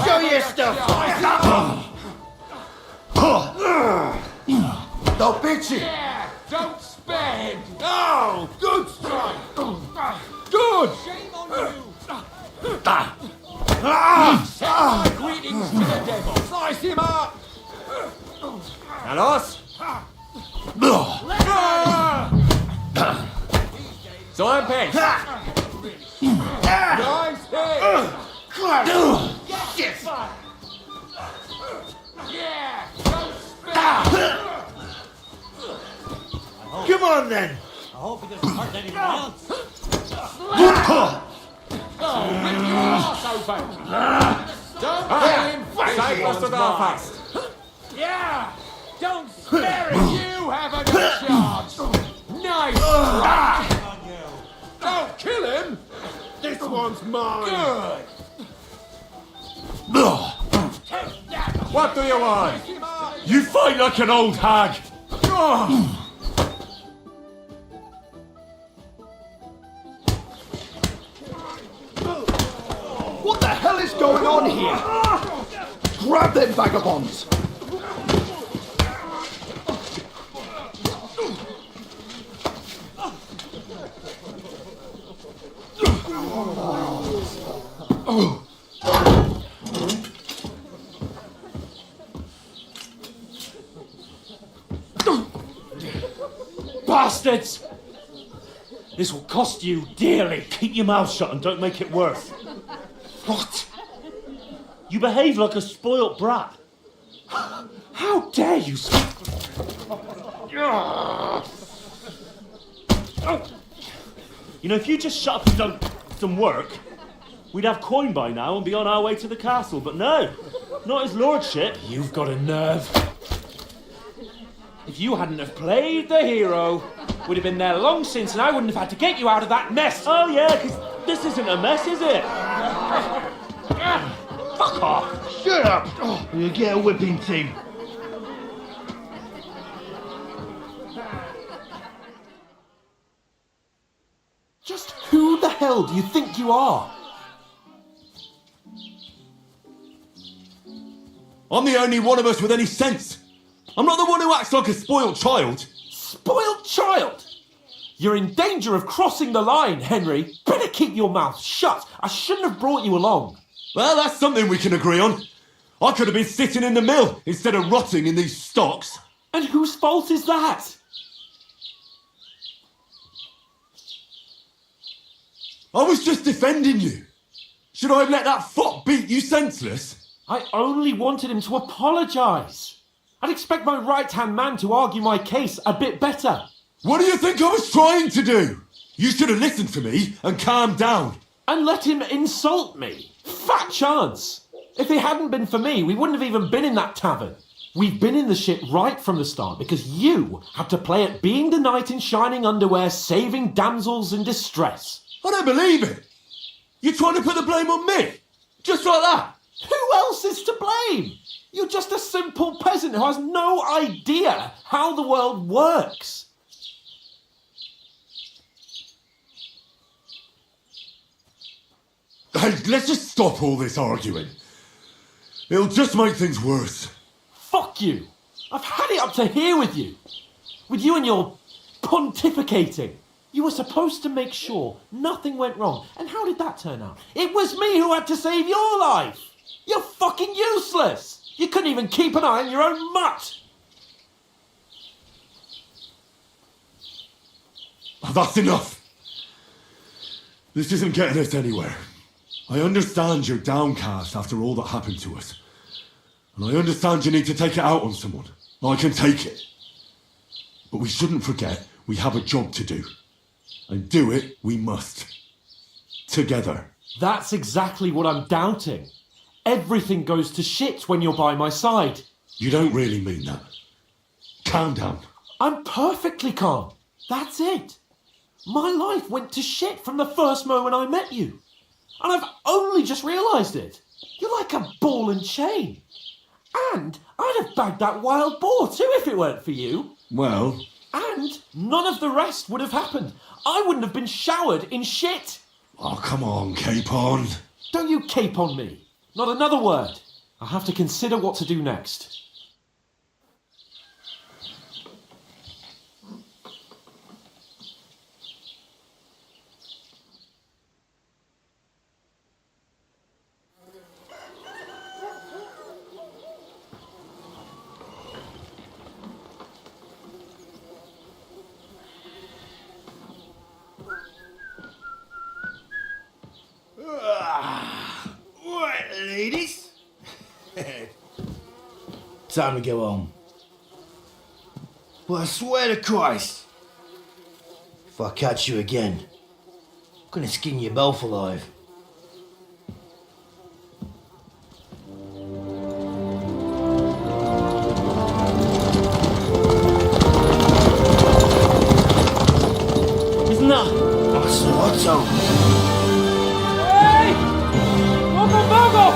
Show your stuff! Don't bitch it! Yeah! Don't spend! Oh! Good strike! Good! Shame on you! Send my greetings to the devil! Slice him up! Na los! So ein Pech! Nice hit! Shit! Yeah! Don't spend! Come on then! I hope he doesn't hurt anyone else. Oh, rip your ass open! Don't kill him! Zeig, was du drauf hast! Yeah! Don't spare it! You have a good chance! Nice strike! Don't kill him! This one's mine! Good! What do you want? You fight like an old hag! What the hell is going on here? Grab them vagabonds! Bastards! This will cost you dearly. Keep your mouth shut and don't make it worse. What? You behave like a spoilt brat. How dare you speak? You know, if you just shut up and done some work, we'd have coin by now and be on our way to the castle. But no, not his lordship. You've got a nerve. If you hadn't have played the hero, we'd have been there long since and I wouldn't have had to get you out of that mess. Oh yeah, because this isn't a mess, is it? Fuck off. Shut up! Or you get a whipping team. Just who the hell do you think you are? I'm the only one of us with any sense. I'm not the one who acts like a spoiled child. Spoiled child? You're in danger of crossing the line, Henry. Better keep your mouth shut. I shouldn't have brought you along. Well, that's something we can agree on. I could have been sitting in the mill instead of rotting in these stocks. And whose fault is that? I was just defending you. Should I have let that fop beat you senseless? I only wanted him to apologise. I'd expect my right-hand man to argue my case a bit better. What do you think I was trying to do? You should have listened to me and calmed down. And let him insult me. Fat chance. If it hadn't been for me, we wouldn't have even been in that tavern. We've been in the shit right from the start because you had to play at being the knight in shining underwear saving damsels in distress. I don't believe it. You're trying to put the blame on me? Just like that? Who else is to blame? You're just a simple peasant who has no idea how the world works. Hey, let's just stop all this arguing. It'll just make things worse. Fuck you. I've had it up to here with you. With you and your pontificating. You were supposed to make sure nothing went wrong. And how did that turn out? It was me who had to save your life. You're fucking useless. You couldn't even keep an eye on your own mutt. That's enough. This isn't getting us anywhere. I understand you're downcast after all that happened to us. And I understand you need to take it out on someone. I can take it. But we shouldn't forget we have a job to do. And do it we must. Together. That's exactly what I'm doubting. Everything goes to shit when you're by my side. You don't really mean that. Calm down. I'm perfectly calm. That's it. My life went to shit from the first moment I met you. And I've only just realised it. You're like a ball and chain. And I'd have bagged that wild boar too if it weren't for you. Well... And none of the rest would have happened. I wouldn't have been showered in shit. Oh, come on, Capon. Don't you cape on me. Not another word. I'll have to consider what to do next. Right, ladies. Time to go home. But I swear to Christ, if I catch you again, I'm gonna skin you both alive. Isn't that? That's Otto. Hey! Lord von Berghoff!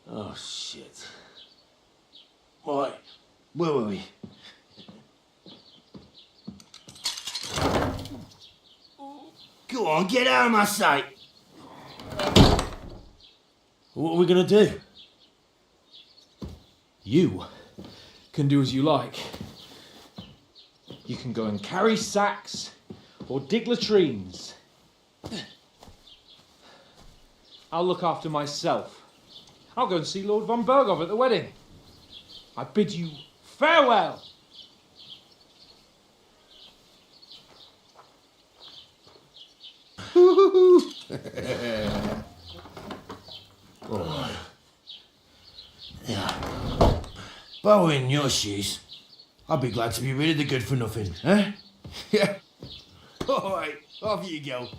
Oh shit. Right, where were we? Go on, get out of my sight. What are we gonna do? You can do as you like. You can go and carry sacks or dig latrines. I'll look after myself. I'll go and see Lord von Berghoff at the wedding. I bid you farewell. Oh. Yeah. If I were in your shoes, I'd be glad to be rid of the good for nothing, eh? Yeah. Alright, off you go.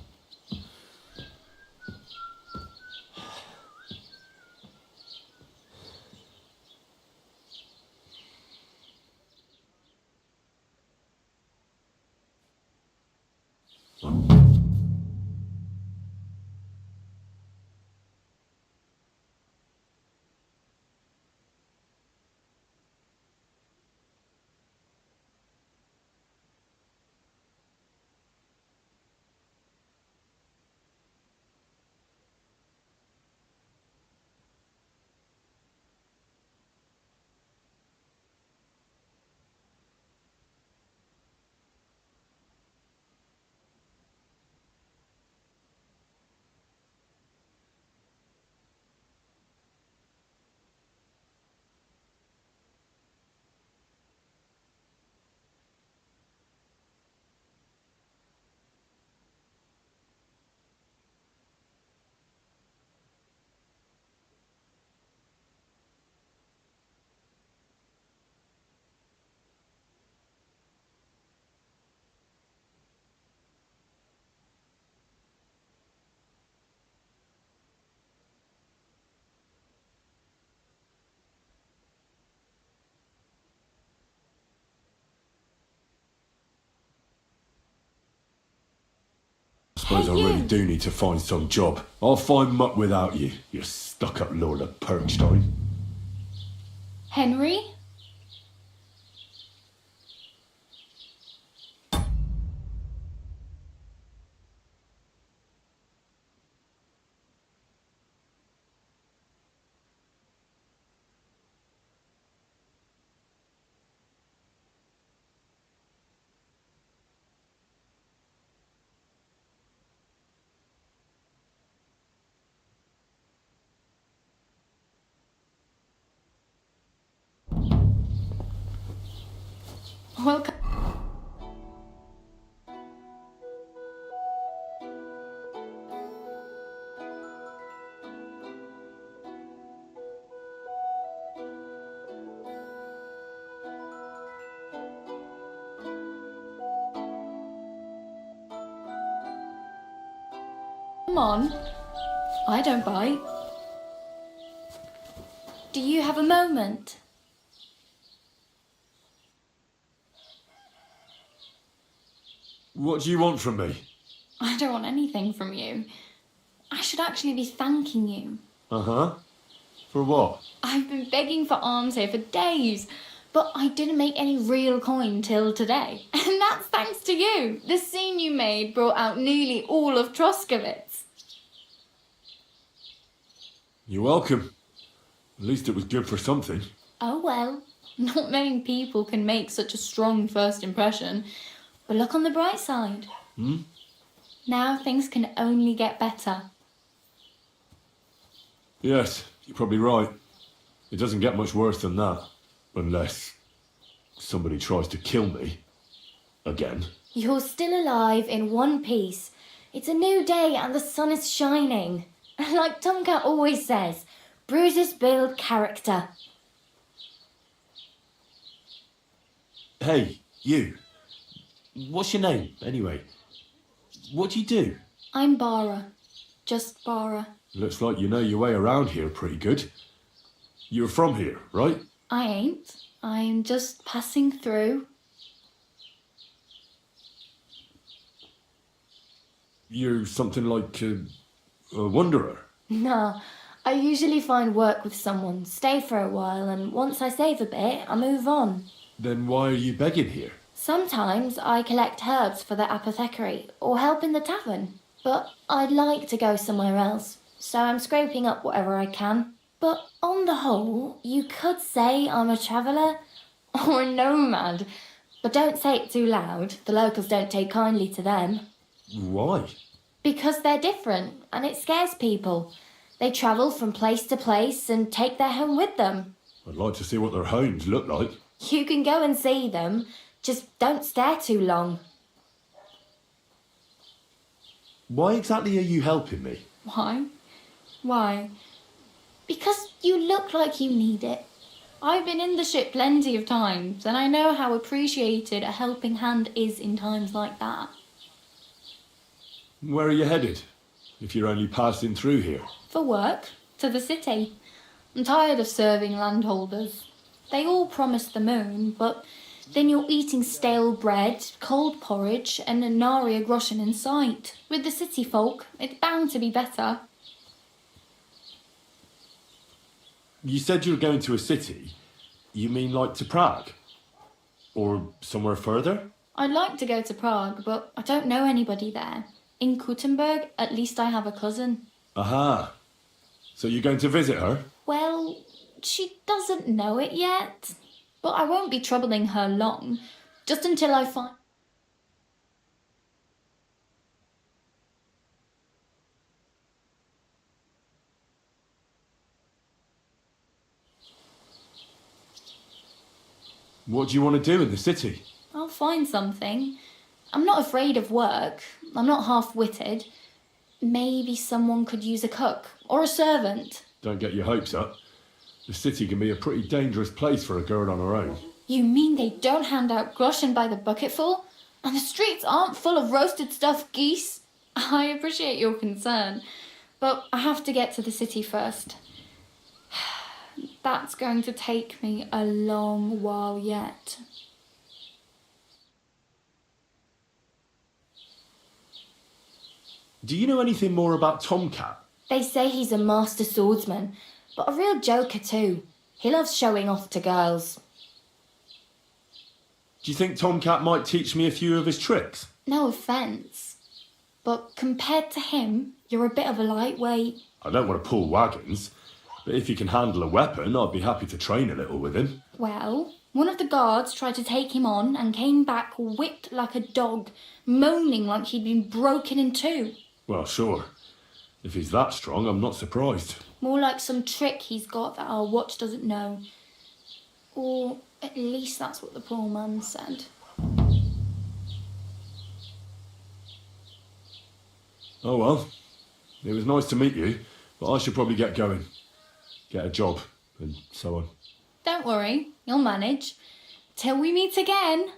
Suppose I really do need to find some job. I'll find muck without you, you stuck-up Lord of Perkstein. Henry? Welcome. Come on. I don't bite. Do you have a moment? What do you want from me? I don't want anything from you. I should actually be thanking you. Uh-huh. For what? I've been begging for alms here for days, but I didn't make any real coin till today. And that's thanks to you. The scene you made brought out nearly all of Troskowitz. You're welcome. At least it was good for something. Oh well, not many people can make such a strong first impression. But look on the bright side. Hmm? Now things can only get better. Yes, you're probably right. It doesn't get much worse than that. Unless somebody tries to kill me. Again. You're still alive in one piece. It's a new day and the sun is shining. Like Tomcat always says, bruises build character. Hey, you. What's your name, anyway? What do you do? I'm Bara. Just Bara. Looks like you know your way around here pretty good. You're from here, right? I ain't. I'm just passing through. You're something like a wanderer. Nah, I usually find work with someone, stay for a while, and once I save a bit, I move on. Then why are you begging here? Sometimes I collect herbs for the apothecary or help in the tavern, but I'd like to go somewhere else, so I'm scraping up whatever I can. But on the whole, you could say I'm a traveller or a nomad, but don't say it too loud. The locals don't take kindly to them. Why? Because they're different and it scares people. They travel from place to place and take their home with them. I'd like to see what their homes look like. You can go and see them, just don't stare too long. Why exactly are you helping me? Why? Why? Because you look like you need it. I've been in the ship plenty of times and I know how appreciated a helping hand is in times like that. Where are you headed? If you're only passing through here. For work, to the city. I'm tired of serving landholders. They all promise the moon, but then you're eating stale bread, cold porridge, and a nary a groschen in sight. With the city folk, it's bound to be better. You said you were going to a city. You mean like to Prague? Or somewhere further? I'd like to go to Prague, but I don't know anybody there. In Kuttenberg, at least I have a cousin. Aha. So you're going to visit her? Well, she doesn't know it yet. But I won't be troubling her long, just until I find... What do you want to do in the city? I'll find something. I'm not afraid of work. I'm not half-witted. Maybe someone could use a cook or a servant. Don't get your hopes up. The city can be a pretty dangerous place for a girl on her own. You mean they don't hand out groschen by the bucketful? And the streets aren't full of roasted stuffed geese? I appreciate your concern, but I have to get to the city first. That's going to take me a long while yet. Do you know anything more about Tomcat? They say he's a master swordsman, but a real joker too. He loves showing off to girls. Do you think Tomcat might teach me a few of his tricks? No offence, but compared to him, you're a bit of a lightweight. I don't want to pull wagons, but if he can handle a weapon, I'd be happy to train a little with him. Well, one of the guards tried to take him on and came back whipped like a dog, moaning like he'd been broken in two. Well, sure. If he's that strong, I'm not surprised. More like some trick he's got that our watch doesn't know. Or at least that's what the poor man said. Oh well. It was nice to meet you, but I should probably get going. Get a job, and so on. Don't worry, you'll manage. Till we meet again.